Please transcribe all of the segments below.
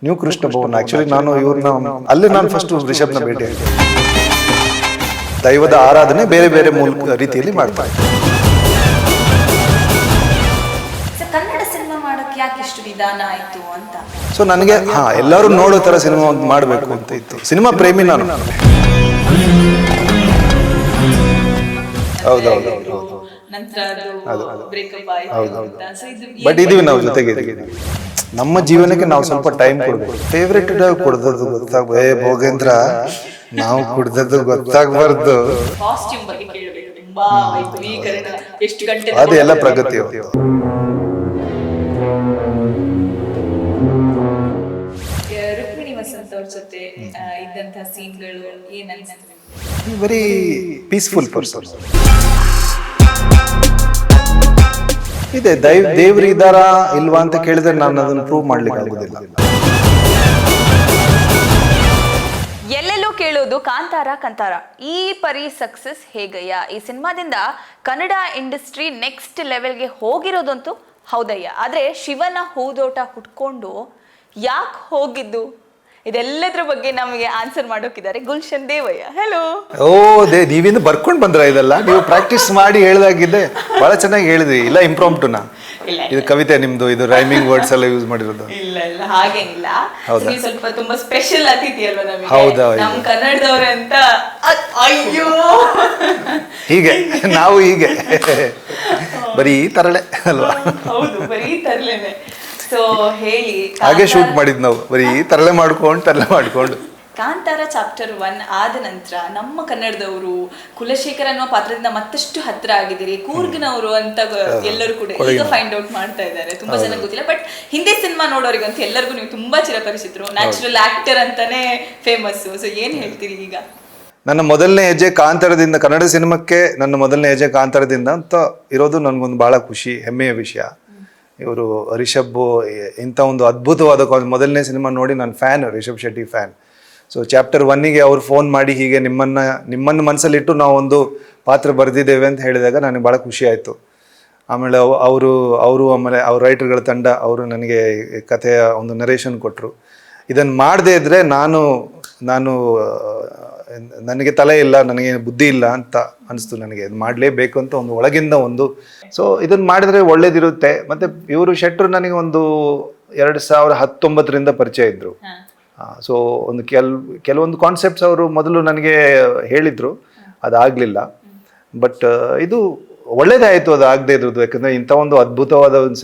New Krishna Bhavan. Actually ನಾನು ಇವ್ರನ್ನ ಅಲ್ಲೇ ನಾನು ಫಸ್ಟ್ ರಿಷಬ್ನ ಭೇಟಿ ಆಗಿದೆ. ದೈವದ ಆರಾಧನೆ ಬೇರೆ ಬೇರೆ ಮೂಲಕ ರೀತಿಯಲ್ಲಿ ಮಾಡ್ತಾರೆ. ಕನ್ನಡ ಸಿನಿಮಾ ಮಾಡೋಕೆ ಯಾಕೆ ಇಷ್ಟು ವಿಧಾನ ಆಯ್ತು ಅಂತ. ಸೊ ನನಗೆ ಎಲ್ಲರೂ ನೋಡೋ ತರ ಸಿನಿಮಾ ಮಾಡಬೇಕು ಅಂತ ಇತ್ತು. ಸಿನಿಮಾ ಪ್ರೇಮಿ ನಾನು. ಹೌದೌದು. ಬಟ್ ಇದೀವಿ ನಾವು ಜೊತೆಗೆ. ನಮ್ಮ ಜೀವನಕ್ಕೆ ನಾವು ಸ್ವಲ್ಪ ಟೈಮ್ ಕೊಡ್ಬೇಕು. ಫೇವ್ರೆಟ್ ಕುಡ್ದದ್ದು ಗೊತ್ತಾಗ ಭೋಗೇಂದ್ರ ನಾವು ಕುಡ್ದದ್ದು ಗೊತ್ತಾಗಬಾರ್ದು. ಅದು ಎಲ್ಲ ಪ್ರಗತಿ. ರುಕ್ಮಿಣಿ ವಸಂತ್ ಅವ್ರ ಜೊತೆ ಇದ್ದಂತಹ ಸೀನ್ಗಳು ಏನ್ ಅನ್ಸುತ್ತೆ? ವೆರಿ ಪೀಸ್ಫುಲ್ ಪರ್ಸನ್ ಇದೆ. ದೇವ್ರು ಇದ್ದಾರ ಇಲ್ವಾ ಅಂತ ಕೇಳಿದ್ರೆ ನಾನು ಅದನ್ನು ಪ್ರೂವ್ ಮಾಡ್ಲಿಕ್ಕೆ ಆಗುದಿಲ್ಲ. ಎಲ್ಲೆಲ್ಲೂ ಕೇಳೋದು ಕಾಂತಾರ ಈ ಪರಿ ಸಕ್ಸಸ್ ಹೇಗಯ್ಯ? ಈ ಸಿನಿಮಾದಿಂದ ಕನ್ನಡ ಇಂಡಸ್ಟ್ರಿ ನೆಕ್ಸ್ಟ್ ಲೆವೆಲ್ಗೆ ಹೋಗಿರೋದಂತೂ ಹೌದಯ್ಯ. ಆದ್ರೆ ಶಿವನ ಹೂದೋಟ ಹುಟ್ಕೊಂಡು ಯಾಕೆ ಹೋಗಿದ್ದು? ಇದೆಲ್ಲದ್ರ ಬಗ್ಗೆ ನಮಗೆ ಆನ್ಸರ್ ಮಾಡೋಕಿದ್ದಾರೆ ಗುಲ್ಶನ್ ದೇವಯ್ಯ. ಹೆಲೋ. ನೀವಿಂದ ಬರ್ಕೊಂಡು ಬಂದ್ರ? ಇದೆಲ್ಲ ನೀವು ಪ್ರಾಕ್ಟೀಸ್ ಮಾಡಿ ಹೇಳ್ದಾಗಿದ್ದೆ. ಬಹಳ ಚೆನ್ನಾಗಿ ಹೇಳಿದ್ರಿ. ಇಲ್ಲ ಇಂಪ್ರಾಂಪ್ಟುನಾ? ಇದು ಕವಿತೆ ನಿಮ್ದು? ಇದು ರೈಮಿಂಗ್ ವರ್ಡ್ಸ್ ಎಲ್ಲ ಯೂಸ್ ಮಾಡಿರೋದು? ಇಲ್ಲ ಹಾಗೇನಿಲ್ಲ. ಸ್ವಲ್ಪ ತುಂಬಾ ಸ್ಪೆಷಲ್ ಅತಿಥಿ ಅಲ್ವಾ ನಮಗೆ. ಹೌದಾ? ನಮ್ ಕನ್ನಡದವ್ರೆ ಅಂತ. ಅಯ್ಯೋ, ಹೀಗೆ ನಾವು ಹೀಗೆ ಬರೀ ತರಳೆ ಅಲ್ವಾ? ಹೌದು, ಬರೀ ತರಲೆನೆ. ಹೇಳಿ, ಹಾಗೆ ಶೂಟ್ ಮಾಡಿದ್ ನಾವು, ಬರೀ ತರಲೆ ಮಾಡ್ಕೊಂಡು. ಕಾಂತಾರ ಚಾಪ್ಟರ್ 1 ಆದ ನಂತರ ನಮ್ಮ ಕನ್ನಡದವರು ಕುಲಶೇಖರ್ ಅನ್ನುವ ಪಾತ್ರದಿಂದ ಮತ್ತಷ್ಟು ಹತ್ರ ಆಗಿದ್ದೀರಿ. ಕೂರ್ಗ್ನವರು ಅಂತ ಎಲ್ಲರೂ ಕೂಡ ಈಗ ಫೈಂಡ್ ಔಟ್ ಮಾಡ್ತಾ ಇದ್ದಾರೆ. ತುಂಬಾ ಜನ ಗೊತ್ತಿಲ್ಲ, ಬಟ್ ಹಿಂದಿ ಸಿನಿಮಾ ನೋಡೋರಿಗಂತೂ ಎಲ್ಲರಿಗೂ ನೀವು ತುಂಬಾ ಚಿರಪರಿಚಿತರು. ನ್ಯಾಚುರಲ್ ಆಕ್ಟರ್ ಅಂತಾನೆ ಫೇಮಸ್. ಸೊ ಏನ್ ಹೇಳ್ತೀರಿ ಈಗ? ನನ್ನ ಮೊದಲನೇ ಹೆಜ್ಜೆ ಕಾಂತಾರದಿಂದ, ಕನ್ನಡ ಸಿನಿಮಾಕ್ಕೆ ನನ್ನ ಮೊದಲನೇ ಹೆಜ್ಜೆ ಕಾಂತಾರದಿಂದ ಅಂತ ಇರೋದು ನನಗೊಂದು ಬಹಳ ಖುಷಿ, ಹೆಮ್ಮೆಯ ವಿಷಯ. ಇವರು ರಿಷಬ್ ಇಂಥ ಒಂದು ಅದ್ಭುತವಾದ ಮೊದಲನೇ ಸಿನಿಮಾ ನೋಡಿ ನಾನು fan, Rishab Shetty fan. So chapter 1ಗೆ ಅವ್ರು ಫೋನ್ ಮಾಡಿ ಹೀಗೆ ನಿಮ್ಮನ್ನು ಮನಸ್ಸಲ್ಲಿಟ್ಟು ನಾವು ಒಂದು ಪಾತ್ರ ಬರೆದಿದ್ದೇವೆ ಅಂತ ಹೇಳಿದಾಗ ನನಗೆ ಭಾಳ ಖುಷಿ ಆಯಿತು. ಆಮೇಲೆ ಆಮೇಲೆ ಅವ್ರ ರೈಟರ್ಗಳ ತಂಡ ಅವರು ನನಗೆ ಕಥೆಯ ಒಂದು ನರೇಷನ್ ಕೊಟ್ಟರು. ಇದನ್ನು ಮಾಡದೇ ಇದ್ದರೆ ನನಗೆ ತಲೆ ಇಲ್ಲ, ನನಗೆ ಬುದ್ಧಿ ಇಲ್ಲ ಅಂತ ಅನಿಸ್ತು. ನನಗೆ ಇದು ಮಾಡಲೇಬೇಕು ಅಂತ ಒಂದು ಒಳಗಿಂದ ಒಂದು. ಸೊ ಇದನ್ನು ಮಾಡಿದ್ರೆ ಒಳ್ಳೇದಿರುತ್ತೆ. ಮತ್ತು ಇವರು ಶೆಟ್ಟರು ನನಗೆ ಒಂದು 2019ರಿಂದ ಪರಿಚಯ ಇದ್ದರು. ಸೊ ಒಂದು ಕೆಲವೊಂದು ಕಾನ್ಸೆಪ್ಟ್ಸ್ ಅವರು ಮೊದಲು ನನಗೆ ಹೇಳಿದರು, ಅದಾಗಲಿಲ್ಲ. ಬಟ್ ಇದು ಒಳ್ಳೇದಾಯಿತು ಅದು ಆಗದೆ ಇರೋದು. ಯಾಕಂದರೆ ಇಂಥ ಒಂದು ಅದ್ಭುತವಾದ ಒಂದು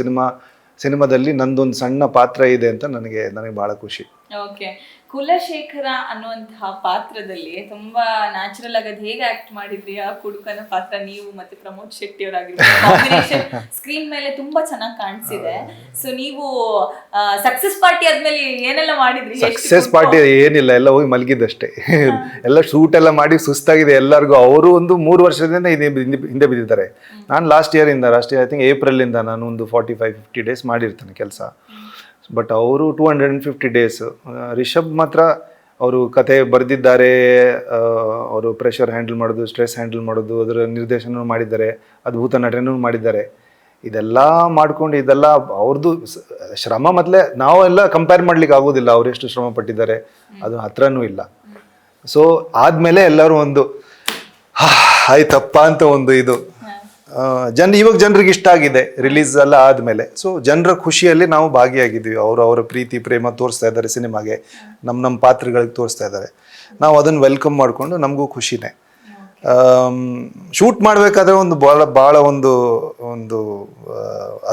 ಸಿನಿಮಾದಲ್ಲಿ ನಂದೊಂದು ಸಣ್ಣ ಪಾತ್ರ ಇದೆ ಅಂತ ನನಗೆ ಭಾಳ ಖುಷಿ. ಓಕೆ, ಕುಲಶೇಖರ ಅನ್ನುವಂತಹ ಪಾತ್ರದಲ್ಲಿ ತುಂಬಾ ನ್ಯಾಚುರಲ್ ಆಗಿ ಅದು ಹೇಗೆ ಆಕ್ಟ್ ಮಾಡಿದ್ರಿ ಆ ಕುಡುಕನ ಪಾತ್ರ ನೀವು ಮತ್ತೆ ಪ್ರಮೋದ್ ಶೆಟ್ಟಿ ಅವರಾಗಿರ್ಬೋದು. ಸ್ಕ್ರೀನ್ ಮೇಲೆ ತುಂಬಾ ಚೆನ್ನಾಗಿ ಕಾಣಿಸಿದೆ. ಸೊ ನೀವು ಸಕ್ಸಸ್ ಪಾರ್ಟಿ ಆದ್ಮೇಲೆ ಏನೆಲ್ಲ ಮಾಡಿದ್ರಿ? ಸಕ್ಸಸ್ ಪಾರ್ಟಿ ಏನಿಲ್ಲ, ಎಲ್ಲ ಹೋಗಿ ಮಲಗಿದ್ದಷ್ಟೇ. ಎಲ್ಲ ಶೂಟ್ ಎಲ್ಲ ಮಾಡಿ ಸುಸ್ತಾಗಿದೆ ಎಲ್ಲರಿಗೂ. ಅವರು ಒಂದು 3 ವರ್ಷದಿಂದ ಹಿಂದೆ ಬಿದ್ದಿದ್ದಾರೆ. ನಾನು ಲಾಸ್ಟ್ ಇಯರ್ ಐ ಥಿಂಕ್ ಏಪ್ರಿಲಿಂದ ನಾನು ಒಂದು 45-50 ಡೇಸ್ ಮಾಡಿರ್ತೇನೆ ಕೆಲಸ. ಬಟ್ ಅವರು 250 ಡೇಸ್. ರಿಷಬ್ ಮಾತ್ರ ಅವರು ಕತೆ ಬರೆದಿದ್ದಾರೆ, ಅವರು ಪ್ರೆಷರ್ ಹ್ಯಾಂಡಲ್ ಮಾಡೋದು, ಸ್ಟ್ರೆಸ್ ಹ್ಯಾಂಡಲ್ ಮಾಡೋದು, ಅದರ ನಿರ್ದೇಶನ ಮಾಡಿದ್ದಾರೆ, ಅದ್ಭುತ ನಟನೂ ಮಾಡಿದ್ದಾರೆ. ಇದೆಲ್ಲ ಮಾಡ್ಕೊಂಡು ಇದೆಲ್ಲ ಅವ್ರದ್ದು ಶ್ರಮ. ಮೊದಲೇ ನಾವೆಲ್ಲ ಕಂಪೇರ್ ಮಾಡ್ಲಿಕ್ಕೆ ಆಗೋದಿಲ್ಲ ಅವರೆಷ್ಟು ಶ್ರಮ ಪಟ್ಟಿದ್ದಾರೆ, ಅದು ಹತ್ರನೂ ಇಲ್ಲ. ಸೊ ಆದಮೇಲೆ ಎಲ್ಲರೂ ಒಂದು ಆಯ್ತಪ್ಪ ಅಂತ ಒಂದು ಇದು ಇವಾಗ ಜನರಿಗೆ ಇಷ್ಟ ಆಗಿದೆ ರಿಲೀಸ್ ಎಲ್ಲ ಆದಮೇಲೆ. ಸೊ ಜನರ ಖುಷಿಯಲ್ಲಿ ನಾವು ಭಾಗಿಯಾಗಿದ್ವಿ. ಅವರ ಪ್ರೀತಿ ಪ್ರೇಮ ತೋರಿಸ್ತಾ ಇದ್ದಾರೆ ಸಿನಿಮಾಗೆ, ನಮ್ಮ ಪಾತ್ರಗಳಿಗೆ ತೋರಿಸ್ತಾ ಇದ್ದಾರೆ. ನಾವು ಅದನ್ನು ವೆಲ್ಕಮ್ ಮಾಡಿಕೊಂಡು ನಮಗೂ ಖುಷಿನೇ. ಶೂಟ್ ಮಾಡಬೇಕಾದ್ರೆ ಒಂದು ಭಾಳ ಒಂದು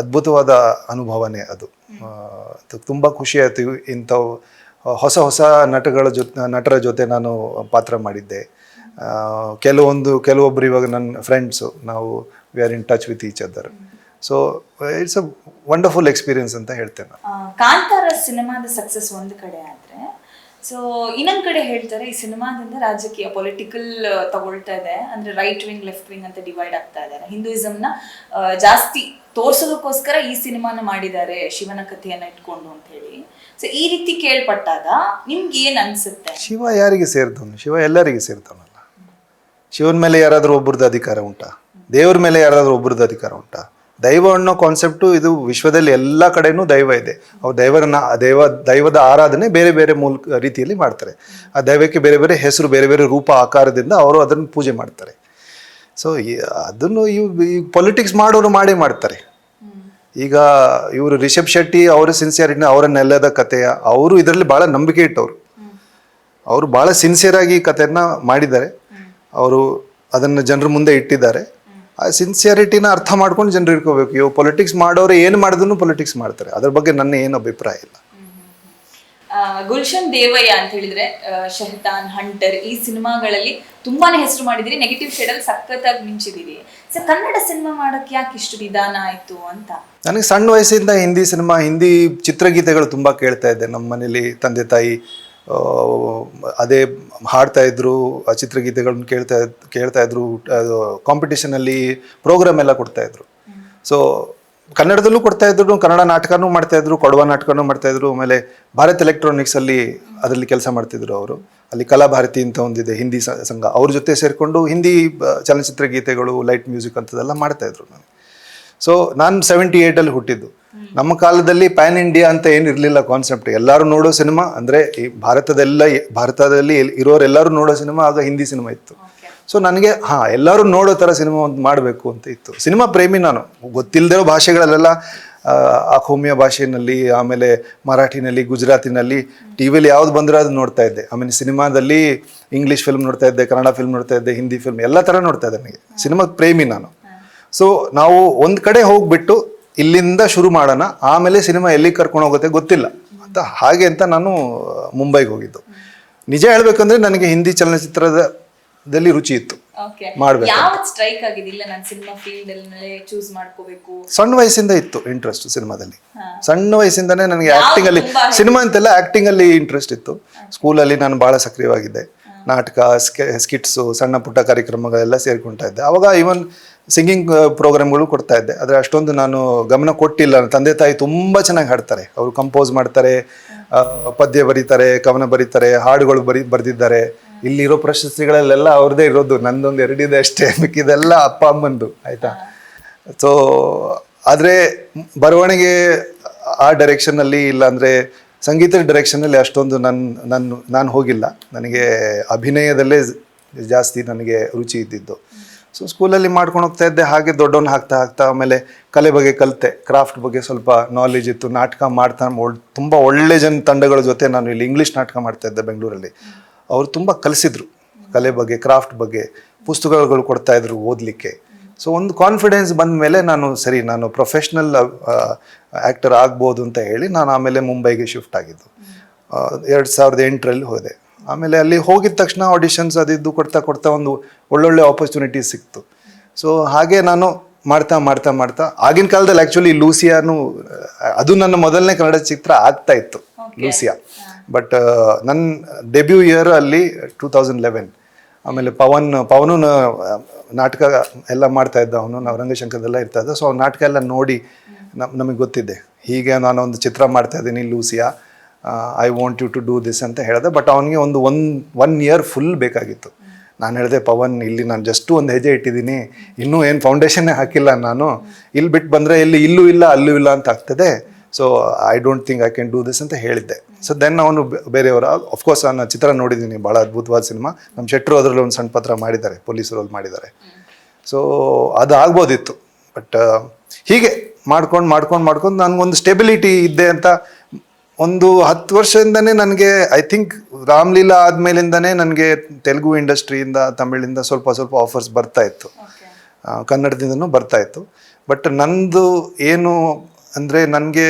ಅದ್ಭುತವಾದ ಅನುಭವನೇ ಅದು. ತುಂಬ ಖುಷಿ ಆಯಿತು. ಇಂಥವು ಹೊಸ ನಟರ ಜೊತೆ ನಾನು ಪಾತ್ರ ಮಾಡಿದ್ದೆ. ಕೆಲವೊಬ್ಬರು ಇವಾಗ ನನ್ನ ಫ್ರೆಂಡ್ಸು, ನಾವು we are in touch with each other. So it's a wonderful experience ಅಂತ ಹೇಳ್ತೇನೆ. ಕಾಂತಾರ ಸಿನಿಮಾದ ಸಕ್ಸಸ್ ಒಂದು ಕಡೆ ಆದ್ರೆ, ಸೊ ಇನ್ನೊಂದು ಕಡೆ ಹೇಳ್ತಾರೆ ಈ ಸಿನಿಮಾದಿಂದ ರಾಜಕೀಯ ಪೊಲಿಟಿಕಲ್ ತಗೊಳ್ತಾ ಇದೆ. ಅಂದ್ರೆ ರೈಟ್ ವಿಂಗ್ ಲೆಫ್ಟ್ ವಿಂಗ್ ಅಂತ ಡಿವೈಡ್ ಆಗ್ತಾ ಇದ್ದಾರೆ. ಹಿಂದೂಯಿಸಮ್ನ ಜಾಸ್ತಿ ತೋರ್ಸೋದಕ್ಕೋಸ್ಕರ ಈ ಸಿನಿಮಾನ ಮಾಡಿದ್ದಾರೆ, ಶಿವನ ಕಥೆಯನ್ನ ಇಟ್ಕೊಂಡು ಅಂತ ಹೇಳಿ. ಸೊ ಈ ರೀತಿ ಕೇಳ್ಪಟ್ಟಾಗ ನಿಮ್ಗೆ ಏನ್ ಅನ್ಸುತ್ತೆ? ಶಿವ ಯಾರಿಗೆ ಸೇರ್ತವನು? ಶಿವ ಎಲ್ಲರಿಗೆ ಸೇರ್ತವನಲ್ಲ. ಶಿವನ ಮೇಲೆ ಯಾರಾದ್ರೂ ಒಬ್ಬರದ್ದು ಅಧಿಕಾರ ಉಂಟಾ? ದೇವ್ರ ಮೇಲೆ ಯಾರಾದ್ರೂ ಒಬ್ಬರದ್ದು ಅಧಿಕಾರ ಉಂಟಾ? ದೈವ ಅನ್ನೋ ಕಾನ್ಸೆಪ್ಟು ಇದು ವಿಶ್ವದಲ್ಲಿ ಎಲ್ಲ ಕಡೆನೂ ದೈವ ಇದೆ. ಅವ್ರು ದೈವದ ಆರಾಧನೆ ಬೇರೆ ಬೇರೆ ರೀತಿಯಲ್ಲಿ ಮಾಡ್ತಾರೆ. ಆ ದೈವಕ್ಕೆ ಬೇರೆ ಬೇರೆ ಹೆಸರು, ಬೇರೆ ಬೇರೆ ರೂಪ ಆಕಾರದಿಂದ ಅವರು ಅದನ್ನು ಪೂಜೆ ಮಾಡ್ತಾರೆ. ಸೊ ಅದನ್ನು ಈ ಪೊಲಿಟಿಕ್ಸ್ ಮಾಡೋರು ಮಾಡೇ ಮಾಡ್ತಾರೆ. ಈಗ ಇವರು ರಿಷಬ್ ಶೆಟ್ಟಿ ಅವರ ಸಿನ್ಸಿಯರಿಟಿ, ಅವರ ನೆಲದ ಕಥೆಯ ಅವರು ಇದರಲ್ಲಿ ಭಾಳ ನಂಬಿಕೆ ಇಟ್ಟವರು. ಅವರು ಭಾಳ ಸಿನ್ಸಿಯರ್ ಆಗಿ ಕಥೆಯನ್ನ ಮಾಡಿದ್ದಾರೆ. ಅವರು ಅದನ್ನು ಜನರ ಮುಂದೆ ಇಟ್ಟಿದ್ದಾರೆ. ಆ ಸಿನ್ಸಿಯರಿಟಿನ ಅರ್ಥ ಮಾಡ್ಕೊಂಡು ಜನರು ಇಟ್ಕೋಬೇಕು. ಇವು ಪೊಲಿಟಿಕ್ಸ್ ಮಾಡೋರು ಏನು ಮಾಡಿದ್ರು ಪೊಲಿಟಿಕ್ಸ್ ಮಾಡ್ತಾರೆ. ಅದ್ರ ಬಗ್ಗೆ ನನ್ನ ಏನು ಅಭಿಪ್ರಾಯ ಇಲ್ಲ. ಗುಲ್ಶನ್ ದೇವಯ್ಯ ಅಂತ ಹೇಳಿದ್ರೆ ಶಹತಾನ್, ಹಂಟರ್ ಈ ಸಿನಿಮಾಗಳಲ್ಲಿ ತುಂಬಾನೇ ಹೆಸರು ಮಾಡಿದಿರಿ. ನೆಗೆಟಿವ್ ಶೇಡ್ ಅಲ್ಲಿ ಸಖತ್ತಾಗಿ ಮಿಂಚಿದಿರಿ. ಸೊ ಕನ್ನಡ ಸಿನಿಮಾ ಮಾಡೋಕೆ ಯಾಕೆ ಇಷ್ಟು ನಿಧಾನ ಆಯ್ತು ಅಂತ? ನನಗೆ ಸಣ್ಣ ವಯಸ್ಸಿಂದ ಹಿಂದಿ ಚಿತ್ರಗೀತೆಗಳು ತುಂಬ ಕೇಳ್ತಾ ಇದ್ದೆ. ನಮ್ಮ ಮನೇಲಿ ತಂದೆ ತಾಯಿ ಅದೇ ಹಾಡ್ತಾ ಇದ್ರು, ಆ ಚಿತ್ರಗೀತೆಗಳನ್ನ ಕೇಳ್ತಾ ಇದ್ರು. ಕಾಂಪಿಟೇಷನಲ್ಲಿ ಪ್ರೋಗ್ರಾಮ್ ಎಲ್ಲ ಕೊಡ್ತಾ ಇದ್ರು. ಸೊ ಕನ್ನಡದಲ್ಲೂ ಕೊಡ್ತಾ ಇದ್ರು, ಕನ್ನಡ ನಾಟಕನೂ ಮಾಡ್ತಾ ಇದ್ರು, ಕೊಡವ ನಾಟಕನೂ ಮಾಡ್ತಾ ಇದ್ರು. ಆಮೇಲೆ ಭಾರತ್ ಎಲೆಕ್ಟ್ರಾನಿಕ್ಸ್ ಅಲ್ಲಿ ಅದರಲ್ಲಿ ಕೆಲಸ ಮಾಡ್ತಿದ್ರು ಅವರು. ಅಲ್ಲಿ ಕಲಾಭಾರತಿ ಅಂತ ಒಂದಿದೆ ಹಿಂದಿ ಸಂಘ, ಅವ್ರ ಜೊತೆ ಸೇರಿಕೊಂಡು ಹಿಂದಿ ಚಲನಚಿತ್ರ ಗೀತೆಗಳು, ಲೈಟ್ ಮ್ಯೂಸಿಕ್ ಅಂತದೆಲ್ಲ ಮಾಡ್ತಾ ಇದ್ರು ನಾನು. ಸೊ ನಾನು 78 ಹುಟ್ಟಿದ್ದು. ನಮ್ಮ ಕಾಲದಲ್ಲಿ ಪ್ಯಾನ್ ಇಂಡಿಯಾ ಅಂತ ಏನು ಇರಲಿಲ್ಲ ಕಾನ್ಸೆಪ್ಟ್. ಎಲ್ಲರೂ ನೋಡೋ ಸಿನಿಮಾ ಅಂದರೆ ಈ ಭಾರತದಲ್ಲಿ ಇರೋರೆಲ್ಲರೂ ನೋಡೋ ಸಿನಿಮಾ ಆಗ ಹಿಂದಿ ಸಿನಿಮಾ ಇತ್ತು. ಸೊ ನನಗೆ ಎಲ್ಲರೂ ನೋಡೋ ಥರ ಸಿನಿಮಾ ಒಂದು ಮಾಡಬೇಕು ಅಂತ ಇತ್ತು. ಸಿನಿಮಾ ಪ್ರೇಮಿ ನಾನು. ಗೊತ್ತಿಲ್ಲದಿರೋ ಭಾಷೆಗಳಲ್ಲೆಲ್ಲ ಅಖೋಮಿಯ ಭಾಷೆಯಲ್ಲಿ, ಆಮೇಲೆ ಮರಾಠಿನಲ್ಲಿ, ಗುಜರಾತಿನಲ್ಲಿ, ಟಿ ವಿಲಿ ಯಾವ್ದು ಬಂದರೂ ಅದು ನೋಡ್ತಾ ಇದ್ದೆ. ಆಮೇಲೆ ಸಿನಿಮಾದಲ್ಲಿ ಇಂಗ್ಲೀಷ್ ಫಿಲ್ಮ್ ನೋಡ್ತಾ ಇದ್ದೆ, ಕನ್ನಡ ಫಿಲ್ಮ್ ನೋಡ್ತಾ ಇದ್ದೆ, ಹಿಂದಿ ಫಿಲ್ಮ್ ಎಲ್ಲ ಥರ ನೋಡ್ತಾ ಇದ್ದೆ. ನನಗೆ ಸಿನಿಮಾ ಪ್ರೇಮಿ ನಾನು. ಸೊ ನಾವು ಒಂದು ಕಡೆ ಹೋಗ್ಬಿಟ್ಟು ಇಲ್ಲಿಂದ ಶುರು ಮಾಡೋಣ, ಆಮೇಲೆ ಸಿನಿಮಾ ಎಲ್ಲಿಗೆ ಕರ್ಕೊಂಡು ಹೋಗುತ್ತೆ ಗೊತ್ತಿಲ್ಲ ಅಂತ ಹಾಗೆ ಅಂತ ನಾನು ಮುಂಬೈಗೆ ಹೋಗಿದ್ದು. ನಿಜ ಹೇಳ್ಬೇಕಂದ್ರೆ ನನಗೆ ಹಿಂದಿ ಚಲನಚಿತ್ರದಲ್ಲಿ ರುಚಿ ಇತ್ತು ಮಾಡ್ಬೇಕು. ಸಣ್ಣ ವಯಸ್ಸಿಂದ ಇತ್ತು ಇಂಟ್ರೆಸ್ಟ್ ಸಿನಿಮಾದಲ್ಲಿ. ಸಣ್ಣ ವಯಸ್ಸಿಂದಾನೇ ನನಗೆ ಆಕ್ಟಿಂಗ್ ಅಲ್ಲಿ, ಸಿನಿಮಾ ಅಂತೆಲ್ಲ ಆಕ್ಟಿಂಗ್ ಅಲ್ಲಿ ಇಂಟ್ರೆಸ್ಟ್ ಇತ್ತು. ಸ್ಕೂಲಲ್ಲಿ ನಾನು ಬಹಳ ಸಕ್ರಿಯವಾಗಿದ್ದೆ. ನಾಟಕ, ಸ್ಕಿಟ್ಸು, ಸಣ್ಣ ಪುಟ್ಟ ಕಾರ್ಯಕ್ರಮಗಳೆಲ್ಲ ಸೇರ್ಕೊಳ್ತಾ ಇದ್ದೆ. ಅವಾಗ ಈವನ್ ಸಿಂಗಿಂಗ್ ಪ್ರೋಗ್ರಾಮ್ಗಳು ಕೊಡ್ತಾ ಇದ್ದೆ. ಆದರೆ ಅಷ್ಟೊಂದು ನಾನು ಗಮನ ಕೊಟ್ಟಿಲ್ಲ. ತಂದೆ ತಾಯಿ ತುಂಬ ಚೆನ್ನಾಗಿ ಹಾಡ್ತಾರೆ. ಅವರು ಕಂಪೋಸ್ ಮಾಡ್ತಾರೆ, ಪದ್ಯ ಬರೀತಾರೆ, ಕವನ ಬರೀತಾರೆ, ಹಾಡುಗಳು ಬರೆದಿದ್ದಾರೆ. ಇಲ್ಲಿರೋ ಪ್ರಶಸ್ತಿಗಳಲ್ಲೆಲ್ಲ ಅವ್ರದ್ದೇ ಇರೋದು. ನಂದೊಂದು 2 ಇದೆ ಅಷ್ಟೇ, ಮಿಕ್ಕಿದೆಲ್ಲ ಅಪ್ಪ ಅಮ್ಮಂದು. ಆಯಿತಾ? ಸೊ ಆದರೆ ಬರವಣಿಗೆ ಆ ಡೈರೆಕ್ಷನಲ್ಲಿ, ಇಲ್ಲಾಂದರೆ ಸಂಗೀತದ ಡೈರೆಕ್ಷನಲ್ಲಿ ಅಷ್ಟೊಂದು ನಾನು ಹೋಗಿಲ್ಲ. ನನಗೆ ಅಭಿನಯದಲ್ಲೇ ಜಾಸ್ತಿ ನನಗೆ ರುಚಿ ಇದ್ದಿದ್ದು. ಸೊ ಸ್ಕೂಲಲ್ಲಿ ಮಾಡ್ಕೊಂಡು ಹೋಗ್ತಾ ಇದ್ದೆ. ಹಾಗೆ ದೊಡ್ಡವನ್ನ ಆಗ್ತಾ ಆಮೇಲೆ ಕಲೆ ಬಗ್ಗೆ ಕಲಿತೆ, ಕ್ರಾಫ್ಟ್ ಬಗ್ಗೆ ಸ್ವಲ್ಪ ನಾಲೆಜ್ ಇತ್ತು. ನಾಟಕ ಮಾಡ್ತಾ ತುಂಬ ಒಳ್ಳೆ ತಂಡಗಳ ಜೊತೆ ನಾನು ಇಲ್ಲಿ ಇಂಗ್ಲೀಷ್ ನಾಟಕ ಮಾಡ್ತಾ ಇದ್ದೆ ಬೆಂಗಳೂರಲ್ಲಿ. ಅವರು ತುಂಬ ಕಲಿಸಿದ್ರು ಕಲೆ ಬಗ್ಗೆ, ಕ್ರಾಫ್ಟ್ ಬಗ್ಗೆ, ಪುಸ್ತಕಗಳು ಕೊಡ್ತಾ ಇದ್ರು ಓದಲಿಕ್ಕೆ. ಸೊ ಒಂದು ಕಾನ್ಫಿಡೆನ್ಸ್ ಬಂದ ಮೇಲೆ ನಾನು ಪ್ರೊಫೆಷ್ನಲ್ ಆ್ಯಕ್ಟರ್ ಆಗ್ಬೋದು ಅಂತ ಹೇಳಿ ನಾನು ಆಮೇಲೆ ಮುಂಬೈಗೆ ಶಿಫ್ಟ್ ಆಗಿದ್ದು. 2008ರಲ್ಲಿ ಹೋದೆ. ಆಮೇಲೆ ಅಲ್ಲಿ ಹೋಗಿದ ತಕ್ಷಣ ಆಡಿಷನ್ಸ್ ಅದಿದ್ದು ಕೊಡ್ತಾ ಒಂದು ಒಳ್ಳೊಳ್ಳೆ ಆಪರ್ಚುನಿಟೀಸ್ ಸಿಕ್ತು. ಸೊ ಹಾಗೆ ನಾನು ಮಾಡ್ತಾ ಆಗಿನ ಕಾಲದಲ್ಲಿ ಆ್ಯಕ್ಚುಲಿ ಲೂಸಿಯಾನು ಅದು ನನ್ನ ಮೊದಲನೇ ಕನ್ನಡ ಚಿತ್ರ ಆಗ್ತಾ ಇತ್ತು, ಲೂಸಿಯಾ. ಬಟ್ ನನ್ನ ಡೆಬ್ಯೂ ಇಯರ್ ಅಲ್ಲಿ 2011. ಆಮೇಲೆ ಪವನು ನಾಟಕ ಎಲ್ಲ ಮಾಡ್ತಾ ಇದ್ದ, ಅವನು ನಾವು ರಂಗಶಂಕರದೆಲ್ಲ ಇರ್ತಾ ಇದ್ದ. ಸೊ ನಾಟಕ ಎಲ್ಲ ನೋಡಿ ನಮಗೆ ಗೊತ್ತಿದೆ, ಹೀಗೆ ನಾನು ಒಂದು ಚಿತ್ರ ಮಾಡ್ತಾ ಇದ್ದೀನಿ Lucia, I want you to do this ಅಂತ ಹೇಳಿದೆ. ಬಟ್ ಅವನಿಗೆ ಒನ್ ಇಯರ್ ಫುಲ್ ಬೇಕಾಗಿತ್ತು. ನಾನು ಹೇಳಿದೆ, ಪವನ್, ಇಲ್ಲಿ ನಾನು ಜಸ್ಟು ಒಂದು ಹೆಜ್ಜೆ ಇಟ್ಟಿದ್ದೀನಿ, ಇನ್ನೂ ಏನು ಫೌಂಡೇಶನ್ನೇ ಹಾಕಿಲ್ಲ ನಾನು. ಇಲ್ಲಿ ಬಿಟ್ಟು ಬಂದರೆ ಇಲ್ಲೂ ಇಲ್ಲ ಅಲ್ಲೂ ಇಲ್ಲ ಅಂತ ಆಗ್ತದೆ. So I don't think I can do this ಅಂತ ಹೇಳಿದ್ದೆ. ಸೊ ದೆನ್ ಅವನು ಬೇರೆಯವರ, ಅಫ್ಕೋರ್ಸ್ ನಾನು ಚಿತ್ರ ನೋಡಿದ್ದೀನಿ, ಭಾಳ ಅದ್ಭುತವಾದ ಸಿನಿಮಾ. ನಮ್ಮ ಶೆಟ್ಟರು ಅದರಲ್ಲಿ ಒಂದು ಸಣ್ಣ ಪತ್ರ ಮಾಡಿದ್ದಾರೆ, ಪೊಲೀಸ್ ರೋಲ್ ಮಾಡಿದ್ದಾರೆ. ಸೊ ಅದು ಆಗ್ಬೋದಿತ್ತು. ಬಟ್ ಹೀಗೆ ಮಾಡ್ಕೊಂಡು ನನಗೊಂದು ಸ್ಟೆಬಿಲಿಟಿ ಇದ್ದೆ ಅಂತ ಒಂದು 10 ವರ್ಷದಿಂದನೇ ನನಗೆ, ಐ ಥಿಂಕ್ ರಾಮ್ಲೀಲಾ ಆದಮೇಲಿಂದನೇ ನನಗೆ ತೆಲುಗು ಇಂಡಸ್ಟ್ರಿಯಿಂದ, ತಮಿಳಿಂದ ಸ್ವಲ್ಪ ಆಫರ್ಸ್ ಬರ್ತಾ ಇತ್ತು, ಕನ್ನಡದಿಂದನೂ ಬರ್ತಾ ಇತ್ತು. ಬಟ್ ನಂದು ಏನು ಅಂದರೆ, ನನಗೆ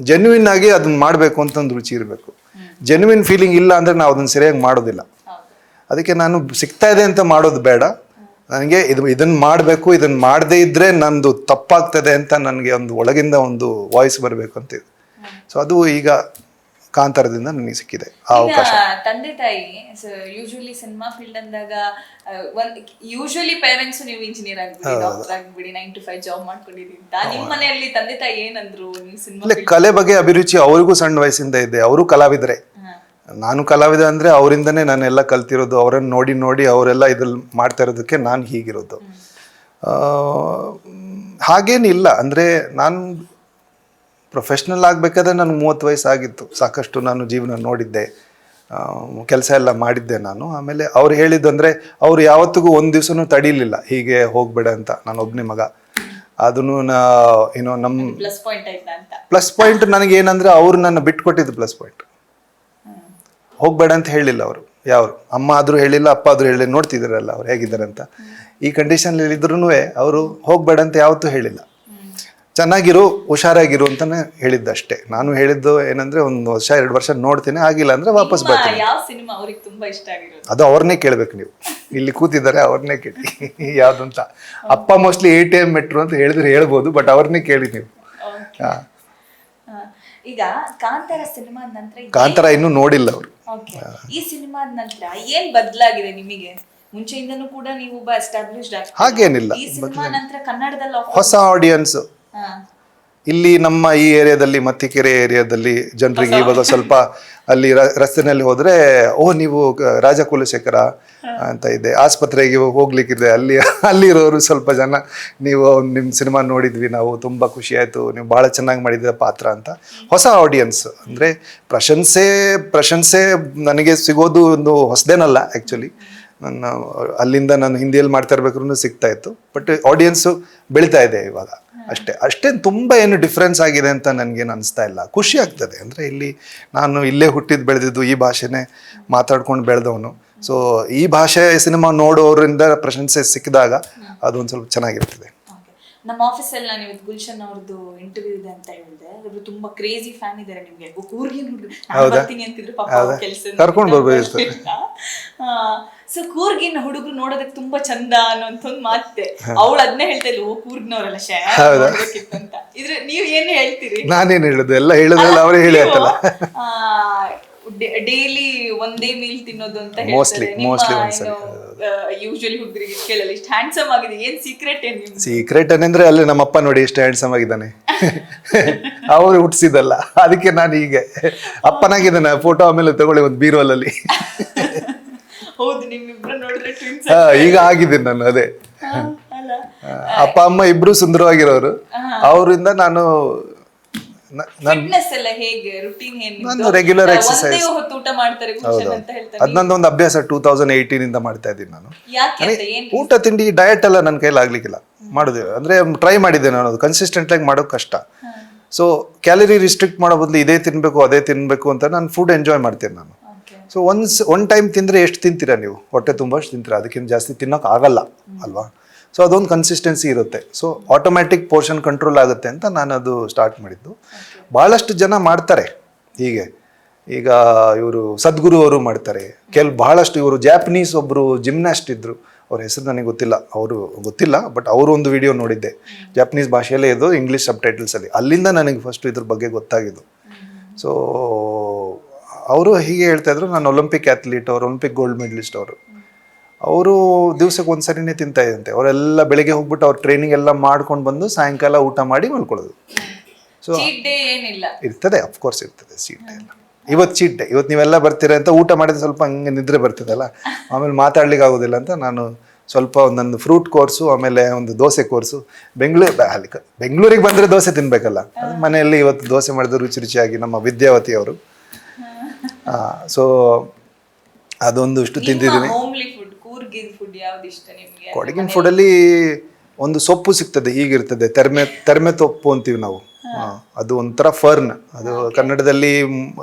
ಜೆನ್ಯೂನ್ ಆಗಿ ಅದನ್ನ ಮಾಡಬೇಕು ಅಂತ ಒಂದು ರುಚಿ ಇರಬೇಕು. ಜೆನ್ಯೂನ್ ಫೀಲಿಂಗ್ ಇಲ್ಲ ಅಂದರೆ ನಾವು ಅದನ್ನು ಸರಿಯಾಗಿ ಮಾಡೋದಿಲ್ಲ. ಅದಕ್ಕೆ ನಾನು ಸಿಗ್ತಾ ಇದೆ ಅಂತ ಮಾಡೋದು ಬೇಡ, ನನಗೆ ಇದನ್ನು ಮಾಡಬೇಕು, ಇದನ್ನು ಮಾಡದೇ ಇದ್ದರೆ ನಂದು ತಪ್ಪಾಗ್ತದೆ ಅಂತ ನನಗೆ ಒಂದು ಒಳಗಿಂದ ಒಂದು ವಾಯ್ಸ್ ಬರಬೇಕು ಅಂತಿದೆ. ಸೊ ಅದು ಈಗ ಕಾಂತಾರದಿಂದ ನನಗೆ ಸಿಕ್ಕಿದೆ ಆ ಅವಕಾಶ. ತಂದೆ ತಾಯಿ ಯೂಶುವಲಿ ಸಿನಿಮಾ ಫೀಲ್ಡ್ ಅಂದಾಗ ಯೂಶುವಲಿ ಪೇರೆಂಟ್ಸ್ ನೀವು ಇಂಜಿನಿಯರ್ ಆಗ್ಬಿಡಿ, ಡಾಕ್ಟರ್ ಆಗ್ಬಿಡಿ, 9 to 5 ಜಾಬ್ ಮಾಡ್ಕೊಂಡಿದ್ದೀರಿ ಅಂತ. ನಿಮ್ಮ ಮನೆಯಲ್ಲಿ ತಂದೆ ತಾಯಿ ಏನಂದ್ರು? ಸಿನಿಮಾ ಕಲೆ ಬಗ್ಗೆ ಅಭಿರುಚಿ ಅವ್ರಿಗೂ ಸಣ್ಣ ವಯಸ್ಸಿಂದ ಇದೆ. ಅವರು ಕಲಾವಿದರೆ, ನಾನು ಕಲಾವಿದ ಅಂದರೆ ಅವರಿಂದನೇ ನಾನೆಲ್ಲ ಕಲ್ತಿರೋದು. ಅವರನ್ನು ನೋಡಿ ಅವರೆಲ್ಲ ಇದ್ರಲ್ಲಿ ಮಾಡ್ತಾ ಇರೋದಕ್ಕೆ ನಾನು ಹೀಗಿರೋದು. ಹಾಗೇನಿಲ್ಲ, ಅಂದರೆ ನಾನು ಪ್ರೊಫೆಷ್ನಲ್ ಆಗಬೇಕಾದ್ರೆ ನನಗೆ 30 ವಯಸ್ಸಾಗಿತ್ತು. ಸಾಕಷ್ಟು ನಾನು ಜೀವನ ನೋಡಿದ್ದೆ, ಕೆಲಸ ಎಲ್ಲ ಮಾಡಿದ್ದೆ ನಾನು. ಆಮೇಲೆ ಅವ್ರು ಹೇಳಿದ್ದಂದರೆ ಅವ್ರು ಯಾವತ್ತಿಗೂ ಒಂದು ದಿವಸನೂ ತಡೀಲಿಲ್ಲ ಹೀಗೆ ಹೋಗಬೇಡ ಅಂತ. ನಾನು ಒಬ್ಬನೇ ಮಗ, ಅದನ್ನು ಏನೋ ನಮ್ಮ ಪ್ಲಸ್ ಪಾಯಿಂಟ್ ಆಯ್ತಾ ಅಂತ. ಪ್ಲಸ್ ಪಾಯಿಂಟ್ ನನಗೇನಂದರೆ ಅವರು ನನ್ನ ಬಿಟ್ಕೊಟ್ಟಿದ್ದು ಪ್ಲಸ್ ಪಾಯಿಂಟ್. ಹೋಗಬೇಡ ಅಂತ ಹೇಳಿಲ್ಲ ಅವರು, ಯಾರು ಅಮ್ಮ ಆದರೂ ಹೇಳಿಲ್ಲ, ಅಪ್ಪ ಆದರೂ ಹೇಳಿಲ್ಲ. ನೋಡ್ತಿದ್ದಾರಲ್ಲ ಅವ್ರು ಹೇಗಿದ್ದಾರೆ ಅಂತ. ಈ ಕಂಡೀಷನಲ್ಲಿ ಇದ್ರೂ ಅವರು ಹೋಗಬೇಡ ಅಂತ ಯಾವತ್ತೂ ಹೇಳಿಲ್ಲ. ಚೆನ್ನಾಗಿರು, ಹುಷಾರಾಗಿರು ಅಂತಲೇ ಹೇಳಿದ್ದಷ್ಟೇ. ನಾನು ಹೇಳಿದ್ದು ಏನಂದರೆ 1 ವರ್ಷ 2 ವರ್ಷ ನೋಡ್ತೀನಿ, ಆಗಿಲ್ಲ ಅಂದರೆ ವಾಪಸ್ ಬರ್ತೀನಿ. ಯಾವ ಸಿನಿಮಾ ಅವ್ರಿಗೆ ತುಂಬಾ ಇಷ್ಟ ಆಗಿರೋದು? ಅದು ಅವ್ರನ್ನೇ ಕೇಳಬೇಕು ನೀವು, ಇಲ್ಲಿ ಕೂತಿದ್ದಾರೆ ಅವ್ರನ್ನೇ ಕೇಳಿ ಯಾವುದು ಅಂತ. ಅಪ್ಪ ಮೋಸ್ಟ್ಲಿ ATM ಮೆಟ್ರೋ ಅಂತ ಹೇಳಿದ್ರೆ ಹೇಳ್ಬೋದು, ಬಟ್ ಅವ್ರನ್ನೇ ಕೇಳಿ ನೀವು. ಈಗ ಕಾಂತಾರ ಸಿನಿಮಾದ ನಂತರ ಕಾಂತಾರ ಇನ್ನೂ ನೋಡಿಲ್ಲ ಅವರು. ಈ ಸಿನಿಮಾದ ನಂತರ ಏನ್ ಬದಲಾಗಿದೆ ನಿಮಗೆ? ಮುಂಚೆಯಿಂದನೂ ಕೂಡ ನೀವು ಒಬ್ಬ ಎಸ್ಟಾಬ್ಲಿಷ್ಡ್ ಆಕ್ಟರ್. ಹಾಗೇನಿಲ್ಲ, ಈ ಸಿನಿಮಾ ನಂತರ ಕನ್ನಡದಲ್ಲಿ ಹೊಸ ಆಡಿಯನ್ಸ್ ಇಲ್ಲಿ ನಮ್ಮ ಈ ಏರಿಯಾದಲ್ಲಿ, ಮತ್ತಿಕೆರೆ ಏರಿಯಾದಲ್ಲಿ ಜನರಿಗೆ ಇವಾಗ ಸ್ವಲ್ಪ ಅಲ್ಲಿ ರಸ್ತೆನಲ್ಲಿ ಹೋದ್ರೆ ನೀವು ರಾಜ ಕುಲಶೇಖರ ಅಂತ ಇದೆ, ಆಸ್ಪತ್ರೆಗೆ ಹೋಗ್ಲಿಕ್ಕಿದೆ, ಅಲ್ಲಿರೋರು ಸ್ವಲ್ಪ ಜನ ನೀವು ನಿಮ್ಮ ಸಿನಿಮಾ ನೋಡಿದ್ವಿ ನಾವು, ತುಂಬ ಖುಷಿ ಆಯಿತು, ನೀವು ಭಾಳ ಚೆನ್ನಾಗಿ ಮಾಡಿದ ಪಾತ್ರ ಅಂತ ಹೊಸ ಆಡಿಯನ್ಸ್. ಅಂದರೆ ಪ್ರಶಂಸೆ ನನಗೆ ಸಿಗೋದು ಒಂದು ಹೊಸದೇನಲ್ಲ ಆ್ಯಕ್ಚುಲಿ. ಅಲ್ಲಿಂದ ನಾನು ಹಿಂದಿಯಲ್ಲಿ ಮಾಡ್ತಾ ಇರ್ಬೇಕಾದ್ರೂ ಸಿಗ್ತಾ ಇತ್ತು, ಬಟ್ ಆಡಿಯನ್ಸು ಬೆಳೀತಾ ಇದೆ ಇವಾಗ ಅಷ್ಟೇನು ತುಂಬ ಏನು ಡಿಫ್ರೆನ್ಸ್ ಆಗಿದೆ ಅಂತ ನನಗೇನು ಅನಿಸ್ತಾ ಇಲ್ಲ. ಖುಷಿ ಆಗ್ತದೆ. ಅಂದರೆ ಇಲ್ಲಿ ನಾನು ಇಲ್ಲೇ ಹುಟ್ಟಿದ್ದು ಬೆಳೆದಿದ್ದು, ಈ ಭಾಷೆನೇ ಮಾತಾಡ್ಕೊಂಡು ಬೆಳೆದವನು. ಸೊ ಈ ಭಾಷೆ ಸಿನಿಮಾ ನೋಡೋರಿಂದ ಪ್ರಶಂಸೆ ಸಿಕ್ಕಿದಾಗ ಅದೊಂದು ಸ್ವಲ್ಪ ಚೆನ್ನಾಗಿರ್ತದೆ. ನಮ್ಮ ಆಫೀಸಲ್ಲಿ ನಾನು ಇವತ್ತು ಗುಲ್ಶನ್ ಅವ್ರದ್ದು ಇಂಟರ್ವ್ಯೂ ಇದೆ ಅಂತ ಹೇಳಿದೆ. ಅವರು ತುಂಬಾ ಕ್ರೇಜಿ ಫ್ಯಾನ್ ಇದ್ದಾರೆ ನಿಮ್ಗೆ. ಕೂರ್ಗಿನ ಹುಡುಗರು ಬರ್ತೀನಿ ಅಂತಿದ್ರು, ಪಾಪ ಕೆಲಸ ಕರ್ಕೊಂಡು ಬರ್ಬೋದು. ಸೊ ಕೂರ್ಗಿನ ಹುಡುಗರು ನೋಡೋದಕ್ಕೆ ತುಂಬಾ ಚಂದ ಅನ್ನೋಂತ ಒಂದು ಮಾತೆ. ಅವಳು ಅದನ್ನೇ ಹೇಳ್ತಾ ಇದ್ಲು, ಕೂರ್ಗ್ನವರೆಲ್ಲ ನೋಡ್ಬೇಕಿತ್ತು ಅಂತ. ಇದ್ರೆ ನೀವು ಏನು ಹೇಳ್ತೀರಿ? ನಾನೇನು ಹೇಳುದು, ಎಲ್ಲ ಹೇಳೋದ್ರಲ್ಲ ಅವರೇ ಹೇಳಿ ಆಯ್ತಲ್ಲ. ಡೈಲಿ ಒಂದೇ ಮೀಲ್ ತಿನ್ನೋದು ಅಂತ ಮೋಸ್ಟ್ಲಿ ಯೂಶುವಲಿ ಹುಡುಗರಿಗೆ ಕೇಳಲ್ಲ. ಇಷ್ಟು ಹ್ಯಾಂಡ್ಸಮ್ ಆಗಿದೆ, ಏನ್ ಸೀಕ್ರೆಟ್? ಏನ್ ಸೀಕ್ರೆಟ್ ಏನಂದ್ರೆ ಅಲ್ಲಿ ನಮ್ಮಪ್ಪ ನೋಡಿ ಎಷ್ಟು ಹ್ಯಾಂಡ್ಸಮ್ ಆಗಿದ್ದಾನೆ, ಅವರು ಹುಟ್ಟಿಸಿದಲ್ಲ. ಅದಕ್ಕೆ ನಾನು ಹೀಗೆ ಅಪ್ಪನಾಗಿದ್ದಾನೆ. ಫೋಟೋ ಆಮೇಲೆ ತಗೊಳ್ಳಿ ಒಂದು ಬೀರೋಲಲ್ಲಿ. ಹೌದು, ನಿಮ್ಮಿಬ್ರು ನೋಡಿದ್ರೆ ಟ್ವಿನ್ಸ್. ಈಗ ಆಗಿದ್ದೀನಿ ನಾನು. ಅದೇ ಅಪ್ಪ ಅಮ್ಮ ಇಬ್ರು ಸುಂದರವಾಗಿರೋರು. ಅವರಿಂದ ನಾನು ಫಿಟ್ನೆಸ್ ಎಲ್ಲ ಹೇಗೆ, ರೂಟೀನ್ ಏನು? ನಾನು ರೆಗ್ಯುಲರ್ ಎಕ್ಸರ್ಸೈಸ್, ಊಟ ಮಾಡ್ತಾರೆ ಅಂತ ಹೇಳ್ತಾರೆ. ಅದು ನಂದೊಂದು ಅಭ್ಯಾಸ 2018 ಇಂದ ಮಾಡ್ತಾ ಇದ್ದೀನಿ ನಾನು. ಊಟ ತಿಂಡಿ ಡಯಟ್ ಎಲ್ಲ ನನ್ನ ಕೈಲಿ ಆಗ್ಲಿಕ್ಕಿಲ್ಲ ಮಾಡೋದು. ಅಂದ್ರೆ ಟ್ರೈ ಮಾಡಿದ್ದೆ ನಾನು, ಅದು ಕನ್ಸಿಸ್ಟೆಂಟ್ ಆಗಿ ಮಾಡೋದು ಕಷ್ಟ. ಸೊ ಕ್ಯಾಲರಿ ರಿಸ್ಟ್ರಿಕ್ಟ್ ಮಾಡೋ ಬದಲು ಇದೇ ತಿನ್ಬೇಕು ಅದೇ ತಿನ್ಬೇಕು ಅಂತ ನಾನು ಫುಡ್ ಎಂಜಾಯ್ ಮಾಡ್ತೀನಿ ನಾನು. ಸೊ ಒನ್ ಟೈಮ್ ತಿಂದರೆ ಎಷ್ಟು ತಿಂತೀರಾ ನೀವು? ಹೊಟ್ಟೆ ತುಂಬ ಅಷ್ಟು ತಿಂತೀರಾ, ಅದಕ್ಕಿಂತ ಜಾಸ್ತಿ ತಿನ್ನೋಕೆ ಆಗಲ್ಲ ಅಲ್ವಾ? ಸೊ ಅದೊಂದು ಕನ್ಸಿಸ್ಟೆನ್ಸಿ ಇರುತ್ತೆ. ಸೊ ಆಟೋಮ್ಯಾಟಿಕ್ ಪೋರ್ಷನ್ ಕಂಟ್ರೋಲ್ ಆಗುತ್ತೆ ಅಂತ ನಾನು ಅದು ಸ್ಟಾರ್ಟ್ ಮಾಡಿದ್ದು. ಭಾಳಷ್ಟು ಜನ ಮಾಡ್ತಾರೆ ಹೀಗೆ. ಈಗ ಇವರು ಸದ್ಗುರು ಅವರು ಮಾಡ್ತಾರೆ, ಭಾಳಷ್ಟು. ಇವರು ಜಾಪನೀಸ್ ಒಬ್ಬರು ಜಿಮ್ನಾಸ್ಟ್ ಇದ್ದರು, ಅವ್ರ ಹೆಸರು ನನಗೆ ಗೊತ್ತಿಲ್ಲ, ಬಟ್ ಅವರು ಒಂದು ವಿಡಿಯೋ ನೋಡಿದ್ದೆ, ಜಾಪನೀಸ್ ಭಾಷೆಯಲ್ಲೇ ಇದು, ಇಂಗ್ಲೀಷ್ ಸಬ್ ಟೈಟಲ್ಸಲ್ಲಿ. ಅಲ್ಲಿಂದ ನನಗೆ ಫಸ್ಟ್ ಇದ್ರ ಬಗ್ಗೆ ಗೊತ್ತಾಗಿದ್ದು. ಸೊ ಅವರು ಹೀಗೆ ಹೇಳ್ತಾ ಇದ್ರು, ನಾನು ಒಲಿಂಪಿಕ್ ಅಥ್ಲೀಟ್, ಅವರು ಒಲಿಂಪಿಕ್ ಗೋಲ್ಡ್ ಮೆಡಲಿಸ್ಟ್. ಅವರು ದಿವ್ಸಕ್ಕೆ ಒಂದ್ಸರಿನೇ ತಿಂತಾ ಇದ್ದಂತೆ. ಅವರೆಲ್ಲ ಬೆಳಿಗ್ಗೆ ಹೋಗ್ಬಿಟ್ಟು ಅವ್ರ ಟ್ರೈನಿಂಗ್ ಎಲ್ಲ ಮಾಡ್ಕೊಂಡು ಬಂದು ಸಾಯಂಕಾಲ ಊಟ ಮಾಡಿ ಮಲ್ಕೊಳ್ಳೋದು. ಸೊ ಇರ್ತದೆ, ಅಫ್ಕೋರ್ಸ್ ಇರ್ತದೆ ಚೀಟ್ ಡೇ ಎಲ್ಲ. ಇವತ್ತು ಚೀಟ್ ಡೇ, ಇವತ್ತು ನೀವೆಲ್ಲ ಬರ್ತೀರ ಅಂತ ಊಟ ಮಾಡಿದ್ರೆ ಸ್ವಲ್ಪ ಹಂಗೆ ನಿದ್ರೆ ಬರ್ತದಲ್ಲ, ಆಮೇಲೆ ಮಾತಾಡ್ಲಿಕ್ಕೆ ಆಗೋದಿಲ್ಲ ಅಂತ ನಾನು ಸ್ವಲ್ಪ ಒಂದೊಂದು ಫ್ರೂಟ್ ಕೋರ್ಸು, ಆಮೇಲೆ ಒಂದು ದೋಸೆ ಕೋರ್ಸು. ಬೆಂಗಳೂರಿಗೆ ಬಂದರೆ ದೋಸೆ ತಿನ್ಬೇಕಲ್ಲ, ಮನೆಯಲ್ಲಿ ಇವತ್ತು ದೋಸೆ ಮಾಡಿದ್ರು ರುಚಿ ರುಚಿಯಾಗಿ ನಮ್ಮ ವಿದ್ಯಾವತಿ ಅವರು. ಸೊ ಅದೊಂದು ಇಷ್ಟು ತಿಂತಿದ್ದೀನಿ. ಕೊಡಗಿನ ಫುಡಲ್ಲಿ ಒಂದು ಸೊಪ್ಪು ಸಿಗ್ತದೆ, ಹೀಗಿರ್ತದೆ, ತೆರ್ಮೆ ತೊಪ್ಪು ಅಂತೀವಿ ನಾವು. ಅದು ಒಂಥರ ಫರ್ನ್, ಅದು ಕನ್ನಡದಲ್ಲಿ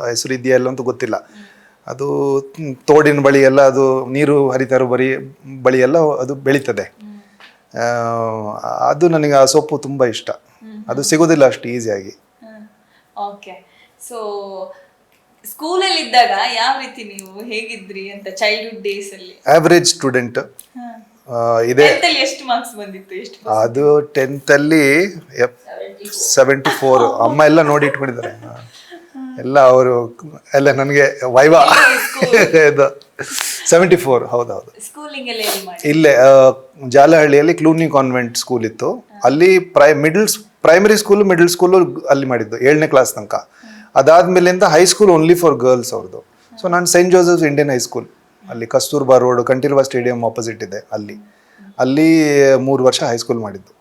ಹೆಸರು ಇದೆಯಾ ಇಲ್ಲ ಅಂತ ಗೊತ್ತಿಲ್ಲ. ಅದು ತೋಡಿನ ಬಳಿ ಎಲ್ಲ, ಅದು ನೀರು ಹರಿತಾರೋ ಬಳಿ ಎಲ್ಲ ಅದು ಬೆಳೀತದೆ. ಅದು ನನಗೆ ಆ ಸೊಪ್ಪು ತುಂಬ ಇಷ್ಟ. ಅದು ಸಿಗೋದಿಲ್ಲ ಅಷ್ಟು ಈಸಿಯಾಗಿ. ಓಕೆ, ಸೊ ಸ್ಕೂಲಲ್ಲಿ ಇದ್ದಾಗ ಯಾವ ರೀತಿ ನೀವು ಹೇಗಿದ್ರಿ ಅಂತ ಚೈಲ್ಡ್ಹುಡ್ ಡೇಸ್ ಅಲ್ಲಿ? ಆವರೇಜ್ ಸ್ಟೂಡೆಂಟ್ ಇದೆ. ಎಷ್ಟು ಮಾರ್ಕ್ಸ್ ಬಂದಿತ್ತು? ಎಷ್ಟು? ಅದು 10th ಅಲ್ಲಿ 74. ಅಮ್ಮ ಎಲ್ಲ ನೋಡಿ ಇಟ್ಕೊಂಡಿದ್ದಾರೆ ಎಲ್ಲ. ಅವರು ಎಲ್ಲ ನನಗೆ ವೈವಾ 74. ಹೌದೌದು. ಇಲ್ಲೇ ಜಾಲಹಳ್ಳಿಯಲ್ಲಿ ಕ್ಲೂನಿ ಕಾನ್ವೆಂಟ್ ಸ್ಕೂಲ್ ಇತ್ತು. ಅಲ್ಲಿ ಪ್ರೈಮರಿ ಸ್ಕೂಲು, ಮಿಡಲ್ ಸ್ಕೂಲು ಅಲ್ಲಿ ಮಾಡಿದ್ದು 7ನೇ ಕ್ಲಾಸ್ ತನಕ. ಅದಾದ್ಮೇಲಿಂದ ಹೈಸ್ಕೂಲ್ ಓನ್ಲಿ ಫಾರ್ ಗರ್ಲ್ಸ್ ಅವ್ರದ್ದು. ಸೊ ನಾನು ಸೈಂಟ್ ಜೋಸೆಫ್ಸ್ ಇಂಡಿಯನ್ ಹೈಸ್ಕೂಲ್, ಅಲ್ಲಿ Kasturba road, Kanteerava stadium opposite ಇದೆ, ಅಲ್ಲಿ 3 ವರ್ಷ ಹೈಸ್ಕೂಲ್ ಮಾಡಿದ್ದು.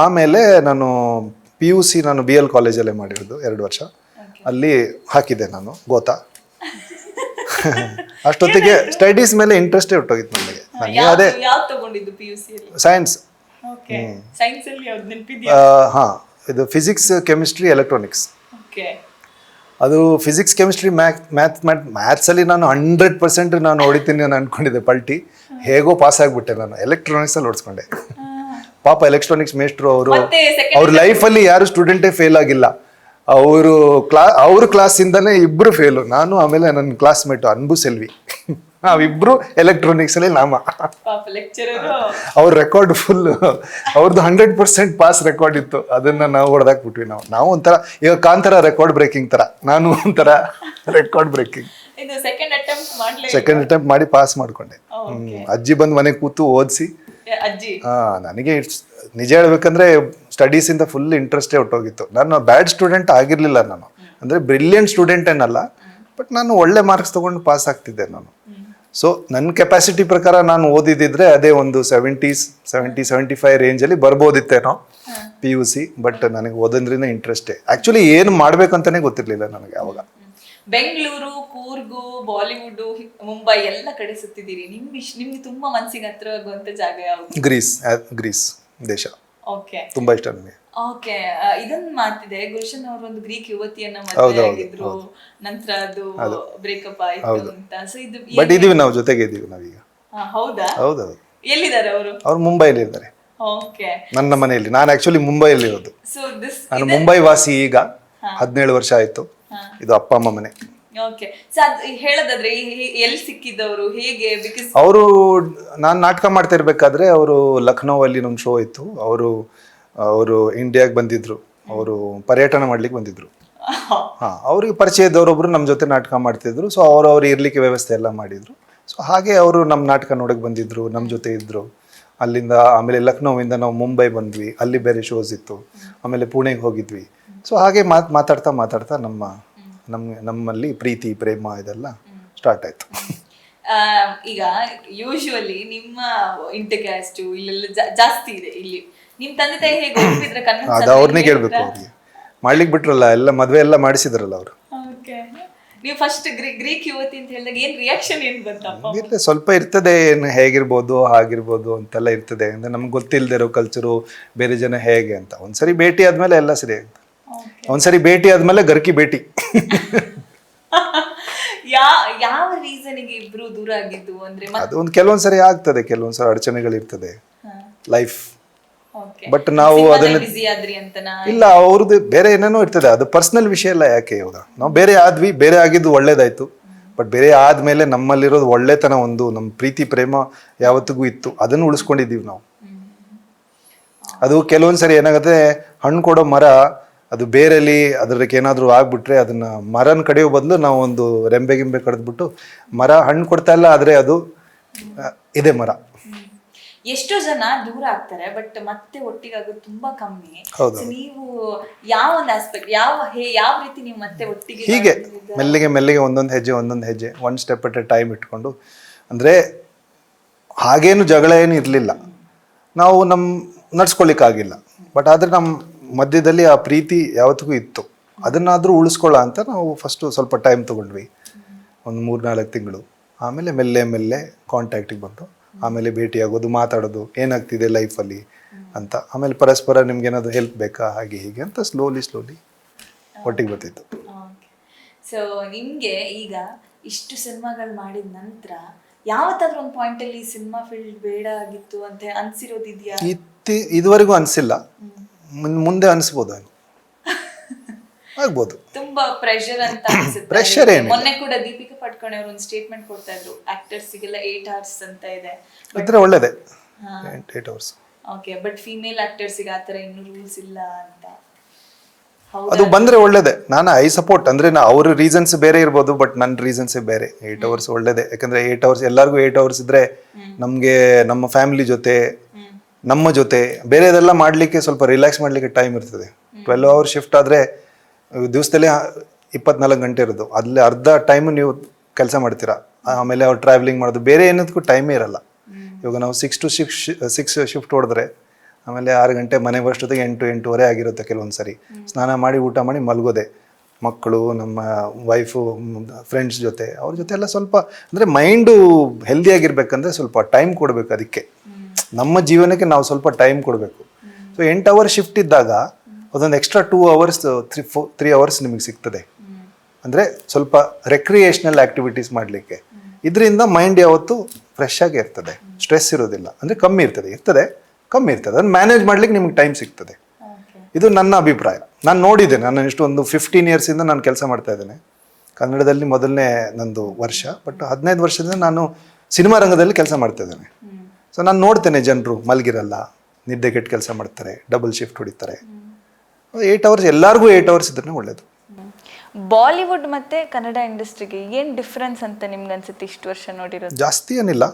ಆಮೇಲೆ ನಾನು PUC ನಾನು BL ಕಾಲೇಜಲ್ಲೇ ಮಾಡಿರೋದು 2 ವರ್ಷ. ಅಲ್ಲಿ ಹಾಕಿದ್ದೆ ನಾನು ಗೋತಾ. ಅಷ್ಟೊತ್ತಿಗೆ ಸ್ಟಡೀಸ್ ಮೇಲೆ ಇಂಟ್ರೆಸ್ಟೇ ಹೊಟ್ಟೋಗಿತ್ತು ನನಗೆ. ಅದೇ ಯಾವ್ದು ತಗೊಂಡಿದ್ದು PUC ಅಲ್ಲಿ? ಸೈನ್ಸ್. ಓಕೆ, ಸೈನ್ಸ್ ಅಲ್ಲಿ ಯಾವ್ದು ನೆನಪಿದ್ಯಾ? ಹಾಂ, ಇದು ಫಿಸಿಕ್ಸ್, ಕೆಮಿಸ್ಟ್ರಿ, ಎಲೆಕ್ಟ್ರಾನಿಕ್ಸ್. ಓಕೆ. ಅದು ಫಿಸಿಕ್ಸ್, ಕೆಮಿಸ್ಟ್ರಿ, ಮ್ಯಾಥ್ಸಲ್ಲಿ ನಾನು 100% ನಾನು ಹೊಡಿತೀನಿ ನಾನು ಅನ್ಕೊಂಡಿದ್ದೆ ಪಲ್ಟಿ. ಹೇಗೋ ಪಾಸ್ ಆಗಿಬಿಟ್ಟೆ ನಾನು. ಎಲೆಕ್ಟ್ರಾನಿಕ್ಸಲ್ಲಿ ಓಡಿಸ್ಕೊಂಡೆ. ಪಾಪ ಎಲೆಕ್ಟ್ರಾನಿಕ್ಸ್ ಮೇಸ್ಟ್ರು ಅವ್ರ ಲೈಫಲ್ಲಿ ಯಾರು ಸ್ಟೂಡೆಂಟೇ ಫೇಲ್ ಆಗಿಲ್ಲ. ಅವ್ರ ಕ್ಲಾಸಿಂದನೇ ಇಬ್ರು ಫೇಲು, ನಾನು ಆಮೇಲೆ ನನ್ನ ಕ್ಲಾಸ್ಮೇಟು ಅನ್ಬು ಸೆಲ್ವಿ. ನಾವಿಬ್ರು ಎಲೆಕ್ಟ್ರಾನಿಕ್ಸ್ ಅಲ್ಲಿ ನಾಮ. ಅವ್ರ ರೆಕಾರ್ಡ್ ಫುಲ್, ಅವ್ರದ್ದು 100% ಪಾಸ್ ರೆಕಾರ್ಡ್ ಇತ್ತು. ಅದನ್ನ ನಾವು ಹೊಡೆದಾಕ್ಬಿಟ್ವಿ. ನಾವು ಒಂಥರ ಈಗ ಕಾಂತರ ರೆಕಾರ್ಡ್ ಬ್ರೇಕಿಂಗ್ ತರ, ನಾನು ಒಂಥರ ರೆಕಾರ್ಡ್ ಬ್ರೇಕಿಂಗ್. ಸೆಕೆಂಡ್ ಅಟೆಂಪ್ಟ್ ಮಾಡಿ ಪಾಸ್ ಮಾಡ್ಕೊಂಡೆ. ಅಜ್ಜಿ ಬಂದು ಮನೆಗೆ ಕೂತು ಓದಿಸಿ. ನನಗೆ ನಿಜ ಹೇಳ್ಬೇಕಂದ್ರೆ ಸ್ಟಡೀಸ್ ಇಂದ ಫುಲ್ ಇಂಟ್ರೆಸ್ಟೇ ಹೊಟ್ಟೋಗಿತ್ತು. ನಾನು ಬ್ಯಾಡ್ ಸ್ಟೂಡೆಂಟ್ ಆಗಿರ್ಲಿಲ್ಲ. ನಾನು ಅಂದ್ರೆ ಬ್ರಿಲಿಯಂಟ್ ಸ್ಟೂಡೆಂಟ್ ಏನಲ್ಲ, ಬಟ್ ನಾನು ಒಳ್ಳೆ ಮಾರ್ಕ್ಸ್ ತಗೊಂಡು ಪಾಸ್ ಆಗ್ತಿದ್ದೆ ನಾನು. ಸೊ ನನ್ನ ಕೆಪಾಸಿಟಿ ಪ್ರಕಾರ ನಾನು ಓದಿದಿದ್ರೆ ಅದೇ ಒಂದು 70-75 ರೇಂಜಲ್ಲಿ ಬರ್ಬೋದಿತ್ತೇನೋ PUC. ಬಟ್ ನನಗೆ ಓದಂದ್ರಿಂದ ಇಂಟ್ರೆಸ್ಟೇ. ಆಕ್ಚುಲಿ ಏನು ಮಾಡ್ಬೇಕಂತಾನೆ ಗೊತ್ತಿರ್ಲಿಲ್ಲ ನನಗೆ ಅವಾಗ. ಬೆಂಗಳೂರು, ಕೂರ್ಗು, ಬಾಲಿವುಡ್, ಮುಂಬೈ ಎಲ್ಲ ಕಡೆ ಸುತ್ತಿದ್ದೀರಿ. ನಿಮ್ಗೆ ತುಂಬಾ ಮನಸ್ಸಿಗೆ ಹತ್ರ ಆಗುವಂತ ಜಾಗ ಯಾವುದು? ಗ್ರೀಸ್ ದೇಶ. ಓಕೆ, ತುಂಬಾ ಇಷ್ಟ ನನಗೆ. ಓಕೆ, ಇದನ್ನ ಮಾಡ್ತಿದೆ. ಗುಲ್ಶನ್ ಅವರು ಒಂದು ಗ್ರೀಕ್ ಯುವತಿಯನ್ನ ಮದುವೆ ಆಗಿದ್ರು, ನಂತರ ಅದು ಬ್ರೇಕಪ್ ಆಯ್ತು ಅಂತ. ಸೊ ಇದು ಬಟ್ ಇದೀವಿ ನಾವು, ಜೊತೆಗೆ ಇದೀವಿ ನಾವೀಗ. ಹೌದಾ? ಹೌದೌದು. ಎಲ್ಲಿದ್ದಾರೆ ಅವರು? ಅವ್ರು ಮುಂಬೈಲಿ ಇದ್ದಾರೆ. ಓಕೆ. ನನ್ನ ಮನೆಯಲ್ಲಿ. ನಾನು ಆಕ್ಚುಲಿ ಮುಂಬೈಯಲ್ಲಿ ಇರೋದು. ನಾನು ಮುಂಬೈ ವಾಸಿ ಈಗ 17 ವರ್ಷ ಆಯ್ತು. ಇದು ಅಪ್ಪ ಅಮ್ಮ ಮನೆ. ಓಕೆ. ಸೊ ಅದು ಹೇಳೋದಾದ್ರೆ ಎಲ್ಲಿ ಸಿಕ್ಕಿದ್ದವರು, ಹೇಗೆ? ಬಿಕಾಸ್ ಅವರು ನಾನು ನಾಟಕ ಮಾಡ್ತಾ ಇರ್ಬೇಕಾದ್ರೆ ಅವರು ಲಖನೌ ಅಲ್ಲಿ ನಮ್ಮ ಶೋ ಇತ್ತು. ಅವರು ಇಂಡಿಯಾಗೆ ಬಂದಿದ್ರು. ಅವರು ಪರ್ಯಟನ ಮಾಡ್ಲಿಕ್ಕೆ ಬಂದಿದ್ರು. ಅವ್ರಿಗೆ ಪರಿಚಯ ಇದ್ದವರೊಬ್ರು ನಮ್ಮ ಜೊತೆ ನಾಟಕ ಮಾಡ್ತಿದ್ರು. ಸೊ ಅವ್ರು ಇರ್ಲಿಕ್ಕೆ ವ್ಯವಸ್ಥೆ ಎಲ್ಲ ಮಾಡಿದ್ರು. ಸೊ ಹಾಗೆ ಅವರು ನಮ್ಮ ನಾಟಕ ನೋಡಕ್ ಬಂದಿದ್ರು, ನಮ್ಮ ಜೊತೆ ಇದ್ರು. ಅಲ್ಲಿಂದ ಆಮೇಲೆ ಲಖನೌವಿಂದ ನಾವು ಮುಂಬೈ ಬಂದ್ವಿ. ಅಲ್ಲಿ ಬೇರೆ ಶೋಸ್ ಇತ್ತು. ಆಮೇಲೆ ಪುಣೆಗೆ ಹೋಗಿದ್ವಿ. ಸೊ ಹಾಗೆ ಮಾತಾಡ್ತಾ ನಮ್ಮಲ್ಲಿ ಪ್ರೀತಿ, ಪ್ರೇಮ ಇದೆಲ್ಲ ಸ್ಟಾರ್ಟ್ ಆಯ್ತು. ಈಗ ಯೂಶುವಲಿ ನಿಮ್ಮ ಇಂಟರ್ಕ್ಯಾಸ್ಟ್ ಇಲ್ಲೆಲ್ಲ ಜಾಸ್ತಿ ಇದೆ. ಇಲ್ಲಿ ನಿಮ್ ತಂದೆ ತಾಯಿ ಹೇಗೆ ಒಪ್ಪಿದ್ರೆ? ಅದು ಅವ್ರನ್ನೇ ಕೇಳ್ಬೇಕು. ಅವ್ರಿಗೆ ಮಾಡ್ಲಿಕ್ಕೆ ಬಿಟ್ರಲ್ಲ, ಎಲ್ಲ ಮದ್ವೆ ಎಲ್ಲ ಮಾಡಿಸಿದ್ರಲ್ಲ ಅವರು. ನೀವು ಫಸ್ಟ್ ಗ್ರೀಕ್ ಯುವತಿ ಅಂತ ಹೇಳಿದಾಗ ಏನ್ ರಿಯಾಕ್ಷನ್ ಏನ್ ಬಂತಪ್ಪ? ಇಲ್ಲ, ಸ್ವಲ್ಪ ಇರ್ತದೆ, ಏನು ಹೇಗಿರ್ಬೋದು ಹಾಗಿರ್ಬೋದು ಅಂತೆಲ್ಲ ಇರ್ತದೆ. ಅಂದ್ರೆ ನಮ್ಗೆ ಗೊತ್ತಿಲ್ಲದೆ ಇರೋ ಕಲ್ಚರು, ಬೇರೆ ಜನ ಹೇಗೆ ಅಂತ. ಒಂದ್ಸರಿ ಭೇಟಿ ಆದ್ಮೇಲೆ ಎಲ್ಲ ಸರಿ ಆಗುತ್ತೆ. ಒಂದ್ಸರಿ ಭೇಟಿ ಆದ್ಮೇಲೆ ಗರ್ಕಿ ಭೇಟಿ. ಯಾವ ರೀಸನ್ಗೆ ಇಬ್ರು ದೂರ ಆಗಿದ್ದು ಅಂದ್ರೆ? ಅದು ಒಂದು ಕೆಲವೊಂದ್ಸರಿ ಆಗ್ತದೆ, ಕೆಲವೊಂದ್ಸರಿ ಅಡಚಣೆಗಳಿರ್ತದೆ ಲೈಫ್. ಬಟ್ ನಾವು ಅದನ್ನ ಇಲ್ಲ, ಅವ್ರದ್ದು ಬೇರೆ ಏನೇನೋ ಇರ್ತದೆ. ಅದು ಪರ್ಸನಲ್ ವಿಷಯ ಎಲ್ಲ. ಯಾಕೆ ಇವಾಗ ನಾವು ಬೇರೆ ಆಗಿದ್ದು ಒಳ್ಳೇದಾಯ್ತು. ಬಟ್ ಬೇರೆ ಆದ್ಮೇಲೆ ನಮ್ಮಲ್ಲಿರೋದು ಒಳ್ಳೆತನ, ಒಂದು ನಮ್ಮ ಪ್ರೀತಿ ಪ್ರೇಮ ಯಾವತ್ತಿಗೂ ಇತ್ತು. ಅದನ್ನು ಉಳಿಸ್ಕೊಂಡಿದ್ದೀವಿ ನಾವು. ಅದು ಕೆಲವೊಂದ್ಸರಿ ಏನಾಗುತ್ತೆ, ಹಣ್ಣು ಕೊಡೋ ಮರ ಅದು ಬೇರೆಲಿ ಅದಕ್ಕೆ ಏನಾದರೂ ಆಗ್ಬಿಟ್ರೆ ಅದನ್ನ ಮರನ ಕಡಿಯೋ ಬದಲು ನಾವು ಒಂದು ರೆಂಬೆ ಗಿಂಬೆ ಕಡಿದ್ಬಿಟ್ಟು ಮರ ಹಣ್ಣು ಕೊಡ್ತಾ ಇಲ್ಲ, ಆದ್ರೆ ಅದು ಇದೆ ಮರ. ಎಷ್ಟೋ ಜನ ದೂರ ಆಗ್ತಾರೆ, ಬಟ್ ಮತ್ತೆ ಒಟ್ಟಿಗೆ ಆಗೋದು ತುಂಬಾ ಕಮ್ಮಿ. ನೀವು ಯಾವ ಒಂದು ಆಸ್ಪೆಕ್ಟ್, ಯಾವ ರೀತಿ ನೀವು ಮತ್ತೆ ಒಟ್ಟಿಗೆ? ಹೀಗೆ ಮೆಲ್ಲಿಗೆ ಒಂದೊಂದು ಹೆಜ್ಜೆ one step at A time ಇಟ್ಕೊಂಡು. ಅಂದ್ರೆ ಹಾಗೇನು ಜಗಳ ಏನು ಇರಲಿಲ್ಲ, ನಾವು ನಡ್ಸ್ಕೊಳಿಕ್ಕಾಗಿಲ್ಲ. ಬಟ್ ಆದ್ರೆ ನಮ್ಮ ಮಧ್ಯದಲ್ಲಿ ಆ ಪ್ರೀತಿ ಯಾವತ್ತಿಗೂ ಇತ್ತು. ಅದನ್ನಾದ್ರೂ ಉಳಿಸ್ಕೊಳ್ಳೋ ಅಂತ ನಾವು ಫಸ್ಟು ಸ್ವಲ್ಪ ಟೈಮ್ ತಗೊಂಡ್ವಿ, ಒಂದು 3-4 ತಿಂಗಳು. ಆಮೇಲೆ ಮೆಲ್ಲೆ ಕಾಂಟ್ಯಾಕ್ಟಿಗೆ ಬಂದು, ಆಮೇಲೆ ಭೇಟಿಯಾಗೋದು, ಮಾತಾಡೋದು, ಏನಾಗ್ತಿದೆ ಲೈಫಲ್ಲಿ ಅಂತ. ಆಮೇಲೆ ಪರಸ್ಪರ ನಿಮ್ಗೆ ಏನಾದ್ರು ಹೆಲ್ಪ್ ಬೇಕಾ, ಹಾಗೆ ಹೀಗೆ ಅಂತ ಸ್ಲೋಲಿ ಒಟ್ಟಿಗೆ ಬರ್ತಿತ್ತು. ಸೊ ನಿಮ್ಗೆ ಈಗ ಇಷ್ಟು ಸಿನಿಮಾಗಳು ಮಾಡಿದ ನಂತರ ಯಾವತ್ತಾದ್ರೂ ಒಂದು ಪಾಯಿಂಟ್ ಅಲ್ಲಿ ಸಿನಿಮಾ ಫೀಲ್ಡ್ ಬೇಡ ಆಗಿತ್ತು ಅಂತ ಅನ್ಸಿರೋದಿದ್ಯಾ? ಇದುವರೆಗೂ ಅನ್ಸಿಲ್ಲ. ಮುಂದೆ ಅನ್ಸ್ಬೋದು, ಆಗ್ಬೋದು. ತುಂಬಾ ಪ್ರೆಷರ್ ಅಂತ ಅನ್ಸುತ್ತೆ. ಪ್ರೆಷರ್ ಏನು? ಮೊನ್ನೆ ಕೂಡ ದೀಪಿಕಾ ಪಡ್ಕೋಣೆ ಅವರು ಒಂದು ಸ್ಟೇಟ್ಮೆಂಟ್ ಕೊಡ್ತಾ ಇದ್ರು, ಆಕ್ಟರ್ಸ್ಗೆಲ್ಲ 8 hours ಅಂತ ಇದೆ. ಇದ್ರೆ ಒಳ್ಳೇದೇ, 8 hours. ಓಕೆ, ಬಟ್ ಫೀಮೇಲ್ ಆಕ್ಟರ್ಸ್ಗೆ ಆ ಥರ ಇನ್ನೂ ರೂಲ್ಸ್ ಇಲ್ಲ ಅಂತ. ಅದು ಬಂದ್ರೆ ಒಳ್ಳೇದೇ. I support. ಅಂದ್ರೆ ಅವ್ರ ರೀಸನ್ಸ್ ಬೇರೆ ಇರ್ಬೋದು, ಬಟ್ ನನ್ನ ರೀಸನ್ಸೇ ಬೇರೆ. 8 hours ಒಳ್ಳೇದೇ. ಯಾಕಂದ್ರೆ 8 hours ಎಲ್ಲರಿಗೂ 8 hours ಇದ್ರೆ ನಮ್ಗೆ ನಮ್ಮ ಫ್ಯಾಮಿಲಿ ಜೊತೆ, ನಮ್ಮ ಜೊತೆ ಬೇರೆದೆಲ್ಲ ಮಾಡ್ಲಿಕ್ಕೆ ಸ್ವಲ್ಪ ರಿಲ್ಯಾಕ್ಸ್ ಮಾಡ್ಲಿಕ್ಕೆ ಟೈಮ್ ಇರ್ತದೆ. 12 hours ಶಿಫ್ಟ್ ಆದ್ರೆ ದಿವಸದಲ್ಲಿ 24 ಗಂಟೆ ಇರೋದು. ಅಲ್ಲಿ ಅರ್ಧ ಟೈಮ್ ನೀವು ಕೆಲಸ ಮಾಡ್ತೀರಾ. ಆಮೇಲೆ ಅವ್ರು ಟ್ರಾವೆಲಿಂಗ್ ಮಾಡೋದು, ಬೇರೆ ಏನದಕ್ಕೂ ಟೈಮೇ ಇರಲ್ಲ. ಇವಾಗ ನಾವು 6 to 6 ಶಿಫ್ಟ್ ಹೊಡೆದ್ರೆ ಆಮೇಲೆ 6 ಗಂಟೆ ಮನೆ ಬರೋಷ್ಟೊತ್ತಿಗೆ 8-8:30 ಆಗಿರುತ್ತೆ ಕೆಲವೊಂದು ಸರಿ. ಸ್ನಾನ ಮಾಡಿ ಊಟ ಮಾಡಿ ಮಲಗೋದೆ. ಮಕ್ಕಳು, ನಮ್ಮ ವೈಫು, ಫ್ರೆಂಡ್ಸ್ ಜೊತೆ, ಅವ್ರ ಜೊತೆ ಎಲ್ಲ ಸ್ವಲ್ಪ ಅಂದರೆ ಮೈಂಡು ಹೆಲ್ದಿಯಾಗಿರ್ಬೇಕಂದ್ರೆ ಸ್ವಲ್ಪ ಟೈಮ್ ಕೊಡಬೇಕು. ಅದಕ್ಕೆ ನಮ್ಮ ಜೀವನಕ್ಕೆ ನಾವು ಸ್ವಲ್ಪ ಟೈಮ್ ಕೊಡಬೇಕು. ಸೊ 8 ಅವರ್ ಶಿಫ್ಟ್ ಇದ್ದಾಗ ಅದೊಂದು ಎಕ್ಸ್ಟ್ರಾ 2 ಅವರ್ಸ್ 3 ಅವರ್ಸ್ ನಿಮಗೆ ಸಿಗ್ತದೆ. ಅಂದರೆ ಸ್ವಲ್ಪ ರೆಕ್ರಿಯೇಷನಲ್ ಆ್ಯಕ್ಟಿವಿಟೀಸ್ ಮಾಡಲಿಕ್ಕೆ. ಇದರಿಂದ ಮೈಂಡ್ ಯಾವತ್ತೂ ಫ್ರೆಶ್ ಆಗಿ ಇರ್ತದೆ, ಸ್ಟ್ರೆಸ್ ಇರೋದಿಲ್ಲ. ಅಂದರೆ ಕಮ್ಮಿ ಇರ್ತದೆ ಕಮ್ಮಿ ಇರ್ತದೆ. ಅದನ್ನು ಮ್ಯಾನೇಜ್ ಮಾಡ್ಲಿಕ್ಕೆ ನಿಮ್ಗೆ ಟೈಮ್ ಸಿಗ್ತದೆ. ಇದು ನನ್ನ ಅಭಿಪ್ರಾಯ. ನಾನು ನೋಡಿದ್ದೇನೆ. ನಾನು ಇಷ್ಟೊಂದು 15 ಇಯರ್ಸಿಂದ ನಾನು ಕೆಲಸ ಮಾಡ್ತಾ ಇದ್ದೇನೆ ಕನ್ನಡದಲ್ಲಿ. ಮೊದಲನೇ ನಂದು ವರ್ಷ. ಬಟ್ 15 ವರ್ಷದಿಂದ ನಾನು ಸಿನಿಮಾ ರಂಗದಲ್ಲಿ ಕೆಲಸ ಮಾಡ್ತಾ ಇದ್ದೇನೆ. ಸೊ ನಾನು ನೋಡ್ತೇನೆ, ಜನರು ಮಲಗಿರಲ್ಲ, ನಿದ್ದೆಗೆಟ್ಟು ಕೆಲಸ ಮಾಡ್ತಾರೆ, ಡಬಲ್ ಶಿಫ್ಟ್ ಹೊಡಿತಾರೆ. 8 ಅವರ್ಸ್, ಎಲ್ಲರಿಗೂ 8 ಅವರ್ಸ್ ಇದ್ರೆ ಒಳ್ಳೇದು. ಬಾಲಿವುಡ್ ಮತ್ತೆ ಕನ್ನಡ ಇಂಡಸ್ಟ್ರಿಗೆ ಏನು ಡಿಫ್ರೆನ್ಸ್ ಅಂತ ನಿಮ್ಗೆ ಅನ್ಸುತ್ತೆ ಇಷ್ಟು ವರ್ಷ ನೋಡಿರೋದು? ಜಾಸ್ತಿ ಏನಿಲ್ಲ.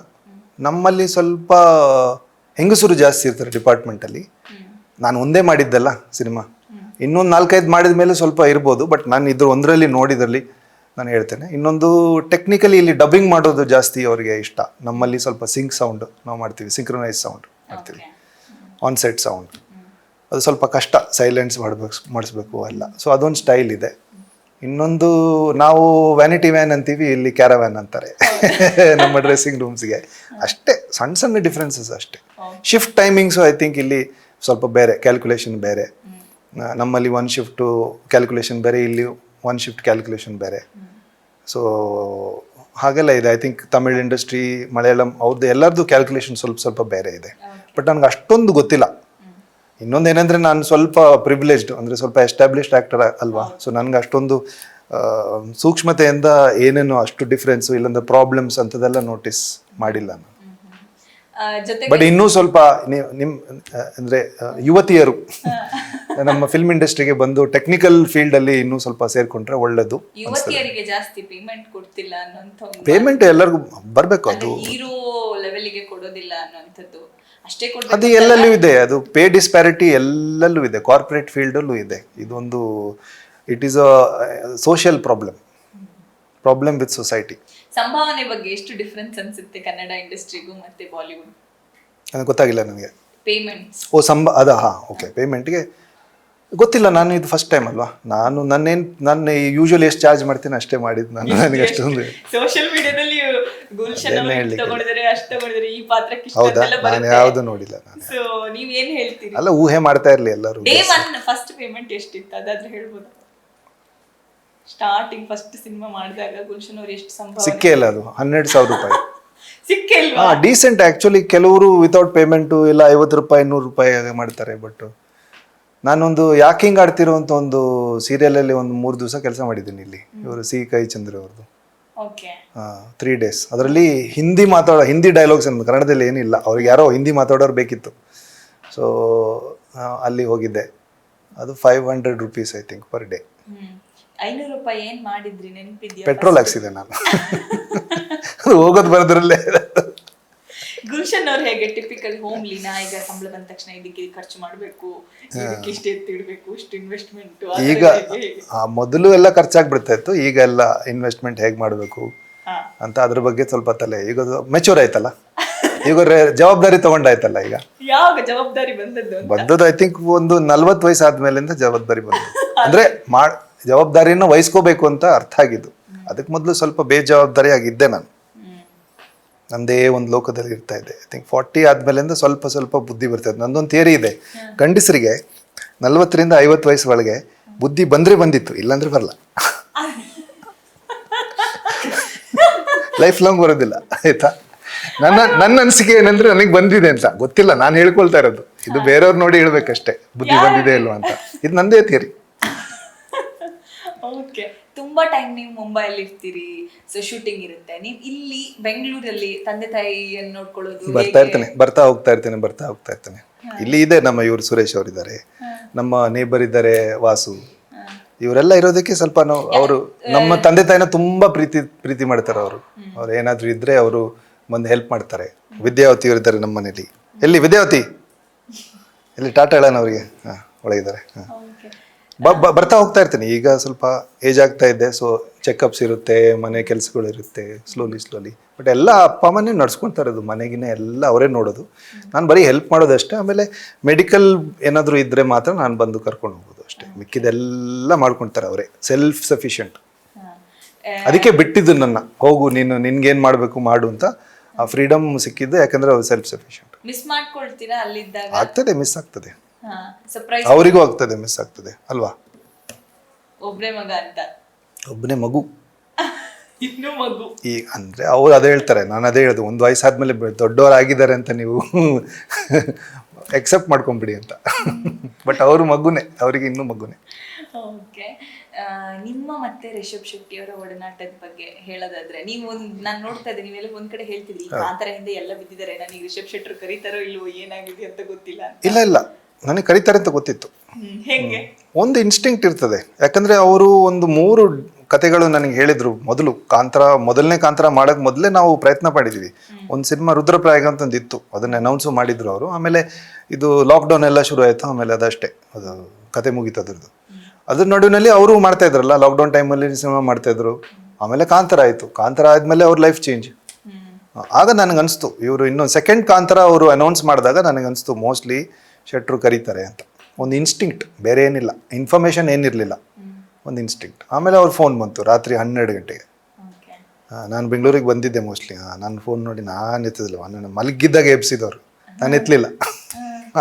ನಮ್ಮಲ್ಲಿ ಸ್ವಲ್ಪ ಹೆಂಗಸರು ಜಾಸ್ತಿ ಇರ್ತಾರೆ ಡಿಪಾರ್ಟ್ಮೆಂಟಲ್ಲಿ. ನಾನು ಒಂದೇ ಮಾಡಿದ್ದಲ್ಲ ಸಿನಿಮಾ, ಇನ್ನೊಂದು 4-5 ಮಾಡಿದ ಮೇಲೆ ಸ್ವಲ್ಪ ಇರ್ಬೋದು. ಬಟ್ ನಾನು ಒಂದರಲ್ಲಿ ನೋಡಿದ್ರಲ್ಲಿ ನಾನು ಹೇಳ್ತೇನೆ. ಇನ್ನೊಂದು ಟೆಕ್ನಿಕಲಿ ಇಲ್ಲಿ ಡಬ್ಬಿಂಗ್ ಮಾಡೋದು ಜಾಸ್ತಿ ಅವರಿಗೆ ಇಷ್ಟ. ನಮ್ಮಲ್ಲಿ ಸ್ವಲ್ಪ ಸಿಂಕ್ ಸೌಂಡ್ ನಾವು ಮಾಡ್ತೀವಿ, ಸಿಂಕ್ರೊನೈಸ್ ಸೌಂಡ್ ಮಾಡ್ತೀವಿ, ಆನ್ ಸೆಟ್ ಸೌಂಡ್. ಅದು ಸ್ವಲ್ಪ ಕಷ್ಟ, ಸೈಲೆನ್ಸ್ ಮಾಡಿಸ್ಬೇಕು ಎಲ್ಲ. ಸೊ ಅದೊಂದು ಸ್ಟೈಲ್ ಇದೆ. ಇನ್ನೊಂದು, ನಾವು ವ್ಯಾನಿಟಿ ವ್ಯಾನ್ ಅಂತೀವಿ, ಇಲ್ಲಿ ಕ್ಯಾರವ್ಯಾನ್ ಅಂತಾರೆ ನಮ್ಮ ಡ್ರೆಸ್ಸಿಂಗ್ ರೂಮ್ಸ್ಗೆ. ಅಷ್ಟೇ, ಸಣ್ಣ ಸಣ್ಣ ಡಿಫ್ರೆನ್ಸಸ್ ಅಷ್ಟೇ. ಶಿಫ್ಟ್ ಟೈಮಿಂಗ್ಸು ಐ ಥಿಂಕ್ ಇಲ್ಲಿ ಸ್ವಲ್ಪ ಬೇರೆ, ಕ್ಯಾಲ್ಕುಲೇಷನ್ ಬೇರೆ. ನಮ್ಮಲ್ಲಿ 1 ಶಿಫ್ಟು ಕ್ಯಾಲ್ಕುಲೇಷನ್ ಬೇರೆ, ಇಲ್ಲಿ 1 ಶಿಫ್ಟ್ ಕ್ಯಾಲ್ಕುಲೇಷನ್ ಬೇರೆ. ಸೊ ಹಾಗೆಲ್ಲ ಇದೆ. I think Tamil industry, Malayalam, ಅವ್ರದ್ದು ಎಲ್ಲರದ್ದು ಕ್ಯಾಲ್ಕುಲೇಷನ್ ಸ್ವಲ್ಪ ಬೇರೆ ಇದೆ. ಬಟ್ ನನಗೆ ಅಷ್ಟೊಂದು ಗೊತ್ತಿಲ್ಲ. ಇನ್ನೊಂದು ಏನಂದರೆ, ನಾನು ಸ್ವಲ್ಪ ಪ್ರಿವಿಲೇಜ್ಡ್, ಅಂದರೆ ಸ್ವಲ್ಪ ಎಸ್ಟಾಬ್ಲಿಷ್ಡ್ ಆ್ಯಕ್ಟರ್ ಅಲ್ವಾ. ಸೊ ನನಗೆ ಅಷ್ಟೊಂದು ಸೂಕ್ಷ್ಮತೆಯಿಂದ ಏನೇನು ಅಷ್ಟು ಡಿಫ್ರೆನ್ಸು ಇಲ್ಲಾಂದ್ರೆ ಪ್ರಾಬ್ಲಮ್ಸ್ ಅಂಥದ್ದೆಲ್ಲ ನೋಟಿಸ್ ಮಾಡಿಲ್ಲ ನಾನು. ಬಟ್ ಇನ್ನೂ ಸ್ವಲ್ಪ ನಿಮ್ಮ ಅಂದರೆ ಯುವತಿಯರು ನಮ್ಮ ಫಿಲ್ಮ್ ಇಂಡಸ್ಟ್ರಿಗೆ ಬಂದು ಟೆಕ್ನಿಕಲ್ ಫೀಲ್ಡಲ್ಲಿ ಇನ್ನೂ ಸ್ವಲ್ಪ ಸೇರ್ಕೊಂಡ್ರೆ ಒಳ್ಳೇದು. ಯುವತಿಯರಿಗೆ ಜಾಸ್ತಿ ಪೇಮೆಂಟ್ ಕೊಡ್ತಿಲ್ಲ ಅನ್ನೋಂಥ ಪೇಮೆಂಟ್ ಎಲ್ಲರಿಗೂ ಬರಬೇಕು. ಅದು ಹೀರೋ ಲೆವೆಲ್ಗೆ ಕೊಡೋದಿಲ್ಲ ಅನ್ನೋಂಥದ್ದು ಅಷ್ಟೇ. ಅದು ಎಲ್ಲೆಲ್ಲೂ ಇದೆ. ಅದು ಪೇ ಡಿಸ್ಪ್ಯಾರಿಟಿ ಎಲ್ಲೆಲ್ಲೂ ಇದೆ, ಕಾರ್ಪೊರೇಟ್ ಫೀಲ್ಡಲ್ಲೂ ಇದೆ. ಇದೊಂದು it is a social problem with society. ಸಂಭಾವನೆ ಬಗ್ಗೆ ಎಷ್ಟು ಡಿಫ್ರೆನ್ಸ್ ಅನ್ಸುತ್ತೆ ಕನ್ನಡ ಇಂಡಸ್ಟ್ರಿಗೂ ಮತ್ತೆ ಬಾಲಿವುಡ್? ಅದು ಗೊತ್ತಾಗಿಲ್ಲ ನನಗೆ. ಪೇಮೆಂಟ್ಸ್ ಓಕೆ, ಪೇಮೆಂಟ್ಗೆ ಗೊತ್ತಿಲ್ಲ. ನಾನು ಇದು ಫಸ್ಟ್ ಟೈಮ್ ಅಲ್ವಾ. ನಾನು ಯೂಶುವಲಿ ಎಷ್ಟು ಚಾರ್ಜ್ ಮಾಡ್ತೀನಿ ಅಷ್ಟೇ ಮಾಡಿದ್ದು ನಾನು. ನನಗೆ ಅಷ್ಟೊಂದು ಸೋಷಿಯಲ್ ಮೀಡಿಯಾದಲ್ಲಿ ಗುಲ್ಶನ್ ತಗೊಂಡಿದ್ದಾರೆ, ಅಷ್ಟು ತಗೊಂಡಿದ್ದಾರೆ, ಈ ಪಾತ್ರಕ್ಕೆ ಇಷ್ಟು ಹೌದಾ, ಅಂತೆಲ್ಲ ನಾನು ಬರುತ್ತೆ. ಯಾವುದು ನೋಡಿಲ್ಲ ನಾನು. ಸೊ ನೀವ್ ಏನ್ ಹೇಳ್ತೀರಿ? ಅಲ್ಲ, ಊಹೆ ಮಾಡ್ತಾ ಇರ್ಲಿ ಎಲ್ಲರೂ. ಡೇ 1 ಫಸ್ಟ್ ಪೇಮೆಂಟ್ ಎಷ್ಟಿತ್ತು ಅದಾದ್ರೆ ಹೇಳ್ಬೋದು? ಸ್ಟಾರ್ಟಿಂಗ್ ಫಸ್ಟ್ ಸಿನಿಮಾ ಮಾಡಿದಾಗ ಗುಲ್ಶನ್ ಅವ್ರು ಎಷ್ಟು ಸಂಭಾವನೆ? ಸಿಕ್ಕೇ ಇಲ್ಲ. ಅದು 12,000 ರೂಪಾಯಿ. ಸಿಕ್ಕೇ ಇಲ್ವಾ? Decent actually. ಕೆಲವರು ವಿತೌಟ್ ಪೇಮೆಂಟು ಇಲ್ಲ 50 ರೂಪಾಯಿ 100 ರೂಪಾಯಿ ಮಾಡ್ತಾರೆ. ಬಟ್ ನಾನೊಂದು ಯಾಕೆ ಹಿಂಗೆ ಆಡ್ತಿರೋ ಅಂತ ಒಂದು ಸೀರಿಯಲಲ್ಲಿ ಒಂದು 3 ದಿವಸ ಕೆಲಸ ಮಾಡಿದ್ದೀನಿ ಇಲ್ಲಿ. ಇವರು ಸಿ ಕೈ ಚಂದ್ರ ಅವ್ರದ್ದು. 3 days. ಅದರಲ್ಲಿ ಹಿಂದಿ ಡೈಲಾಗ್ಸ್ ಅಂತ ಕನ್ನಡದಲ್ಲಿ ಏನಿಲ್ಲ. ಅವ್ರಿಗೆ ಯಾರೋ ಹಿಂದಿ ಮಾತಾಡೋರು ಬೇಕಿತ್ತು. ಸೊ ಅಲ್ಲಿ ಹೋಗಿದ್ದೆ. ಅದು 500 rupees I think per day. 500 ರೂಪಾಯಿ ಏನ್ ಮಾಡಿದ್ರಿ ನೆನಪಿದ್ಯಾ? ಪೆಟ್ರೋಲ್ ಹಾಕ್ಸಿದೆ ನಾನು. ಹೋಗೋದು ಬರೋದ್ರಲ್ಲೇ. ಗುಲ್ಶನ್ ಅವ್ರು ಹೇಗೆ ಟಿಪಿಕಲ್ ಹೋಮ್ಲಿನಾ? ಈಗ ಸಂಬಳ ಬಂದ ತಕ್ಷಣ ಇದಕ್ಕೆ ಖರ್ಚು ಮಾಡಬೇಕು, ಇದಕ್ಕೆ ಇಷ್ಟು ಎತ್ತಿಡ್ಬೇಕು, ಇಷ್ಟು ಇನ್ವೆಸ್ಟ್ಮೆಂಟ್? ಈಗ ಮೊದಲು ಎಲ್ಲ ಖರ್ಚಾಗ್ಬಿಡ್ತಾ ಇತ್ತು. ಈಗ ಎಲ್ಲ ಇನ್ವೆಸ್ಟ್ಮೆಂಟ್ ಹೇಗೆ ಮಾಡಬೇಕು ಅಂತ ಅದ್ರ ಬಗ್ಗೆ ಸ್ವಲ್ಪ ತಲೆ. ಈಗ ಮೆಚೂರ್ ಆಯ್ತಲ್ಲ, ಈಗ ಜವಾಬ್ದಾರಿ ತಗೊಂಡಾಯ್ತಲ್ಲ. ಈಗ ಯಾವಾಗ ಜವಾಬ್ದಾರಿ ಬಂದದ್ದು? ಐ ಥಿಂಕ್ ಒಂದು 40 ವಯಸ್ಸು ಆದ್ಮೇಲಿಂದ ಜವಾಬ್ದಾರಿ ಬಂದದ್ದು. ಅಂದ್ರೆ ಜವಾಬ್ದಾರಿನ ವಹಿಸ್ಕೋಬೇಕು ಅಂತ ಅರ್ಥ ಆಗಿದ್ದು. ಅದಕ್ಕೆ ಮೊದಲು ಸ್ವಲ್ಪ ಬೇಜವಾಬ್ದಾರಿ ಆಗಿದ್ದೆ ನಾನು. ನಂದೇ ಒಂದು ಲೋಕದಲ್ಲಿ ಇರ್ತಾ ಇದ್ದೆ. ಐ ಥಿಂಕ್ 40 ಆದ್ಮೇಲಿಂದ ಸ್ವಲ್ಪ ಬುದ್ಧಿ ಬರ್ತದೆ. ನಂದೊಂದು ಥಿಯರಿ ಇದೆ, ಗಂಡಸರಿಗೆ 40ರಿಂದ 50 ವಯಸ್ಸು ಒಳಗೆ ಬುದ್ಧಿ ಬಂದಿತ್ತು, ಇಲ್ಲಾಂದ್ರೆ ಬರಲ್ಲ. ಲೈಫ್ ಲಾಂಗ್ ಬರೋದಿಲ್ಲ, ಆಯ್ತಾ? ನನ್ನ ಅನಿಸಿಕೆ ಏನಂದ್ರೆ, ನನಗೆ ಬಂದಿದೆ ಅಂತ ಗೊತ್ತಿಲ್ಲ, ನಾನು ಹೇಳ್ಕೊಳ್ತಾ ಇರೋದು. ಇದು ಬೇರೆಯವ್ರು ನೋಡಿ ಹೇಳ್ಬೇಕಷ್ಟೇ ಬುದ್ಧಿ ಬಂದಿದೆ ಇಲ್ವಾ ಅಂತ. ಇದು ನಂದೇ ಥಿಯರಿ. ಓಕೆ. ತುಂಬಾ ಟೈಮ್ ನೀವು ಮುಂಬೈಯಲ್ಲಿ ಇರ್ತೀರಿ, ಸೊ ಶೂಟಿಂಗ್ ಇರುತ್ತೆ. ನೀವು ಇಲ್ಲಿ ಬೆಂಗಳೂರಲ್ಲಿ ತಂದೆ ತಾಯಿಯನ್ನು ನೋಡ್ಕೊಳ್ಳೋದು? ಬರ್ತಾ ಹೋಗ್ತಾ ಇರ್ತೇನೆ. ಇಲ್ಲಿ ಇದೆ ನಮ್ಮ ಇವರು ಸುರೇಶ್ ಅವರಿದ್ದಾರೆ, ನಮ್ಮ ನೇಬರ್ ಇದ್ದಾರೆ ವಾಸು. ಇವರೆಲ್ಲ ಇರೋದಕ್ಕೆ ಸ್ವಲ್ಪ ಅವರು ನಮ್ಮ ತಂದೆ ತಾಯಿನ ತುಂಬಾ ಪ್ರೀತಿ ಮಾಡ್ತಾರೆ. ಅವ್ರು ಏನಾದ್ರು ಇದ್ರೆ ಅವರು ಬಂದು ಹೆಲ್ಪ್ ಮಾಡ್ತಾರೆ. ವಿದ್ಯಾವತಿ ಅವರಿದ್ದಾರೆ ನಮ್ಮ ಮನೇಲಿ. ಎಲ್ಲಿ ವಿದ್ಯಾವತಿ? ಇಲ್ಲಿ ಟಾಟಾ ಹೇಳೋಣ ಅವ್ರಿಗೆ. ಒಳಗಿದ್ದಾರೆ. ಬರ್ತಾ ಹೋಗ್ತಾ ಇರ್ತೀನಿ. ಈಗ ಸ್ವಲ್ಪ ಏಜ್ ಆಗ್ತಾ ಇದೆ, ಸೊ ಚೆಕಪ್ಸ್ ಇರುತ್ತೆ, ಮನೆ ಕೆಲಸಗಳು ಇರುತ್ತೆ, ಸ್ಲೋಲಿ ಬಟ್ ಎಲ್ಲ ಅಪ್ಪ ಅಮ್ಮನೇ ನಡ್ಸ್ಕೊತಾ ಇರೋದು, ಮನೆಗಿನೇ ಎಲ್ಲ ಅವರೇ ನೋಡೋದು. ನಾನು ಬರೀ ಹೆಲ್ಪ್ ಮಾಡೋದಷ್ಟೇ. ಆಮೇಲೆ ಮೆಡಿಕಲ್ ಏನಾದರೂ ಇದ್ದರೆ ಮಾತ್ರ ನಾನು ಬಂದು ಕರ್ಕೊಂಡು ಹೋಗೋದು ಅಷ್ಟೇ. ಮಿಕ್ಕಿದೆಲ್ಲ ಮಾಡ್ಕೊಳ್ತಾರೆ ಅವರೇ, ಸೆಲ್ಫ್ ಸಫಿಷಿಯೆಂಟ್. ಅದಕ್ಕೆ ಬಿಟ್ಟಿದ್ದು ನನ್ನ, ಹೋಗು ನೀನು, ನಿನ್ಗೇನು ಮಾಡಬೇಕು ಮಾಡು ಅಂತ ಆ ಫ್ರೀಡಮ್ ಸಿಕ್ಕಿದ್ದು. ಯಾಕಂದರೆ ಅವ್ರು ಸೆಲ್ಫ್ ಸಫಿಷಿಯೆಂಟ್. ಮಿಸ್ ಮಾಡ್ಕೊಳ್ತೀರಾ ಅಲ್ಲಿದ್ದಾಗ? ಆಗ್ತದೆ, ಮಿಸ್ ಆಗ್ತದೆ, ಸರ್ಪ್ರೈಸ್ ಅವರಿಗೂ ಆಗ್ತದೆ, ಮಿಸ್ ಆಗ್ತದೆ ಅಲ್ವಾ. ಒಬ್ನೇ ಮಗ ಅಂತ, ಒಬ್ಬನೇ ಮಗು, ಇನ್ನೂ ಮಗು. ಈ ಅಂದರೆ ಅವ್ರು ಅದೇ ಹೇಳ್ತಾರೆ, ನಾನು ಅದೇ ಹೇಳೋದು, ಒಂದು ವಯಸ್ಸಾದ್ಮೇಲೆ ದೊಡ್ಡವರಾಗಿದ್ದಾರೆ ಅಂತ ನೀವು ಎಕ್ಸೆಪ್ಟ್ ಮಾಡ್ಕೊಂಬಿಡಿ ಅಂತ. ಬಟ್ ಅವರು ಮಗುನೇ, ಅವರಿಗೆ ಇನ್ನೂ ಮಗುನೇ. ಓಕೆ, ನಿಮ್ಮ ಮತ್ತೆ ರಿಷಬ್ ಶೆಟ್ಟಿ ಅವರ ಒಡನಾಟದ ಬಗ್ಗೆ ಹೇಳೋದಾದ್ರೆ, ನೀವು ನಾನು ನೋಡ್ತಾ ಇದ್ದೆ, ನೀವೆಲ್ಲ ಒಂದ್ ಕಡೆ ಹೇಳ್ತಿದ್ರಿ ಕಾಂತಾರ ಹಿಂದೆ ಎಲ್ಲ ಬಿದ್ದಿದ್ದಾರೆ, ನನಗೆ ರಿಷಬ್ ಶೆಟ್ಟರು ಕರೀತಾರೋ ಇಲ್ವೋ, ಏನಾಗಿದೆ ಅಂತ ಗೊತ್ತಿಲ್ಲ ಅಂತ. ಇಲ್ಲ ನನಗೆ ಕರೀತಾರೆ ಅಂತ ಗೊತ್ತಿತ್ತು. ಹೆಂಗೆ? ಒಂದು ಇನ್ಸ್ಟಿಂಕ್ಟ್ ಇರ್ತದೆ. ಯಾಕಂದ್ರೆ ಅವರು ಒಂದು 3 ಕತೆಗಳು ನನಗೆ ಹೇಳಿದ್ರು ಮೊದಲು. ಮೊದಲನೇ ಕಾಂತಾರ ಮಾಡೋಕೆ ಮೊದಲೇ ನಾವು ಪ್ರಯತ್ನ ಪಡಿದ್ವಿ. ಒಂದು ಸಿನಿಮಾ ರುದ್ರಪ್ರಾಯಗ ಅಂತಂದು ಇತ್ತು, ಅದನ್ನ ಅನೌನ್ಸು ಮಾಡಿದ್ರು ಅವರು. ಆಮೇಲೆ ಇದು ಲಾಕ್ಡೌನ್ ಎಲ್ಲ ಶುರು ಆಯ್ತು, ಆಮೇಲೆ ಅದಷ್ಟೇ, ಅದು ಕತೆ ಮುಗೀತು ಅದ್ರದ್ದು. ಅದ್ರ ನಡುವಿನಲ್ಲಿ ಅವರು ಮಾಡ್ತಾ ಇದ್ರಲ್ಲ, ಲಾಕ್ಡೌನ್ ಟೈಮಲ್ಲಿ ಸಿನಿಮಾ ಮಾಡ್ತಾ ಇದ್ರು. ಆಮೇಲೆ ಕಾಂತಾರ ಆಯ್ತು, ಕಾಂತಾರ ಆದ್ಮೇಲೆ ಅವ್ರ ಲೈಫ್ ಚೇಂಜ್. ಆಗ ನನಗನ್ಸ್ತು, ಇವರು ಇನ್ನೊಂದು ಸೆಕೆಂಡ್ ಕಾಂತಾರ ಅವರು ಅನೌನ್ಸ್ ಮಾಡಿದಾಗ ನನಗನ್ಸ್ತು ಮೋಸ್ಟ್ಲಿ ಶೆಟ್ರು ಕರೀತಾರೆ ಅಂತ. ಒಂದು ಇನ್ಸ್ಟಿಂಕ್ಟ್, ಬೇರೆ ಏನಿಲ್ಲ, ಇನ್ಫಾರ್ಮೇಶನ್ ಏನಿರಲಿಲ್ಲ, ಒಂದು ಇನ್ಸ್ಟಿಂಕ್ಟ್. ಆಮೇಲೆ ಅವ್ರ ಫೋನ್ ಬಂತು ರಾತ್ರಿ 12 ಗಂಟೆಗೆ. ನಾನು ಬೆಂಗಳೂರಿಗೆ ಬಂದಿದ್ದೆ ಮೋಸ್ಟ್ಲಿ. ನನ್ನ ಫೋನ್ ನೋಡಿ ನಾನು ಎತ್ತದಿಲ್ಲ, ನಾನು ಮಲಗಿದ್ದಾಗ ಎಬ್ಸಿದವರು, ನಾನು ಎತ್ತಲಿಲ್ಲ.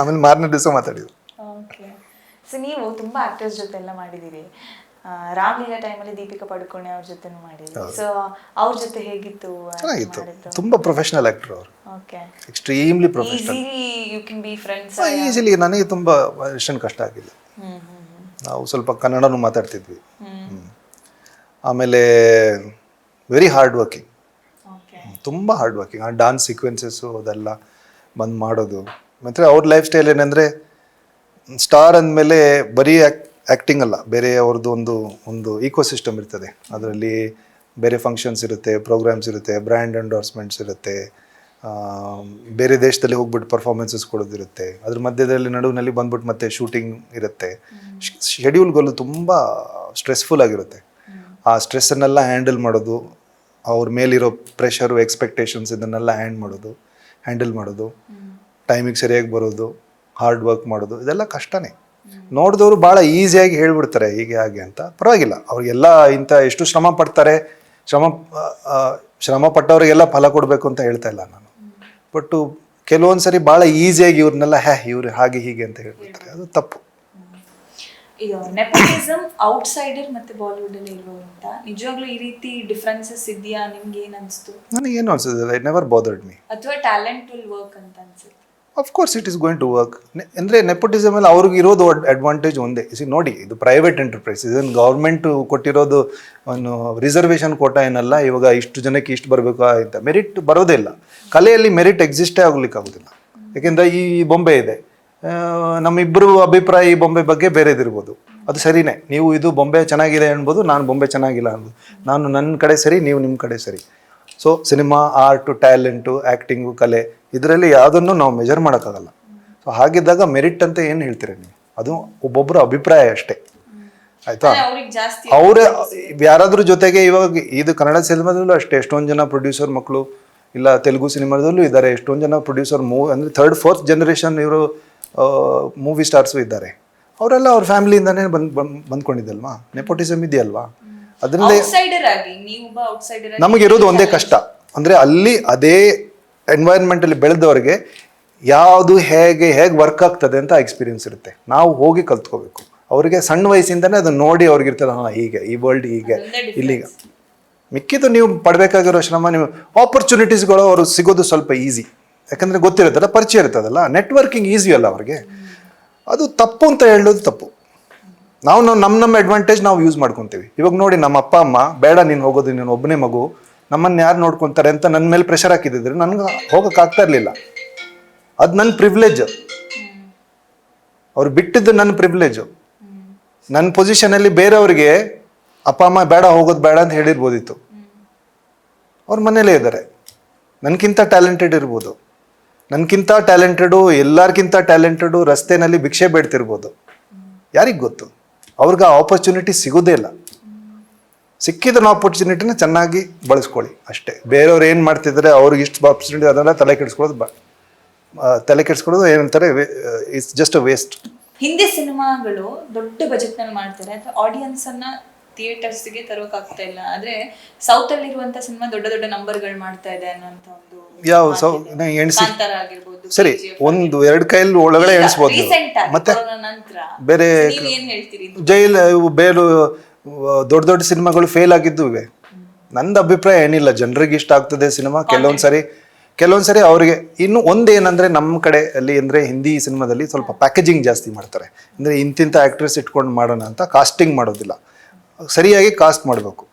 ಆಮೇಲೆ ಮಾರನೇ ದಿವಸ ಮಾತಾಡಿದ್ರು. ಸೊ ನೀವು ತುಂಬಾ ಆಕ್ಟರ್ಸ್ ಜೊತೆ ಎಲ್ಲ ಮಾಡಿದ್ದೀರಿ. ರಾಮ್ಲೀಲಾ ಟೈಮಲ್ಲಿ ದೀಪಿಕಾ ಪಡುಕೋಣೆ ಅವ್ರ ಜೊತೆನೂ ಮಾಡಿದ್ರಿ. ಸೊ ಅವ್ರ ಜೊತೆ ಹೇಗಿತ್ತು? ಚೆನ್ನಾಗಿತ್ತು, ತುಂಬಾ ಪ್ರೊಫೆಷನಲ್ ಆಕ್ಟರ್ ಅವರು. Okay, extremely professional. Easily you can be friends. Easily, ನನಗೆ ತುಂಬಾ ಅಷ್ಟೊಂದು ಕಷ್ಟ ಆಗಿಲ್ಲ. ನಾವು ಸ್ವಲ್ಪ ಕನ್ನಡನೂ ಮಾತಾಡ್ತಿದ್ವಿ. ಆಮೇಲೆ ವೆರಿ ಹಾರ್ಡ್ ವರ್ಕಿಂಗ್, ತುಂಬ ಹಾರ್ಡ್ ವರ್ಕಿಂಗ್. ಆ ಡಾನ್ಸ್ ಸೀಕ್ವೆನ್ಸಸ್ಸು ಅದೆಲ್ಲ ಬಂದು ಮಾಡೋದು. ಮತ್ತು ಅವ್ರ ಲೈಫ್ ಸ್ಟೈಲ್ ಏನಂದರೆ, ಸ್ಟಾರ್ ಅಂದಮೇಲೆ ಬರೀ ಆ್ಯಕ್ಟಿಂಗ್ ಅಲ್ಲ, ಬೇರೆ ಅವ್ರದ್ದು ಒಂದು ಈಕೋಸಿಸ್ಟಮ್ ಇರ್ತದೆ. ಅದರಲ್ಲಿ ಬೇರೆ ಫಂಕ್ಷನ್ಸ್ ಇರುತ್ತೆ, ಪ್ರೋಗ್ರಾಮ್ಸ್ ಇರುತ್ತೆ, ಬ್ರ್ಯಾಂಡ್ ಎಂಡೋರ್ಸ್ಮೆಂಟ್ಸ್ ಇರುತ್ತೆ, ಬೇರೆ ದೇಶದಲ್ಲಿ ಹೋಗ್ಬಿಟ್ಟು ಪರ್ಫಾರ್ಮೆನ್ಸಸ್ ಕೊಡೋದಿರುತ್ತೆ. ಅದ್ರ ಮಧ್ಯದಲ್ಲಿ ನಡುವಿನಲ್ಲಿ ಬಂದ್ಬಿಟ್ಟು ಮತ್ತೆ ಶೂಟಿಂಗ್ ಇರುತ್ತೆ. ಶೆಡ್ಯೂಲ್ಗಳು ತುಂಬ ಸ್ಟ್ರೆಸ್ಫುಲ್ ಆಗಿರುತ್ತೆ. ಆ ಸ್ಟ್ರೆಸ್ಸನ್ನೆಲ್ಲ ಹ್ಯಾಂಡಲ್ ಮಾಡೋದು, ಅವ್ರ ಮೇಲಿರೋ ಪ್ರೆಷರು, ಎಕ್ಸ್ಪೆಕ್ಟೇಷನ್ಸ್, ಇದನ್ನೆಲ್ಲ ಹ್ಯಾಂಡಲ್ ಮಾಡೋದು, ಟೈಮಿಗೆ ಸರಿಯಾಗಿ ಬರೋದು, ಹಾರ್ಡ್ ವರ್ಕ್ ಮಾಡೋದು, ಇದೆಲ್ಲ ಕಷ್ಟನೇ. ನೋಡಿದವರು ಭಾಳ ಈಸಿಯಾಗಿ ಹೇಳ್ಬಿಡ್ತಾರೆ ಹೀಗೆ ಹಾಗೆ ಅಂತ. ಪರವಾಗಿಲ್ಲ, ಅವ್ರಿಗೆಲ್ಲ ಇಂಥ ಎಷ್ಟು ಶ್ರಮ ಪಡ್ತಾರೆ, ಶ್ರಮ ಪಟ್ಟವರಿಗೆಲ್ಲ ಫಲ ಕೊಡಬೇಕು ಅಂತ ಹೇಳ್ತಾ ಇಲ್ಲ ನಾನು. ಬಟ್ ಕೆಲವೊಂದು ಸರಿ ಭಾಳ ಈಸಿಯಾಗಿ ಇವ್ರನ್ನೆಲ್ಲ ಇವ್ರು ಹಾಗೆ ಹೀಗೆ ಅಂತ ಹೇಳ್ಬಿಡ್ತಾರೆ, ಅದು ತಪ್ಪು. ಇದು ನೆಪೋಟಿಸಮ್ ಔಟ್ಸೈಡರ್ ಮತ್ತೆ ಬಾಲಿವುಡ್ ಅಲ್ಲಿ ಇರುವಂತ ನಿಜವಾಗ್ಲೂ ಈ ರೀತಿ ಡಿಫರೆನ್ಸಸ್ ಇದೆಯಾ? ನಿಮ್ಗೆ ಏನ್ ಅನ್ಸ್ತು? ನನಗೇನು ಅನ್ಸುತ್ತೆ, ಇಟ್ ನೆವರ್ ಬಾದರ್ಡ್ ಮೀ. ಅಥವಾ ಟ್ಯಾಲೆಂಟ್ ವಿಲ್ ವರ್ಕ್ ಅಂತ ಅನ್ಸುತ್ತೆ? Of course it is going to work. ಅಂದರೆ ನೆಪೋಟಿಸಮ್ ಅಲ್ಲಿ ಅವ್ರಿಗೆ ಇರೋದು ಅಡ್ವಾಂಟೇಜ್ ಒಂದೇ. ನೋಡಿ, ಇದು ಪ್ರೈವೇಟ್ ಎಂಟರ್ಪ್ರೈಸ್, ಇದನ್ನು ಗೌರ್ಮೆಂಟ್ ಕೊಟ್ಟಿರೋದು ಒಂದು ರಿಸರ್ವೇಷನ್ ಕೋಟಾ ಏನಲ್ಲ. ಇವಾಗ ಇಷ್ಟು ಜನಕ್ಕೆ ಇಷ್ಟು ಬರಬೇಕು ಅಂತ ಮೆರಿಟ್ ಬರೋದೇ ಇಲ್ಲ. ಕಲೆಯಲ್ಲಿ ಮೆರಿಟ್ ಎಕ್ಸಿಸ್ಟೇ ಆಗೋದಿಲ್ಲ. ಯಾಕೆಂದರೆ ಈ ಬೊಂಬೆ ಇದೆ, ನಮ್ಮಿಬ್ಬರು ಅಭಿಪ್ರಾಯ ಈ ಬೊಂಬೆ ಬಗ್ಗೆ ಬೇರೆದಿರ್ಬೋದು, ಅದು ಸರಿನೇ. ನೀವು ಇದು ಬೊಂಬೆ ಚೆನ್ನಾಗಿದೆ ಅನ್ಬೋದು, ನಾನು ಬೊಂಬೆ ಚೆನ್ನಾಗಿಲ್ಲ ಅನ್ಬೋದು. ನಾನು ನನ್ನ ಕಡೆ ಸರಿ, ನೀವು ನಿಮ್ಮ ಕಡೆ ಸರಿ. So cinema, art, talent, acting, ಕಲೆ, ಇದರಲ್ಲಿ ಯಾವುದನ್ನು ನಾವು ಮೆಜರ್ ಮಾಡೋಕ್ಕಾಗಲ್ಲ. ಸೊ ಹಾಗಿದ್ದಾಗ ಮೆರಿಟ್ ಅಂತ ಏನು ಹೇಳ್ತೀರ ನೀವು? ಅದು ಒಬ್ಬೊಬ್ಬರ ಅಭಿಪ್ರಾಯ ಅಷ್ಟೇ, ಆಯಿತಾ? ಅವರೇ ಯಾರಾದ್ರೂ ಜೊತೆಗೆ, ಇವಾಗ ಇದು ಕನ್ನಡ ಸಿನಿಮಾದಲ್ಲೂ ಅಷ್ಟೇ ಎಷ್ಟೊಂದು ಜನ ಪ್ರೊಡ್ಯೂಸರ್ ಮಕ್ಕಳು, ಇಲ್ಲ ತೆಲುಗು ಸಿನಿಮಾದಲ್ಲೂ ಇದ್ದಾರೆ ಎಷ್ಟೊಂದು ಜನ ಪ್ರೊಡ್ಯೂಸರ್, ಅಂದರೆ 3rd 4th ಜನರೇಷನ್ ಇವರು ಮೂವಿ ಸ್ಟಾರ್ಸು ಇದ್ದಾರೆ. ಅವರೆಲ್ಲ ಅವ್ರ ಫ್ಯಾಮಿಲಿಯಿಂದನೇ ಬಂದ್ಕೊಂಡಿದ್ದಲ್ವಾ? ನೆಪೋಟಿಸಮ್ ಇದೆಯಲ್ವಾ? ಅದರಲ್ಲಿ ನಮಗಿರೋದು ಒಂದೇ ಕಷ್ಟ, ಅಂದರೆ ಅಲ್ಲಿ ಅದೇ ಎನ್ವೈರನ್ಮೆಂಟಲ್ಲಿ ಬೆಳೆದವ್ರಿಗೆ ಯಾವುದು ಹೇಗೆ ವರ್ಕ್ ಆಗ್ತದೆ ಅಂತ ಎಕ್ಸ್ಪೀರಿಯನ್ಸ್ ಇರುತ್ತೆ. ನಾವು ಹೋಗಿ ಕಲ್ತ್ಕೋಬೇಕು. ಅವರಿಗೆ ಸಣ್ಣ ವಯಸ್ಸಿಂದನೇ ಅದನ್ನು ನೋಡಿ ಅವ್ರಿಗಿರ್ತದೆ, ಹೀಗೆ ಈ ವರ್ಲ್ಡ್ ಹೀಗೆ ಇಲ್ಲಿಗ. ಮಿಕ್ಕಿದ್ದು ನೀವು ಪಡಬೇಕಾಗಿರೋ ಶ್ರಮ, ನೀವು ಆಪರ್ಚುನಿಟೀಸ್ಗಳು ಅವರು ಸಿಗೋದು ಸ್ವಲ್ಪ ಈಸಿ. ಯಾಕಂದರೆ ಗೊತ್ತಿರುತ್ತಲ್ಲ, ಪರಿಚಯ ಇರ್ತದಲ್ಲ, ನೆಟ್ವರ್ಕಿಂಗ್ ಈಸಿ ಅಲ್ಲ ಅವ್ರಿಗೆ. ಅದು ತಪ್ಪು ಅಂತ ಹೇಳೋದು ತಪ್ಪು. ನಾವು ನಮ್ಮ ಅಡ್ವಾಂಟೇಜ್ ನಾವು ಯೂಸ್ ಮಾಡ್ಕೊತೀವಿ. ಇವಾಗ ನೋಡಿ, ನಮ್ಮ ಅಪ್ಪ ಅಮ್ಮ ಬೇಡ ನೀನು ಹೋಗೋದು, ನೀನು ಒಬ್ಬನೇ ಮಗು, ನಮ್ಮನ್ನು ಯಾರು ನೋಡ್ಕೊತಾರೆ ಅಂತ ನನ್ನ ಮೇಲೆ ಪ್ರೆಷರ್ ಹಾಕಿದ್ರೆ ನನಗೆ ಹೋಗೋಕ್ಕಾಗ್ತಾ ಇರಲಿಲ್ಲ. ಅದು ನನ್ನ ಪ್ರಿವಿಲೇಜ್. ಅವ್ರು ಬಿಟ್ಟಿದ್ದು ನನ್ನ ಪ್ರಿವಿಲೇಜು. ನನ್ನ ಪೊಸಿಷನಲ್ಲಿ ಬೇರೆಯವ್ರಿಗೆ ಅಪ್ಪ ಅಮ್ಮ ಬೇಡ, ಹೋಗೋದು ಬೇಡ ಅಂತ ಹೇಳಿರ್ಬೋದಿತ್ತು. ಅವ್ರ ಮನೇಲೇ ಇದ್ದಾರೆ, ನನಗಿಂತ ಟ್ಯಾಲೆಂಟೆಡ್ ಇರ್ಬೋದು, ನನಗಿಂತ ಟ್ಯಾಲೆಂಟೆಡು, ಎಲ್ಲರಿಗಿಂತ ಟ್ಯಾಲೆಂಟೆಡು ರಸ್ತೆನಲ್ಲಿ ಭಿಕ್ಷೆ ಬೇಡ್ತಿರ್ಬೋದು, ಯಾರಿಗೆ ಗೊತ್ತು? ಅವ್ರಿಗೆ ಆ ಆಪರ್ಚುನಿಟಿ ಸಿಗೋದೇ ಇಲ್ಲ. ಸಿಕ್ಕಿದ ಆಪರ್ಚುನಿಟಿನ ಚೆನ್ನಾಗಿ ಬಳಸ್ಕೊಳ್ಳಿ ಅಷ್ಟೇ. ಬೇರೆಯವ್ರು ಏನು ಮಾಡ್ತಿದ್ದಾರೆ ಅವ್ರಿಗೆ ಇಷ್ಟು ಆಪರ್ಚುನಿಟಿ ಅದೆಲ್ಲ ತಲೆ ಕೆಡಿಸ್ಕೊಳ್ಳೋದು ಏನಂತಾರೆ, it's just a waste. Hindi ಸಿನಿಮಾಗಳು ದೊಡ್ಡ ಬಜೆಟ್ ನಲ್ಲಿ ಮಾಡ್ತಾರೆ, ಅಥವಾ ಆಡಿಯನ್ಸ್ ಅನ್ನ ಥಿಯೇಟರ್ಸ್ಗೆ ತರೋಕ್ಕಾಗ್ತಾ ಇಲ್ಲ. ಆದ್ರೆ ಸೌತ್ ಅಲ್ಲಿ ಇರುವಂತ ಸಿನಿಮಾ ದೊಡ್ಡ ದೊಡ್ಡ ನಂಬರ್ಗಳು ಮಾಡ್ತಾ ಇದೆ ಅನ್ನೋಂತ ಒಂದು ಎಣಿಸಿ ಕಾಂತಾರ ಆಗಿರ್ಬೋದು, ಸರಿ, ಒಂದು ಎರಡು ಕೈಯಲ್ಲಿ ಒಳಗಡೆ ಎಣಿಸ್ಬೋದು. ರೀಸೆಂಟ್ ಆಗಿ ಮತ್ತೆ ನಂತರ ಬೇರೆ ನೀವ್ ಏನ್ ಹೇಳ್ತೀರಿ? ಬೇರೆ ದೊಡ್ಡ ದೊಡ್ಡ ಸಿನಿಮಾಗಳು ಫೇಲ್ ಆಗಿದ್ದು ಇವೆ. ನಂದು ಅಭಿಪ್ರಾಯ ಏನಿಲ್ಲ, ಜನರಿಗೆ ಇಷ್ಟ ಆಗ್ತದೆ ಸಿನಿಮಾ. ಕೆಲವೊಂದ್ಸರಿ ಅವರಿಗೆ ಇನ್ನು ಒಂದೇನಂದ್ರೆ ನಮ್ಮ ಕಡೆ ಅಲ್ಲಿ ಅಂದ್ರೆ ಹಿಂದಿ ಸಿನಿಮಾದಲ್ಲಿ ಸ್ವಲ್ಪ ಪ್ಯಾಕೇಜಿಂಗ್ ಜಾಸ್ತಿ ಮಾಡ್ತಾರೆ. ಅಂದ್ರೆ ಇಂತಿಂಥ ಆಕ್ಟ್ರೆಸ್ ಇಟ್ಕೊಂಡು ಮಾಡೋಣ ಅಂತ ಕಾಸ್ಟಿಂಗ್ ಮಾಡೋದಿಲ್ಲ, ಸರಿಯಾಗಿ ಕಾಸ್ಟ್ ಮಾಡಬೇಕು.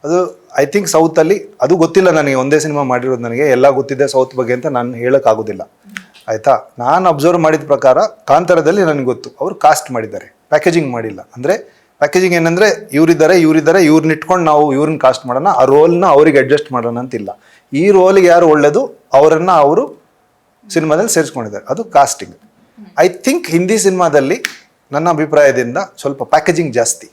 ಅದು ಐ ಥಿಂಕ್ ಸೌತಲ್ಲಿ ಅದು ಗೊತ್ತಿಲ್ಲ ನನಗೆ, ಒಂದೇ ಸಿನಿಮಾ ಮಾಡಿರೋದು, ನನಗೆ ಎಲ್ಲ ಗೊತ್ತಿದೆ ಸೌತ್ ಬಗ್ಗೆ ಅಂತ ನಾನು ಹೇಳೋಕ್ಕಾಗೋದಿಲ್ಲ ಆಯಿತಾ. ನಾನು ಅಬ್ಸರ್ವ್ ಮಾಡಿದ ಪ್ರಕಾರ ಕಾಂತಾರದಲ್ಲಿ ನನಗೆ ಗೊತ್ತು, ಅವರು ಕಾಸ್ಟ್ ಮಾಡಿದ್ದಾರೆ, ಪ್ಯಾಕೇಜಿಂಗ್ ಮಾಡಿಲ್ಲ. ಅಂದರೆ ಪ್ಯಾಕೇಜಿಂಗ್ ಏನಂದರೆ ಇವರಿದ್ದಾರೆ ಇವ್ರನ್ನ ಇಟ್ಕೊಂಡು ನಾವು ಇವ್ರನ್ನ ಕಾಸ್ಟ್ ಮಾಡೋಣ, ಆ ರೋಲ್ನ ಅವ್ರಿಗೆ ಅಡ್ಜಸ್ಟ್ ಮಾಡೋಣ ಅಂತಿಲ್ಲ. ಈ ರೋಲಿಗೆ ಯಾರು ಒಳ್ಳೇದು ಅವರನ್ನು ಅವರು ಸಿನಿಮಾದಲ್ಲಿ ಸೇರಿಸ್ಕೊಂಡಿದ್ದಾರೆ, ಅದು ಕಾಸ್ಟಿಂಗ್. ಐ ಥಿಂಕ್ ಹಿಂದಿ ಸಿನಿಮಾದಲ್ಲಿ ನನ್ನ ಅಭಿಪ್ರಾಯದಿಂದ ಸ್ವಲ್ಪ ಪ್ಯಾಕೇಜಿಂಗ್ ಜಾಸ್ತಿ.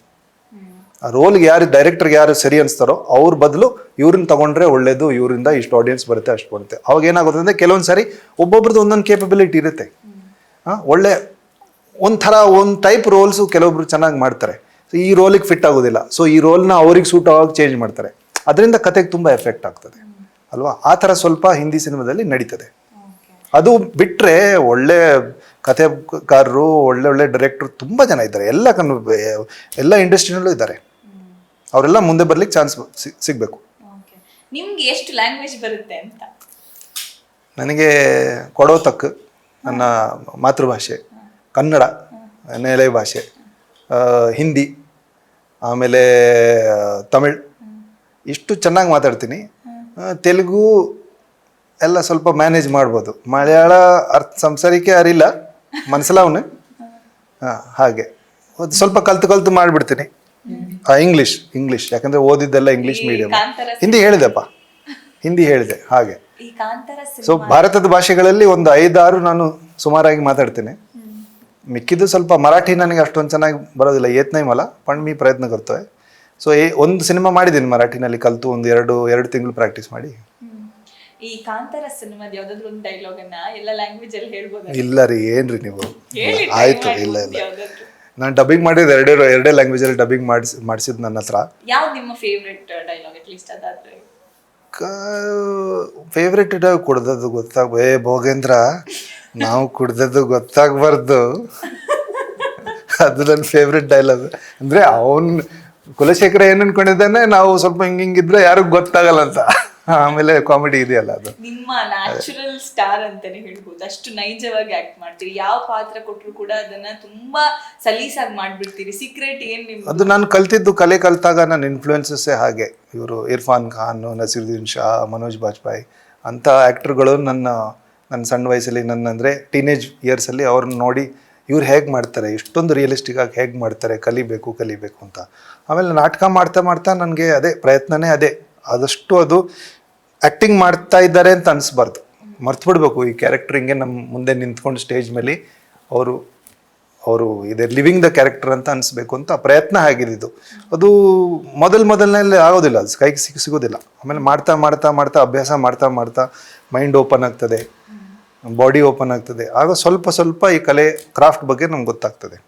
ಆ ರೋಲ್ಗೆ ಯಾರು ಡೈರೆಕ್ಟರ್ಗೆ ಯಾರು ಸರಿ ಅನಿಸ್ತಾರೋ ಅವ್ರ ಬದಲು ಇವ್ರನ್ನ ತಗೊಂಡ್ರೆ ಒಳ್ಳೇದು, ಇವರಿಂದ ಇಷ್ಟು ಆಡಿಯನ್ಸ್ ಬರುತ್ತೆ ಅಷ್ಟು ಬರುತ್ತೆ. ಅವಾಗ ಏನಾಗುತ್ತೆ ಅಂದರೆ ಕೆಲವೊಂದು ಸಾರಿ ಒಬ್ಬೊಬ್ರದ್ದು ಒಂದೊಂದು ಕೇಪಬಿಲಿಟಿ ಇರುತ್ತೆ. ಒಳ್ಳೆ ಒಂದು ಟೈಪ್ ರೋಲ್ಸು ಕೆಲವೊಬ್ರು ಚೆನ್ನಾಗಿ ಮಾಡ್ತಾರೆ, ಈ ರೋಲಿಗೆ ಫಿಟ್ ಆಗೋದಿಲ್ಲ, ಸೊ ಈ ರೋಲ್ನ ಅವ್ರಿಗೆ ಸೂಟ್ ಆಗಿ ಚೇಂಜ್ ಮಾಡ್ತಾರೆ. ಅದರಿಂದ ಕತೆಗೆ ತುಂಬ ಎಫೆಕ್ಟ್ ಆಗ್ತದೆ ಅಲ್ವಾ. ಆ ಥರ ಸ್ವಲ್ಪ ಹಿಂದಿ ಸಿನಿಮಾದಲ್ಲಿ ನಡೀತದೆ. ಅದು ಬಿಟ್ಟರೆ ಒಳ್ಳೆ ಕಥೆಗಾರರು, ಒಳ್ಳೆ ಡೈರೆಕ್ಟ್ರು ತುಂಬ ಜನ ಇದ್ದಾರೆ, ಎಲ್ಲ ಇಂಡಸ್ಟ್ರಿನಲ್ಲೂ ಇದ್ದಾರೆ. ಅವರೆಲ್ಲ ಮುಂದೆ ಬರ್ಲಿಕ್ಕೆ ಚಾನ್ಸ್ ಸಿಗಬೇಕು. ನಿಮ್ಗೆ ಎಷ್ಟು ಲ್ಯಾಂಗ್ವೇಜ್ ಬರುತ್ತೆ ಅಂತ? ನನಗೆ ಕೊಡೋ ತಕ್ಕ ನನ್ನ ಮಾತೃಭಾಷೆ ಕನ್ನಡ, ನೆಲೆ ಭಾಷೆ, ಹಿಂದಿ, ಆಮೇಲೆ ತಮಿಳ್, ಇಷ್ಟು ಚೆನ್ನಾಗಿ ಮಾತಾಡ್ತೀನಿ. ತೆಲುಗು ಎಲ್ಲ ಸ್ವಲ್ಪ ಮ್ಯಾನೇಜ್ ಮಾಡ್ಬೋದು. ಮಲಯಾಳ ಸಂಸಾರಿಕೆ ಅರಿಲ್ಲ, ಮನಸ್ಸಲ್ಲವನು ಹಾಗೆ ಸ್ವಲ್ಪ ಕಲ್ತು ಮಾಡಿಬಿಡ್ತೀನಿ. ಇಂಗ್ಲೀಷ್ ಯಾಕಂದ್ರೆ ಓದಿದ್ದೆಲ್ಲ ಇಂಗ್ಲೀಷ್ ಮೀಡಿಯಂ. ಹಿಂದಿ ಹೇಳಿದೆ ಹಾಗೆ. ಸೊ ಭಾರತದ ಭಾಷೆಗಳಲ್ಲಿ ಒಂದು 5-6 ನಾನು ಸುಮಾರಾಗಿ ಮಾತಾಡ್ತೇನೆ. ಮಿಕ್ಕಿದ್ದು ಸ್ವಲ್ಪ ಮರಾಠಿ ನನಗೆ ಅಷ್ಟೊಂದು ಚೆನ್ನಾಗಿ ಬರೋದಿಲ್ಲ. ಏತ್ನೈ ಮಲ ಪಣ್ಮಿ ಪ್ರಯತ್ನ ಕರ್ತವೆ. ಸೊ ಒಂದು ಸಿನಿಮಾ ಮಾಡಿದ್ದೀನಿ ಮರಾಠಿನಲ್ಲಿ, ಕಲ್ತು ಒಂದು 2 ತಿಂಗಳು ಪ್ರಾಕ್ಟೀಸ್ ಮಾಡಿ. ಈ ಕಾಂತಾರ ಸಿನಿಮಾದ ಯಾವ್ದಾದ್ರು ಒಂದು ಡೈಲಾಗ್ ಅನ್ನ ಎಲ್ಲ ಲ್ಯಾಂಗ್ವೇಜ್ ಅಲ್ಲಿ ಹೇಳ್ಬೋದು? ಇಲ್ಲ ರೀ, ಏನ್ರಿ ನೀವು, ಆಯ್ತು. ಇಲ್ಲ ನಾನು ಡಬ್ಬಿಂಗ್ ಮಾಡಿದ್ದು ಎರಡೇ ಲ್ಯಾಂಗ್ವೇಜ್ ಅಲ್ಲಿ ಡಬ್ಬಿಂಗ್ ಮಾಡಿಸಿದ್ ನನ್ನ ಹತ್ರ. ಯಾವ್ದು ನಿಮ್ಮ ಫೇವ್ರೆಟ್ ಡೈಲಾಗ್ ಅಟ್ಲೀಸ್ಟ್ ಅದಾದ್ರೆ? ಫೇವ್ರೆಟ್ ಡೈಲಾಗ್ ಕುಡ್ದದ್ದು ಭೋಗೇಂದ್ರ, ನಾವು ಕುಡ್ದದ್ದು ಗೊತ್ತಾಗ್ಬಾರ್ದು. ಅದು ನನ್ನ ಫೇವ್ರೆಟ್ ಡೈಲಾಗ್. ಅಂದ್ರೆ ಕುಲಶೇಖರ ಏನ್ ಅನ್ಕೊಂಡಿದ್ದಾನೆ, ನಾವು ಸ್ವಲ್ಪ ಹಿಂಗಿದ್ರೆ ಯಾರಿಗೂ ಗೊತ್ತಾಗಲ್ಲ ಅಂತ. ಆಮೇಲೆ ಕಾಮಿಡಿ ಇದೆಯಲ್ಲ, ಅದು ನಿಮ್ಮ ನ್ಯಾಚುರಲ್ ಸ್ಟಾರ್ ಅಂತಾನೆ ಹೇಳ್ಬೋದು. ಅಷ್ಟು ನೈಜವಾಗಿ ಆಕ್ಟ್ ಮಾಡ್ತೀರಿ, ಯಾವ ಪಾತ್ರ ಕೊಟ್ಟರು ಕೂಡ ಅದನ್ನ ತುಂಬಾ ಸಲೀಸಾಗಿ ಮಾಡ್ಬಿಡ್ತೀರಿ. ಸೀಕ್ರೆಟ್ ಏನ್ ನಿಮ್ಗೆ? ಅದು ನಾನು ಕಲ್ತಿದ್ದು, ಕಲೆ ಕಲ್ತಾಗ ನನ್ನ ಇನ್ಫ್ಲೂಯೆನ್ಸಸ್ಸೇ ಹಾಗೆ. ಇವರು ಇರ್ಫಾನ್ ಖಾನ್, ನಸೀರುದ್ದೀನ್ ಶಾ, ಮನೋಜ್ ಬಾಜ್ಪಾಯಿ ಅಂತ ಆ್ಯಕ್ಟರ್ಗಳು ನನ್ನ ಸಣ್ಣ ವಯಸ್ಸಲ್ಲಿ, ಅಂದರೆ ಟೀನೇಜ್ ಇಯರ್ಸಲ್ಲಿ ಅವ್ರನ್ನ ನೋಡಿ ಇವ್ರು ಹೇಗೆ ಮಾಡ್ತಾರೆ, ಇಷ್ಟೊಂದು ರಿಯಲಿಸ್ಟಿಕ್ ಆಗಿ ಹೇಗೆ ಮಾಡ್ತಾರೆ, ಕಲಿಬೇಕು ಅಂತ. ಆಮೇಲೆ ನಾಟಕ ಮಾಡ್ತಾ ನನಗೆ ಅದೇ ಪ್ರಯತ್ನನೇ ಅದೇ. ಆದಷ್ಟು ಅದು ಆ್ಯಕ್ಟಿಂಗ್ ಮಾಡ್ತಾ ಇದ್ದಾರೆ ಅಂತ ಅನಿಸ್ಬಾರ್ದು, ಮರ್ತು ಬಿಡಬೇಕು ಈ ಕ್ಯಾರೆಕ್ಟರ್ ಹಿಂಗೆ ನಮ್ಮ ಮುಂದೆ ನಿಂತ್ಕೊಂಡು ಸ್ಟೇಜ್ ಮೇಲೆ ಅವರು ಇದೆ ಲಿವಿಂಗ್ ದ ಕ್ಯಾರೆಕ್ಟರ್ ಅಂತ ಅನಿಸ್ಬೇಕು ಅಂತ ಪ್ರಯತ್ನ ಆಗಿದ್ದು. ಅದು ಮೊದಲನೇಲಿ ಆಗೋದಿಲ್ಲ, ಅದು ಕೈಗೆ ಸಿಗೋದಿಲ್ಲ. ಆಮೇಲೆ ಮಾಡ್ತಾ ಅಭ್ಯಾಸ ಮಾಡ್ತಾ ಮೈಂಡ್ ಓಪನ್ ಆಗ್ತದೆ, ಬಾಡಿ ಓಪನ್ ಆಗ್ತದೆ. ಆಗ ಸ್ವಲ್ಪ ಈ ಕಲೆ ಕ್ರಾಫ್ಟ್ ಬಗ್ಗೆ ನಮ್ಗೆ ಗೊತ್ತಾಗ್ತದೆ.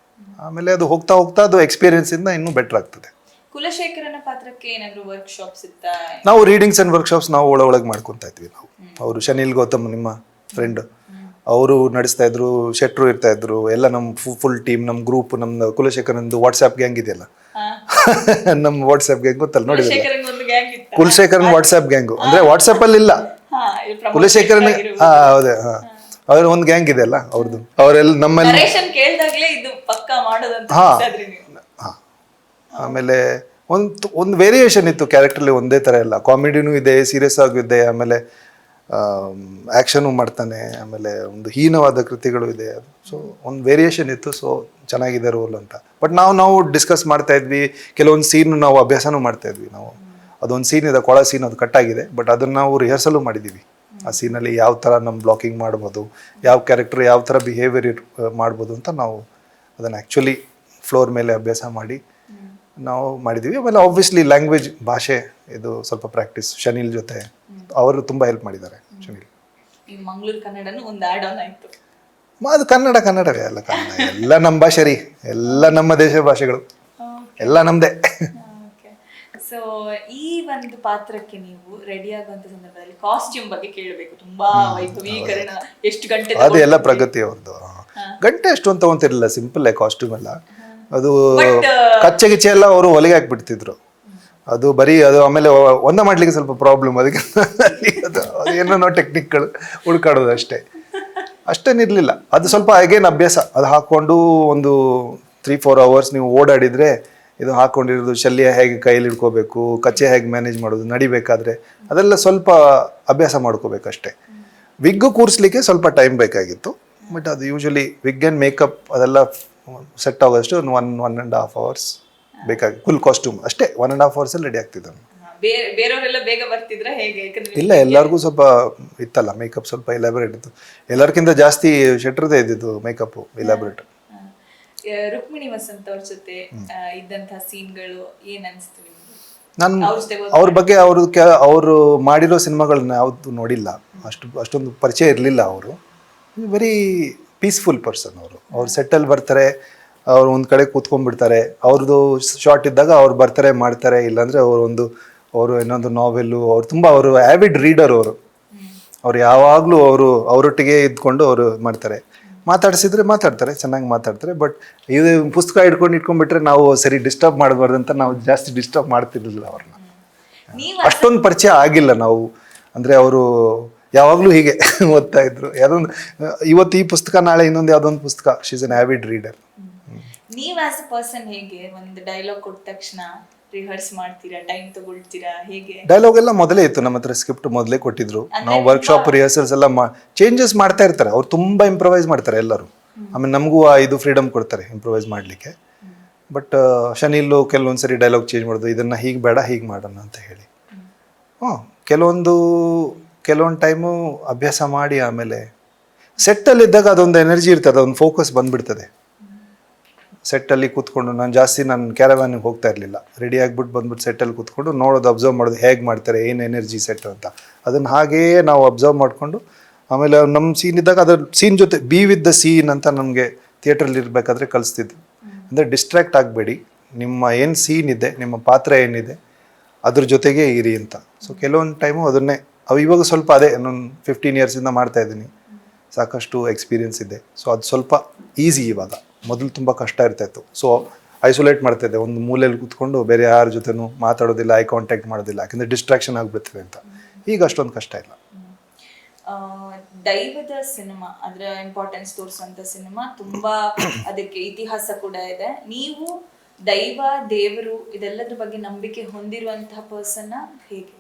ಆಮೇಲೆ ಅದು ಹೋಗ್ತಾ ಅದು ಎಕ್ಸ್ಪೀರಿಯನ್ಸಿಂದ ಇನ್ನೂ ಬೆಟರ್ ಆಗ್ತದೆ. ಕುಲಶೇಖರನ ಪಾತ್ರಕ್ಕೆ ಏನಾದ್ರು ವರ್ಕ್ಶಾಪ್ಸ್ ಇತ್ತಾ? ನಾವು ರೀಡಿಂಗ್ಸ್ ಅಂಡ್ ವರ್ಕ್ಶಾಪ್ಸ್ ನಾವು ಒಳಗೆ ಮಾಡ್ಕೊತಾ ಇದ್ವಿ. ಅವರು ಶನಿಲ್ ಗೌತಮ್, ನಿಮ್ಮ ಫ್ರೆಂಡ್, ಅವರು ನಡೆಸ್ತಾ ಇದ್ರು, ಶೆಟ್ರು ಇರ್ತಾ ಇದ್ರು, ಎಲ್ಲ ನಮ್ಮ ಫುಲ್ ಟೀಮ್, ನಮ್ಮ ಗ್ರೂಪ್, ನಮ್ದು ಕುಲಶೇಖರನದು ವಾಟ್ಸ್ಆ್ಯಪ್ ಗ್ಯಾಂಗ್ ಇದೆಯಲ್ಲ, ನಮ್ಮ ವಾಟ್ಸ್ಆ್ಯಪ್ ಗ್ಯಾಂಗ್ ಗೊತ್ತಲ್ಲ, ನೋಡಿದ್ರೆ ಕುಲಶೇಖರನ್ ವಾಟ್ಸ್ಆ್ಯಪ್ ಗ್ಯಾಂಗು. ಅಂದ್ರೆ ವಾಟ್ಸ್ಆ್ಯಪ್ ಅಲ್ಲಿ ಇಲ್ಲ, ಕುಲಶೇಖರನ್ ಹೌದೇ, ಅವ್ರ ಒಂದು ಗ್ಯಾಂಗ್ ಇದೆ ಅಲ್ಲ ಅವ್ರದ್ದು, ಅವರೆಲ್ಲ ನಮ್ಮಲ್ಲಿ. ಆಮೇಲೆ ಒಂದು ವೇರಿಯೇಷನ್ ಇತ್ತು ಕ್ಯಾರೆಕ್ಟರ್ಲಿ, ಒಂದೇ ಥರ ಇಲ್ಲ. ಕಾಮಿಡಿನೂ ಇದೆ, ಸೀರಿಯಸ್ ಆಗೂ ಇದೆ, ಆಮೇಲೆ ಆ್ಯಕ್ಷನು ಮಾಡ್ತಾನೆ, ಆಮೇಲೆ ಒಂದು ಹೀನವಾದ ಕೃತಿಗಳು ಇದೆ. ಸೊ ಒಂದು ವೇರಿಯೇಷನ್ ಇತ್ತು. ಸೊ ಚೆನ್ನಾಗಿದೆ ರೋಲ್ ಅಂತ. ಬಟ್ ನಾವು ಡಿಸ್ಕಸ್ ಮಾಡ್ತಾ ಇದ್ವಿ, ಕೆಲವೊಂದು ಸೀನ್ ನಾವು ಅಭ್ಯಾಸನೂ ಮಾಡ್ತಾ ಇದ್ವಿ. ನಾವು ಅದೊಂದು ಸೀನ್ ಇದೆ, ಕೊಳ ಸೀನ್, ಅದು ಕಟ್ಟಾಗಿದೆ, ಬಟ್ ಅದನ್ನು ನಾವು ರಿಹರ್ಸಲು ಮಾಡಿದ್ದೀವಿ. ಆ ಸೀನಲ್ಲಿ ಯಾವ ಥರ ನಮ್ಮ ಬ್ಲಾಕಿಂಗ್ ಮಾಡ್ಬೋದು, ಯಾವ ಕ್ಯಾರೆಕ್ಟರ್ ಯಾವ ಥರ ಬಿಹೇವಿಯರ್ ಮಾಡ್ಬೋದು ಅಂತ ನಾವು ಅದನ್ನು ಆ್ಯಕ್ಚುಲಿ ಫ್ಲೋರ್ ಮೇಲೆ ಅಭ್ಯಾಸ ಮಾಡಿ ನಾವು ಮಾಡಿದ್ದೀವಿ. ಆಮೇಲೆ ಆಬ್ವಿಯಸ್ಲಿ ಲ್ಯಾಂಗ್ವೇಜ್ ಭಾಷೆ ಇದು ಸ್ವಲ್ಪ ಪ್ರಾಕ್ಟೀಸ್ ಶನಿಲ್ ಜೊತೆ ಅವರು ತುಂಬ ಹೆಲ್ಪ್ ಮಾಡಿದ್ದಾರೆ. ಶನಿಲ್ ಈ ಮಂಗಳೂರು ಕನ್ನಡನು ಒಂದು ಆ್ಯಡ್ ಆನ್ ಆಯ್ತು. ಅದು ಕನ್ನಡವೇ ಅಲ್ಲ, ಕನ್ನಡ ಎಲ್ಲ ನಮ್ಮ ಭಾಷೆ ರೀ, ಎಲ್ಲ ನಮ್ಮ ದೇಶ ಭಾಷೆಗಳು ಎಲ್ಲ ನಮ್ಮದೇ. ಸೊ ಈ ಒಂದು ಪಾತ್ರಕ್ಕೆ ನೀವು ರೆಡಿ ಆಗುವಂತ ಸಂದರ್ಭದಲ್ಲಿ ಕಾಸ್ಟ್ಯೂಮ್ ಬಗ್ಗೆ ಕೇಳಬೇಕು. ತುಂಬಾ ವೈಭವೀಕರಣ, ಎಷ್ಟು ಗಂಟೆ ಅದು ಎಲ್ಲ ಪ್ರಗತಿ ಅವ್ರದ್ದು. ಗಂಟೆ ಅಷ್ಟೊಂದು ತಗೊಂತಿರ್ಲಿಲ್ಲ, ಸಿಂಪಲ್ ಕಾಸ್ಟ್ಯೂಮ್ ಎಲ್ಲ. ಅದು ಕಚ್ಚೆ ಗಿಚ್ಚೆ ಎಲ್ಲ ಅವರು ಹೊಲಿಗೆ ಹಾಕ್ಬಿಡ್ತಿದ್ರು. ಅದು ಬರೀ ಅದು ಆಮೇಲೆ ಒಂದ ಮಾಡ್ಲಿಕ್ಕೆ ಸ್ವಲ್ಪ ಪ್ರಾಬ್ಲಮ್, ಅದಕ್ಕೆ ಅದು ಏನೇನೋ ಟೆಕ್ನಿಕ್ಗಳು ಹುಡ್ಕಾಡೋದು ಅಷ್ಟೇನಿರಲಿಲ್ಲ. ಅದು ಸ್ವಲ್ಪ ಅಗೇನ್ ಅಭ್ಯಾಸ. ಅದು ಹಾಕ್ಕೊಂಡು ಒಂದು 3-4 hours ನೀವು ಓಡಾಡಿದರೆ ಇದು ಹಾಕ್ಕೊಂಡಿರೋದು ಶಲ್ಯ ಹೇಗೆ ಕೈಯಲ್ಲಿ ಹಿಡ್ಕೋಬೇಕು, ಕಚ್ಚೆ ಹೇಗೆ ಮ್ಯಾನೇಜ್ ಮಾಡೋದು, ನಡಿಬೇಕಾದ್ರೆ ಅದೆಲ್ಲ ಸ್ವಲ್ಪ ಅಭ್ಯಾಸ ಮಾಡ್ಕೋಬೇಕಷ್ಟೆ. ವಿಗ್ ಕೂರಿಸ್ಲಿಕ್ಕೆ ಸ್ವಲ್ಪ ಟೈಮ್ ಬೇಕಾಗಿತ್ತು, ಬಟ್ ಅದು ಯೂಶಲಿ ವಿಗ್ ಆ್ಯಂಡ್ ಮೇಕಪ್ ಅದೆಲ್ಲ ಸೆಟ್ ಆಗೋದಷ್ಟು 1.5 hours ಬೇಕಾಗಿ ಫುಲ್ ಕಾಸ್ಟ್ಯೂಮ್ ಅಷ್ಟೇ. 1.5 hours ರೆಡಿ ಆಗ್ತಿದ್ದ. ಬೇರೆಯವರೆಲ್ಲ ಬೇಗ ಬರ್ತಿದ್ರ ಹೇಗೆ? ಇಲ್ಲ, ಎಲ್ಲರಿಗೂ ಸ್ವಲ್ಪ ಇತ್ತಲ್ಲ ಮೇಕಪ್, ಸ್ವಲ್ಪ ಎಲಾಬ್ರೇಟ್ ಇತ್ತು. ಎಲ್ಲರಿಗಿಂತ ಜಾಸ್ತಿ ಶೆಟ್ರದೇ ಇದ್ದಿದ್ದು ಮೇಕಪ್ ಎಲಾಬ್ರೇಟ್. ರುಕ್ಮಿಣಿ ವಸಂತ್ ಅವ್ರ ಜೊತೆ ಇದ್ದಂತಹ ಸೀನ್ಗಳು ಏನ್ ಅನ್ಸ್ತು ನಿಮ್ಗೆ? ನಾನು ಅವ್ರ ಬಗ್ಗೆ ಅವರು ಮಾಡಿರೋ ಸಿನಿಮಾಗಳನ್ನ ಯಾವ್ದು ನೋಡಿಲ್ಲ, ಅಷ್ಟೊಂದು ಪರಿಚಯ ಇರಲಿಲ್ಲ. ಅವರು ವೆರಿ ಪೀಸ್ಫುಲ್ ಪರ್ಸನ್. ಅವ್ರು ಸೆಟ್ಟಲ್ಲಿ ಬರ್ತಾರೆ, ಅವ್ರು ಒಂದು ಕಡೆ ಕೂತ್ಕೊಂಡ್ಬಿಡ್ತಾರೆ, ಅವ್ರದ್ದು ಶಾರ್ಟ್ ಇದ್ದಾಗ ಅವ್ರು ಬರ್ತಾರೆ ಮಾಡ್ತಾರೆ. ಇಲ್ಲಾಂದರೆ ಅವರು ಇನ್ನೊಂದು ನಾವೆಲ್ಲು, ಅವರು ಆ್ಯವಿಡ್ ರೀಡರ್. ಅವ್ರು ಯಾವಾಗಲೂ ಅವರೊಟ್ಟಿಗೆ ಇದ್ಕೊಂಡು ಅವರು ಮಾಡ್ತಾರೆ. ಮಾತಾಡಿಸಿದ್ರೆ ಮಾತಾಡ್ತಾರೆ, ಚೆನ್ನಾಗಿ ಮಾತಾಡ್ತಾರೆ. ಬಟ್ ಇದು ಪುಸ್ತಕ ಇಟ್ಕೊಂಡ್ಬಿಟ್ರೆ ನಾವು ಸರಿ ಡಿಸ್ಟರ್ಬ್ ಮಾಡಬಾರ್ದು ಅಂತ ನಾವು ಜಾಸ್ತಿ ಡಿಸ್ಟರ್ಬ್ ಮಾಡ್ತಿರ್ಲಿಲ್ಲ ಅವ್ರನ್ನ. ಅಷ್ಟೊಂದು ಪರಿಚಯ ಆಗಿಲ್ಲ ನಾವು. ಅಂದರೆ ಅವರು ಯಾವಾಗಲೂ ಹೀಗೆ ಓದ್ತಾ ಇದ್ರು. ಯಾವುದೊಂದು ಇವತ್ತು ಈ ಪುಸ್ತಕ, ನಾಳೆ ಇನ್ನೊಂದು ಯಾವುದೊಂದು ಪುಸ್ತಕ. She is an avid reader. ನೀವು ಆಸ್ ಅ ಪರ್ಸನ್ ಹೇಗೆ ಒಂದು ಡೈಲಾಗ್ ಕೊಟ್ಟ ತಕ್ಷಣ ರಿಹರ್ಸ್ ಮಾಡ್ತೀರಾ, ಟೈಮ್ ತಗೊಳ್ತೀರಾ, ಹೇಗೆ? ಡೈಲಾಗ್ ಎಲ್ಲ ಮೊದಲೇ ಇತ್ತು ನಮ್ಮ ಹತ್ರ, ಸ್ಕ್ರಿಪ್ಟ್ ಮೊದಲೇ ಕೊಟ್ಟಿದ್ರು. ನಾವು ವರ್ಕ್ಶಾಪ್ ರಿಹರ್ಸಲ್ಸ್ ಎಲ್ಲ ಚೇಂಜಸ್ ಮಾಡ್ತಾ ಇರ್ತಾರೆ. ಅವ್ರು ತುಂಬ ಇಂಪ್ರವೈಸ್ ಮಾಡ್ತಾರೆ ಎಲ್ಲರೂ. ಆಮೇಲೆ ನಮಗೂ ಇದು ಫ್ರೀಡಮ್ ಕೊಡ್ತಾರೆ ಇಂಪ್ರವೈಸ್ ಮಾಡಲಿಕ್ಕೆ. ಬಟ್ ಶನಿಲ್ಲು ಕೆಲವೊಂದ್ಸರಿ ಡೈಲಾಗ್ ಚೇಂಜ್ ಮಾಡೋದು, ಇದನ್ನು ಹೀಗೆ ಬೇಡ ಹೀಗೆ ಮಾಡೋಣ ಅಂತ ಹೇಳಿ. ಕೆಲವೊಂದು ಟೈಮು ಅಭ್ಯಾಸ ಮಾಡಿ ಆಮೇಲೆ ಸೆಟ್ಟಲ್ಲಿದ್ದಾಗ ಅದೊಂದು ಎನರ್ಜಿ ಇರ್ತದೆ, ಅದೊಂದು ಫೋಕಸ್ ಬಂದ್ಬಿಡ್ತದೆ. ಸೆಟ್ಟಲ್ಲಿ ಕೂತ್ಕೊಂಡು ನಾನು ಕ್ಯಾರವ್ಯಾನಿಗೆ ಹೋಗ್ತಾ ಇರಲಿಲ್ಲ. ರೆಡಿ ಆಗಿಬಿಟ್ಟು ಬಂದ್ಬಿಟ್ಟು ಸೆಟ್ಟಲ್ಲಿ ಕೂತ್ಕೊಂಡು ನೋಡೋದು, ಅಬ್ಸರ್ವ್ ಮಾಡೋದು, ಹೇಗೆ ಮಾಡ್ತಾರೆ, ಏನು ಎನರ್ಜಿ ಸೆಟ್ ಅಂತ. ಅದನ್ನು ಹಾಗೇ ನಾವು ಅಬ್ಸರ್ವ್ ಮಾಡಿಕೊಂಡು ಆಮೇಲೆ ನಮ್ಮ ಸೀನ್ ಇದ್ದಾಗ ಅದರ ಸೀನ್ ಜೊತೆ ಬಿ ವಿತ್ ದ ಸೀನ್ ಅಂತ ನಮಗೆ ಥಿಯೇಟ್ರಲ್ಲಿ ಇರಬೇಕಾದ್ರೆ ಕಲಿಸ್ತಿದ್ದು. ಅಂದರೆ ಡಿಸ್ಟ್ರ್ಯಾಕ್ಟ್ ಆಗಬೇಡಿ, ನಿಮ್ಮ ಏನು ಸೀನ್ ಇದೆ, ನಿಮ್ಮ ಪಾತ್ರ ಏನಿದೆ ಅದ್ರ ಜೊತೆಗೆ ಇರಿ ಅಂತ. ಸೊ ಕೆಲವೊಂದು ಟೈಮು ಅದನ್ನೇ ಇವಾಗ ಸ್ವಲ್ಪ ಇನ್ನೊಂದು 15 yearsಯಿಂದ ಮಾಡ್ತಾ ಇದ್ದೀನಿ, ಸಾಕಷ್ಟು ಎಕ್ಸ್ಪೀರಿಯನ್ಸ್ ಇದೆ. ಸೊ ಅದು ಸ್ವಲ್ಪ ಈಸಿ ಇವಾಗ. ಮೊದಲು ತುಂಬ ಕಷ್ಟ ಇರ್ತಾಯಿತ್ತು. ಸೊ ಐಸೋಲೇಟ್ ಮಾಡ್ತಾಯಿದ್ದೆ, ಒಂದು ಮೂಲೆಯಲ್ಲಿ ಕೂತ್ಕೊಂಡು ಬೇರೆ ಯಾರ ಜೊತೆನೂ ಮಾತಾಡೋದಿಲ್ಲ, ಐ ಕಾಂಟ್ಯಾಕ್ಟ್ ಮಾಡೋದಿಲ್ಲ, ಯಾಕಂದರೆ ಡಿಸ್ಟ್ರಾಕ್ಷನ್ ಆಗಿಬಿಡ್ತದೆ ಅಂತ. ಈಗ ಅಷ್ಟೊಂದು ಕಷ್ಟ ಇಲ್ಲ. ದೈವದ ಸಿನಿಮಾ, ಅದರ ಇಂಪಾರ್ಟೆನ್ಸ್ ತೋರಿಸುವಂಥ ಸಿನಿಮಾ, ತುಂಬ ಅದಕ್ಕೆ ಇತಿಹಾಸ ಕೂಡ ಇದೆ. ನೀವು ದೈವ, ದೇವರು ಇದೆಲ್ಲದ್ರ ಬಗ್ಗೆ ನಂಬಿಕೆ ಹೊಂದಿರುವಂತಹ ಪರ್ಸನ್ನ ಹೇಗೆ?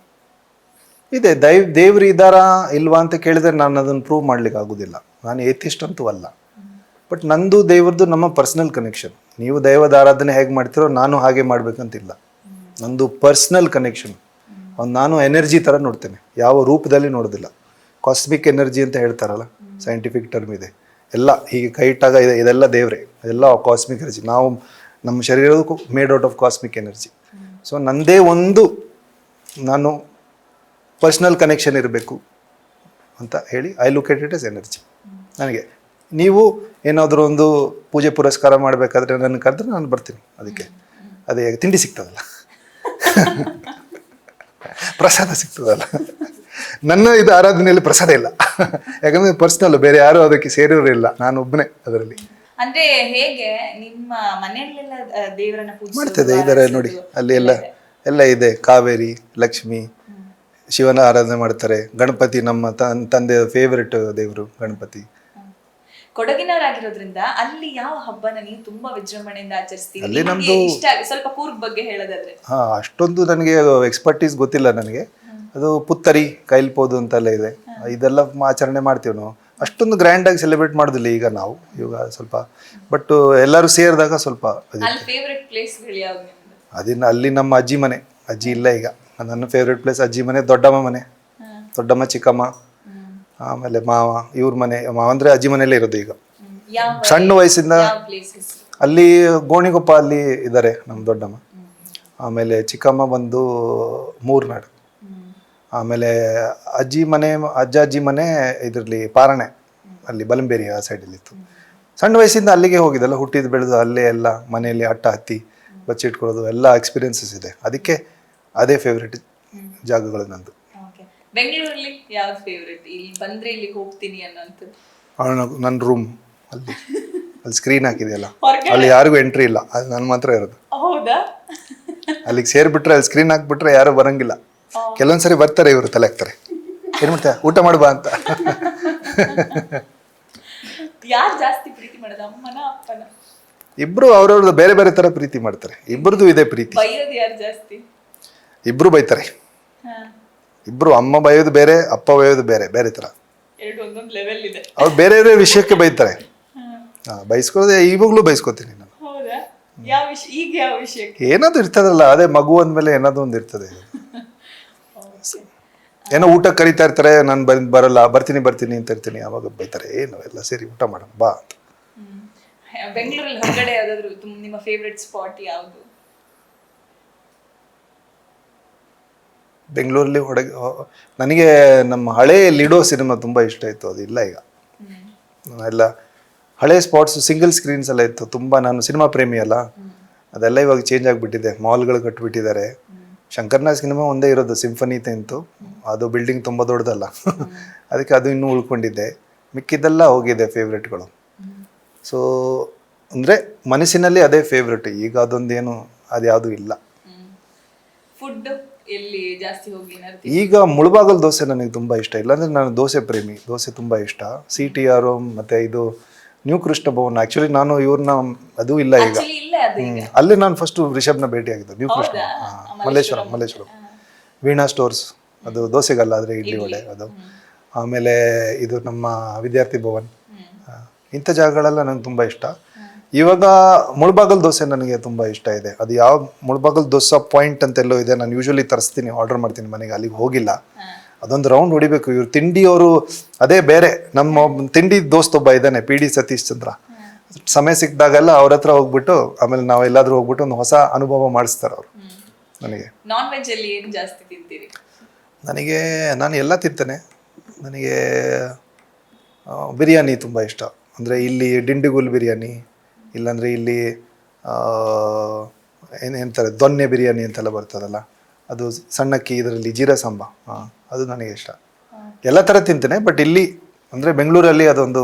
ಇದೆ, ದೇವ್ರು ಇದ್ದಾರಾ ಇಲ್ವಾ ಅಂತ ಕೇಳಿದರೆ ನಾನು ಅದನ್ನು ಪ್ರೂವ್ ಮಾಡ್ಲಿಕ್ಕೆ ಆಗೋದಿಲ್ಲ. ನಾನು ಏಥಿಸ್ಟ್ ಅಂತೂ ಅಲ್ಲ. ಬಟ್ ನಂದು ದೇವ್ರದ್ದು ನಮ್ಮ ಪರ್ಸ್ನಲ್ ಕನೆಕ್ಷನ್. ನೀವು ದೈವದ ಆರಾಧನೆ ಹೇಗೆ ಮಾಡ್ತೀರೋ ನಾನು ಹಾಗೆ ಮಾಡ್ಬೇಕಂತಿಲ್ಲ. ನಂದು ಪರ್ಸ್ನಲ್ ಕನೆಕ್ಷನ್. ನಾನು ಎನರ್ಜಿ ಥರ ನೋಡ್ತೇನೆ, ಯಾವ ರೂಪದಲ್ಲಿ ನೋಡೋದಿಲ್ಲ. ಕಾಸ್ಮಿಕ್ ಎನರ್ಜಿ ಅಂತ ಹೇಳ್ತಾರಲ್ಲ, ಸೈಂಟಿಫಿಕ್ ಟರ್ಮ್ ಇದೆ. ಎಲ್ಲ ಹೀಗೆ ಕೈ ಇಟ್ಟಾಗ ಇದೆಲ್ಲ ದೇವ್ರೆ, ಇದೆಲ್ಲ ಕಾಸ್ಮಿಕ್ ಎನರ್ಜಿ. ನಮ್ಮ ಶರೀರಕ್ಕೂ made out of cosmic energy. So ನನ್ನದೇ ನಾನು ಪರ್ಸ್ನಲ್ ಕನೆಕ್ಷನ್ ಇರಬೇಕು ಅಂತ ಹೇಳಿ I look at it as energy. ನನಗೆ ನೀವು ಏನಾದರೂ ಒಂದು ಪೂಜೆ ಪುರಸ್ಕಾರ ಮಾಡಬೇಕಾದ್ರೆ ನನ್ನ ಕರೆದ್ರೆ ನಾನು ಬರ್ತೀನಿ. ಅದಕ್ಕೆ ಅದೇ ತಿಂಡಿ ಸಿಗ್ತದಲ್ಲ, ಪ್ರಸಾದ ಸಿಗ್ತದಲ್ಲ. ನನ್ನ ಇದು ಆರಾಧನೆಯಲ್ಲಿ ಪ್ರಸಾದ ಇಲ್ಲ, ಯಾಕಂದರೆ ಪರ್ಸ್ನಲ್, ಬೇರೆ ಯಾರು ಅದಕ್ಕೆ ಸೇರಿರೋರು ಇಲ್ಲ, ನಾನು ಒಬ್ಬನೇ ಅದರಲ್ಲಿ. ಅಂದ್ರೆ ಹೇಗೆ ನಿಮ್ಮ ಮನೆಯಲ್ಲೆಲ್ಲ ದೇವರನ್ನ ಪೂಜೆ ಮಾಡ್ತದೆ ಇದ್ದಾರೆ ನೋಡಿ, ಅಲ್ಲಿ ಎಲ್ಲ ಇದೆ. ಕಾವೇರಿ, ಲಕ್ಷ್ಮಿ, ಶಿವನ ಆರಾಧನೆ ಮಾಡ್ತಾರೆ. ಗಣಪತಿ ನಮ್ಮ ತಂದೆ ಫೇವರೆಟ್ ದೇವರು ಗಣಪತಿ. ಕೊಡಗಿನವರಾಗಿರೋದ್ರಿಂದ ಅಲ್ಲಿ ಯಾವ ಹಬ್ಬನ ನೀವು ತುಂಬಾ ವಿಜೃಂಭಣೆಯಿಂದ ಆಚರಿಸ್ತೀವಿ? ಅಲ್ಲಿ ನಮ್ದು ಇಷ್ಟ ಸ್ವಲ್ಪ ಕೂರ್ಗ್ ಬಗ್ಗೆ ಹೇಳೋದಾದ್ರೆ. ಅಷ್ಟೊಂದು ನನಗೆ ಎಕ್ಸ್ಪರ್ಟೀಸ್ ಗೊತ್ತಿಲ್ಲ ನನಗೆ. ಅದು ಪುತ್ತರಿ, ಕೈಲ್ಪೋದು ಅಂತೆಲ್ಲ ಇದೆ, ಇದೆಲ್ಲ ಆಚರಣೆ ಮಾಡ್ತೀವಿ ನಾವು. ಅಷ್ಟೊಂದು ಗ್ರ್ಯಾಂಡ್ ಆಗಿ ಸೆಲೆಬ್ರೇಟ್ ಮಾಡೋದಿಲ್ಲ ಈಗ ನಾವು, ಇವಾಗ ಸ್ವಲ್ಪ. ಬಟ್ ಎಲ್ಲರೂ ಸೇರಿದಾಗ ಸ್ವಲ್ಪ ಫೇವರೆಟ್ ಪ್ಲೇಸ್ಗಳು ಯಾವ್ದು? ಅಲ್ಲಿ ನಮ್ಮ ಅಜ್ಜಿ ಮನೆ. ಅಜ್ಜಿ ಇಲ್ಲ ಈಗ. ನನ್ನ ಫೇವ್ರೆಟ್ ಪ್ಲೇಸ್ ಅಜ್ಜಿ ಮನೆ, ದೊಡ್ಡಮ್ಮ ಮನೆ, ದೊಡ್ಡಮ್ಮ, ಚಿಕ್ಕಮ್ಮ, ಆಮೇಲೆ ಮಾವ, ಇವ್ರ ಮನೆ. ಮಾವ ಅಂದರೆ ಅಜ್ಜಿ ಮನೆಯಲ್ಲೇ ಇರೋದು ಈಗ. ಸಣ್ಣ ವಯಸ್ಸಿಂದ ಅಲ್ಲಿ ಗೋಣಿಗೊಪ್ಪ ಅಲ್ಲಿ ಇದ್ದಾರೆ ನಮ್ಮ ದೊಡ್ಡಮ್ಮ. ಆಮೇಲೆ ಚಿಕ್ಕಮ್ಮ ಬಂದು ಮೂರ್ನಾಡು. ಆಮೇಲೆ ಅಜ್ಜಿ ಮನೆ ಇದರಲ್ಲಿ ಪಾರಣೆ, ಅಲ್ಲಿ ಬಲಂಬೇರಿ ಆ ಸೈಡಲ್ಲಿ ಇತ್ತು. ಸಣ್ಣ ವಯಸ್ಸಿಂದ ಅಲ್ಲಿಗೆ ಹೋಗಿದ್ದೆಲ್ಲ, ಹುಟ್ಟಿದ್ದು ಬೆಳೆದು ಅಲ್ಲೇ ಎಲ್ಲ ಮನೆಯಲ್ಲಿ ಅಟ್ಟ ಹತ್ತಿ ಬಚ್ಚಿಟ್ಕೊಳ್ಳೋದು ಎಲ್ಲ ಎಕ್ಸ್ಪೀರಿಯನ್ಸಸ್ ಇದೆ. ಅದಕ್ಕೆ ಅದೇ ಫೇವ್ರೆಟ್ ಜಾಗಗಳು ನಂದು. ಬೆಂಗಳೂರಲ್ಲಿ ಯಾವ್ದು ಫೇವ್ರೆಟ್? ಇಲ್ಲಿ ಬಂದ್ರೆ ಇಲ್ಲಿ ಹೋಗ್ತೀನಿ ಅನ್ನೋಂಥದ್ದು? ನನ್ನ ರೂಮ್ ಅಲ್ಲಿ ಸ್ಕ್ರೀನ್ ಹಾಕಿದೆಯಲ್ಲ, ಅಲ್ಲಿ ಯಾರಿಗೂ ಎಂಟ್ರಿ ಇಲ್ಲ, ಅದು ನನ್ನ ಮಾತ್ರ ಇರೋದು. ಹೌದಾ? ಅಲ್ಲಿಗೆ ಸೇರಿಬಿಟ್ರೆ, ಅಲ್ಲಿ ಸ್ಕ್ರೀನ್ ಹಾಕ್ಬಿಟ್ರೆ ಯಾರು ಬರಂಗಿಲ್ಲ. ಕೆಲವೊಂದ್ಸರಿ ಬರ್ತಾರೆ, ಇವರು ತಲೆ ಹಾಕ್ತಾರೆ, ಏನ್ ಮಾಡ್ತಾರೆ ಊಟ ಮಾಡುವ ಅಂತ. ಯಾರು ಜಾಸ್ತಿ ಪ್ರೀತಿ ಮಾಡೋದು, ಅಮ್ಮನ ಅಪ್ಪನ? ಇಬ್ರು ಅವ್ರವ್ರದ್ದು ಬೇರೆ ಬೇರೆ ತರ ಪ್ರೀತಿ ಮಾಡ್ತಾರೆ. ಇಬ್ರದ್ದು ಇದೆ ಪ್ರೀತಿ. ಬೈಯೋದು ಯಾರು ಜಾಸ್ತಿ? ಇಬ್ರು ಬೈತಾರೆ. ಇಬ್ರು, ಅಮ್ಮ ಬೈಯೋದು ಬೇರೆ, ಅಪ್ಪ ಬೈಯೋದು ಬೇರೆ ಬೇರೆ ತರ. ಎರಡು ಒಂದೊಂದು ಲೆವೆಲ್ ಇದೆ. ಅವ್ರು ಬೇರೆ ಬೇರೆ ವಿಷಯಕ್ಕೆ ಬೈತಾರೆ. ಬೈಸ್ಕೊಳ್ಳೋದೇ ಇವಾಗ್ಲೂ ಬೈಸ್ಕೊತೀನಿ ನಾನು. ಹೌದಾ? ಯಾವ ವಿಷಯ? ಈಗ ಯಾವ ವಿಷಯಕ್ಕೆ? ಏನಾದ್ರು ಇರ್ತದಲ್ಲ, ಅದೇ ಮಗು ಅಂದ್ಮೇಲೆ ಏನಾದ್ರು ಒಂದು ಇರ್ತದೆ. ಏನೋ ಊಟ ಕರಿತಾ ಇರ್ತಾರೆ, ನಾನು ಬರಲ್ಲ, ಬರ್ತೀನಿ ಅಂತ ಇರ್ತೀನಿ, ಅವಾಗ ಬೈತಾರೆ, ಏನು ಎಲ್ಲ ಸೇರಿ ಊಟ ಮಾಡೋಣ ಬಾ ಅಂತ. ಬೆಂಗಳೂರಲ್ಲಿ ಹೊರಗಡೆ ಯಾವ್ದಾದ್ರು ನಿಮ್ಮ ಫೇವ್ರೆಟ್ ಸ್ಪಾಟ್ ಯಾವುದು? ಬೆಂಗಳೂರಲ್ಲಿ ನನಗೆ ನಮ್ಮ ಹಳೆ ಲಿಡೋ ಸಿನಿಮಾ ತುಂಬ ಇಷ್ಟ ಇತ್ತು. ಅದು ಇಲ್ಲ ಈಗ. ಎಲ್ಲ ಹಳೆ ಸ್ಪಾಟ್ಸ್ ಸಿಂಗಲ್ ಸ್ಕ್ರೀನ್ಸ್ ಎಲ್ಲ ಇತ್ತು ತುಂಬ. ನಾನು ಸಿನಿಮಾ ಪ್ರೇಮಿ ಅಲ್ಲ, ಅದೆಲ್ಲ ಇವಾಗ ಚೇಂಜ್ ಆಗಿಬಿಟ್ಟಿದೆ. ಮಾಲ್ಗಳು ಕಟ್ಟಿಬಿಟ್ಟಿದ್ದಾರೆ. ಶಂಕರ್ನಾಗ್ ಸಿನಿಮಾ ಒಂದೇ ಇರೋದು, ಸಿಂಫನಿ ಅಂತು. ಅದು ಬಿಲ್ಡಿಂಗ್ ತುಂಬ ದೊಡ್ಡದಲ್ಲ, ಅದಕ್ಕೆ ಅದು ಇನ್ನೂ ಉಳ್ಕೊಂಡಿದ್ದೆ. ಮಿಕ್ಕಿದ್ದೆಲ್ಲ ಹೋಗಿದೆ ಫೇವ್ರೆಟ್ಗಳು. ಸೊ ಅಂದರೆ ಮನಸ್ಸಿನಲ್ಲಿ ಅದೇ ಫೇವ್ರೆಟ್. ಈಗ ಅದೊಂದೇನು ಅದ್ಯಾವುದೂ ಇಲ್ಲ. ಫುಡ್ ಎಲ್ಲಿ ಜಾಸ್ತಿ ಹೋಗಿ? ಈಗ ಮುಳಬಾಗಲ್ ದೋಸೆ ನನಗೆ ತುಂಬ ಇಷ್ಟ. ಇಲ್ಲಾಂದರೆ ನಾನು ದೋಸೆ ಪ್ರೇಮಿ, ದೋಸೆ ತುಂಬ ಇಷ್ಟ. CTR ಮತ್ತು ಇದು ನ್ಯೂ ಕೃಷ್ಣ ಭವನ್. ಆ್ಯಕ್ಚುಲಿ ನಾನು ಇವ್ರನ್ನ ಅದು ಇಲ್ಲ ಈಗ. ಅಲ್ಲಿ ನಾನು ಫಸ್ಟು ರಿಷಬ್ನ ಭೇಟಿ ಆಗಿದ್ದು ನ್ಯೂ ಕೃಷ್ಣ, ಮಲ್ಲೇಶ್ವರಂ. ವೀಣಾ ಸ್ಟೋರ್ಸ್, ಅದು ದೋಸೆಗಲ್ಲ, ಆದರೆ ಇಡ್ಲಿ ವಡೆ ಅದು. ಆಮೇಲೆ ಇದು ನಮ್ಮ ವಿದ್ಯಾರ್ಥಿ ಭವನ್, ಇಂಥ ಜಾಗಗಳೆಲ್ಲ ನಂಗೆ ತುಂಬ ಇಷ್ಟ. ಇವಾಗ ಮುಳಬಾಗಲ್ ದೋಸೆ ನನಗೆ ತುಂಬ ಇಷ್ಟ ಇದೆ. ಅದು ಯಾವ ಮುಳಬಾಗಲ್ ದೋಸೆ ಪಾಯಿಂಟ್ ಅಂತೆಲ್ಲೋ ಇದೆ. ನಾನು ಯೂಶ್ವಲಿ ತರಿಸ್ತೀನಿ, ಆರ್ಡರ್ ಮಾಡ್ತೀನಿ ಮನೆಗೆ. ಅಲ್ಲಿಗೆ ಹೋಗಿಲ್ಲ. ಅದೊಂದು ರೌಂಡ್ ಹೊಡಿಬೇಕು. ಇವ್ರು ತಿಂಡಿಯವರು ಅದೇ ಬೇರೆ. ನಮ್ಮ ತಿಂಡಿ ದೋಸ್ತ್ ಒಬ್ಬ ಇದ್ದಾನೆ, PD ಸತೀಶ್ ಚಂದ್ರ. ಸಮಯ ಸಿಕ್ಕಿದಾಗೆಲ್ಲ ಅವ್ರ ಹತ್ರ ಹೋಗ್ಬಿಟ್ಟು, ಆಮೇಲೆ ನಾವು ಎಲ್ಲಾದ್ರೂ ಹೋಗ್ಬಿಟ್ಟು ಒಂದು ಹೊಸ ಅನುಭವ ಮಾಡಿಸ್ತಾರೆ ಅವರು ನನಗೆ. ನಾನ್ ವೆಜ್ ಅಲ್ಲಿ ಏನು ಜಾಸ್ತಿ ತಿಂತೀರಿ? ನಾನು ಎಲ್ಲ ತಿಂತೇನೆ. ನನಗೆ ಬಿರಿಯಾನಿ ತುಂಬ ಇಷ್ಟ. ಅಂದರೆ ಇಲ್ಲಿ ದಿಂಡಿಗುಲ್ ಬಿರಿಯಾನಿ, ಇಲ್ಲಾಂದರೆ ಇಲ್ಲಿ ಏನಂತಾರೆ ದೊನ್ನೆ ಬಿರಿಯಾನಿ ಅಂತೆಲ್ಲ ಬರ್ತದಲ್ಲ, ಅದು ಸಣ್ಣಕ್ಕಿ ಇದರಲ್ಲಿ ಜೀರಾ ಸಾಂಬ, ಅದು ನನಗೆ ಇಷ್ಟ. ಎಲ್ಲ ಥರ ತಿಂತೇನೆ, ಬಟ್ ಇಲ್ಲಿ ಅಂದರೆ ಬೆಂಗಳೂರಲ್ಲಿ ಅದೊಂದು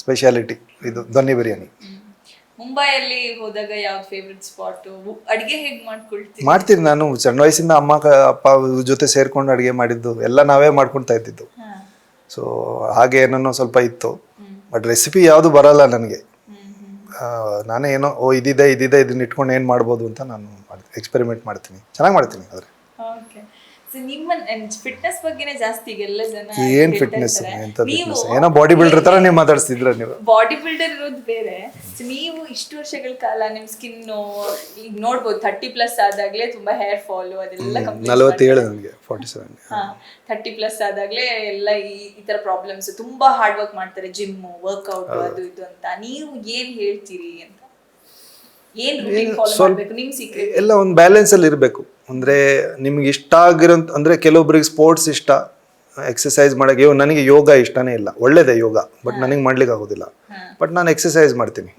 ಸ್ಪೆಷಾಲಿಟಿ, ಇದು ದೊನ್ನೆ ಬಿರಿಯಾನಿ. ಮುಂಬೈಯಲ್ಲಿ ಹೋದಾಗ ಯಾವ್ದು ಫೇವ್ರೆಟ್ ಸ್ಪಾಟ್? ಅಡುಗೆ ಹೇಗೆ ಮಾಡ್ತೀನಿ ನಾನು. ಸಣ್ಣ ವಯಸ್ಸಿಂದ ಅಮ್ಮ ಅಪ್ಪ ಜೊತೆ ಸೇರ್ಕೊಂಡು ಅಡುಗೆ ಮಾಡಿದ್ದು ಎಲ್ಲ ನಾವೇ ಮಾಡ್ಕೊಳ್ತಾ ಇದ್ದಿದ್ದು. ಸೊ ಹಾಗೆ ಏನೋ ಸ್ವಲ್ಪ ಇತ್ತು, ಬಟ್ ರೆಸಿಪಿ ಯಾವುದು ಬರಲ್ಲ ನನಗೆ. ನಾನೇ ಏನೋ ಇದಿದೆ ಇದನ್ನ ಇಟ್ಕೊಂಡು ಏನು ಮಾಡ್ಬೋದು ಅಂತ ನಾನು ಎಕ್ಸ್ಪೆರಿಮೆಂಟ್ ಮಾಡ್ತೀನಿ, ಚೆನ್ನಾಗಿ ಮಾಡ್ತೀನಿ. ಆದರೆ ನಿಮ್ಮ ಫಿಟ್ನೆಸ್ ಬಗ್ಗೆನೇ ಜಾಸ್ತಿ ಎಲ್ಲ ಜನ. ಏನ್ ಫಿಟ್ನೆಸ್, ಎಂತ ಫಿಟ್ನೆಸ್, ಏನೋ ಬಾಡಿ ಬಿಲ್ಡರ್ ತರ ನೀವು ಮಾತಾಡ್ತಿದ್ರ. ನೀವು ಬಾಡಿ ಬಿಲ್ಡರ್ ಇರೋದು ಬೇರೆ. ನೀವು ಇಷ್ಟು ವರ್ಷಗಳ ಕಾಲ ನಿಮ್ ಸ್ಕಿನ್ ಈಗ ನೋಡ್ಬೋದು 30+ ಆದಾಗ್ಲೇ ತುಂಬಾ ಹೇರ್ ಫಾಲ್ ಅದೆಲ್ಲ. 47 ನನಗೆ 47. 30+ ಆದಾಗ್ಲೇ ಎಲ್ಲ ಈ ತರ ಪ್ರಾಬ್ಲಮ್ಸ್. ತುಂಬಾ ಹಾರ್ಡ್ ವರ್ಕ್ ಮಾಡ್ತಾರೆ, ಜಿಮ್, ವರ್ಕ್ಔಟ್, ಅದು ಇದು ಅಂತ. ನೀವು ಏನ್ ಹೇಳ್ತೀರಿ ಅಂತ? ಏನ್ ರೂಟೀನ್ ಫಾಲೋ ಮಾಡಬೇಕು? ನಿಮ್ ಸೀಕ್ರೆಟ್ ಎಲ್ಲ ಒಂದು ಬ್ಯಾಲೆನ್ಸ್ ಅಲ್ಲಿ ಇರಬೇಕು. ಅಂದರೆ ನಿಮ್ಗೆ ಇಷ್ಟ ಆಗಿರೋಂಥ, ಅಂದರೆ ಕೆಲವೊಬ್ರಿಗೆ ಸ್ಪೋರ್ಟ್ಸ್ ಇಷ್ಟ, ಎಕ್ಸಸೈಸ್ ಮಾಡೋಕ್ಕೆ. ನನಗೆ ಯೋಗ ಇಷ್ಟನೇ ಇಲ್ಲ. ಒಳ್ಳೇದೇ ಯೋಗ, ಬಟ್ ನನಗೆ ಮಾಡ್ಲಿಕ್ಕೆ ಆಗೋದಿಲ್ಲ. ಬಟ್ ನಾನು ಎಕ್ಸಸೈಸ್ ಮಾಡ್ತೀನಿ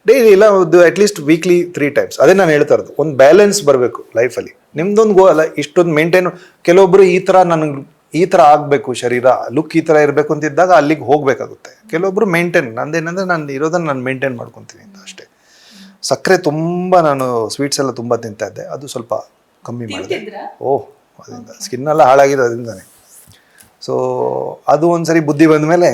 ಡೈಲಿ ಇಲ್ಲ, ಒಂದು ಅಟ್ಲೀಸ್ಟ್ ವೀಕ್ಲಿ 3 times. ಅದೇ ನಾನು ಹೇಳ್ತಾ ಇರೋದು, ಒಂದು ಬ್ಯಾಲೆನ್ಸ್ ಬರಬೇಕು ಲೈಫಲ್ಲಿ. ನಿಮ್ದೊಂದು ಗೋ ಅಲ್ಲ, ಇಷ್ಟೊಂದು ಮೇಂಟೈನ್. ಕೆಲವೊಬ್ರು ಈ ಥರ ಆಗಬೇಕು ಶರೀರ, ಲುಕ್ ಈ ಥರ ಇರಬೇಕು ಅಂತಿದ್ದಾಗ ಅಲ್ಲಿಗೆ ಹೋಗಬೇಕಾಗುತ್ತೆ. ಕೆಲವೊಬ್ರು ಮೇಂಟೈನ್. ನಂದೇನಂದರೆ ನಾನು ಇರೋದನ್ನು ನಾನು ಮೇಂಟೈನ್ ಮಾಡ್ಕೊತೀನಿ ಅಂತ ಅಷ್ಟೇ. ಸಕ್ಕರೆ ತುಂಬ, ನಾನು ಸ್ವೀಟ್ಸ್ ಎಲ್ಲ ತುಂಬ ತಿಂತಾ ಇದ್ದೆ, ಅದು ಸ್ವಲ್ಪ ಕಮ್ಮಿ ಮಾಡಿದೆ. ಅದರಿಂದ ಸ್ಕಿನ್ನೆಲ್ಲ ಹಾಳಾಗಿದೆ ಅದರಿಂದನೇ. ಸೊ ಅದು ಒಂದ್ಸರಿ ಬುದ್ಧಿ ಬಂದ ಮೇಲೆ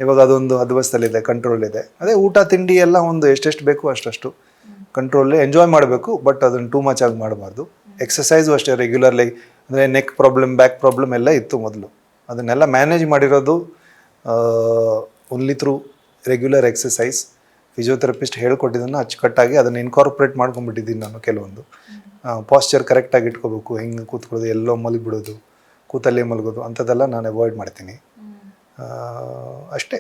ಇವಾಗ ಅದೊಂದು ಹದ್ವಸ್ತಲ್ಲಿದೆ, ಕಂಟ್ರೋಲ್ ಇದೆ. ಅದೇ ಊಟ ತಿಂಡಿ ಎಲ್ಲ ಒಂದು ಎಷ್ಟೆಷ್ಟು ಬೇಕು ಅಷ್ಟು ಕಂಟ್ರೋಲ್, ಎಂಜಾಯ್ ಮಾಡಬೇಕು. ಬಟ್ ಅದನ್ನು ಟೂ ಮಚ್ ಆಗಿ ಮಾಡಬಾರ್ದು. ಎಕ್ಸಸೈಸು ಅಷ್ಟೇ ರೆಗ್ಯುಲರ್ಲಿ. ಅಂದರೆ ನೆಕ್ ಪ್ರಾಬ್ಲಮ್, ಬ್ಯಾಕ್ ಪ್ರಾಬ್ಲಮ್ ಎಲ್ಲ ಇತ್ತು ಮೊದಲು. ಅದನ್ನೆಲ್ಲ ಮ್ಯಾನೇಜ್ ಮಾಡಿರೋದು only through regular exercise. Physiotherapist ಹೇಳ್ಕೊಟ್ಟಿದ್ದನ್ನು ಅಚ್ಚುಕಟ್ಟಾಗಿ ಅದನ್ನು ಇನ್ಕಾರ್ಪೊರೇಟ್ ಮಾಡ್ಕೊಂಡ್ಬಿಟ್ಟಿದ್ದೀನಿ ನಾನು. ಕೆಲವೊಂದು ಪಾಸ್ಚರ್ ಕರೆಕ್ಟಾಗಿ ಇಟ್ಕೋಬೇಕು, ಹೆಂಗೆ ಕೂತ್ಕೊಳ್ಳೋದು, ಎಲ್ಲೋ ಮಲಗಿಬಿಡೋದು, ಕೂತಲ್ಲೇ ಮಲಗೋದು ಅಂಥದ್ದೆಲ್ಲ ನಾನು ಅವಾಯ್ಡ್ ಮಾಡ್ತೀನಿ ಅಷ್ಟೇ.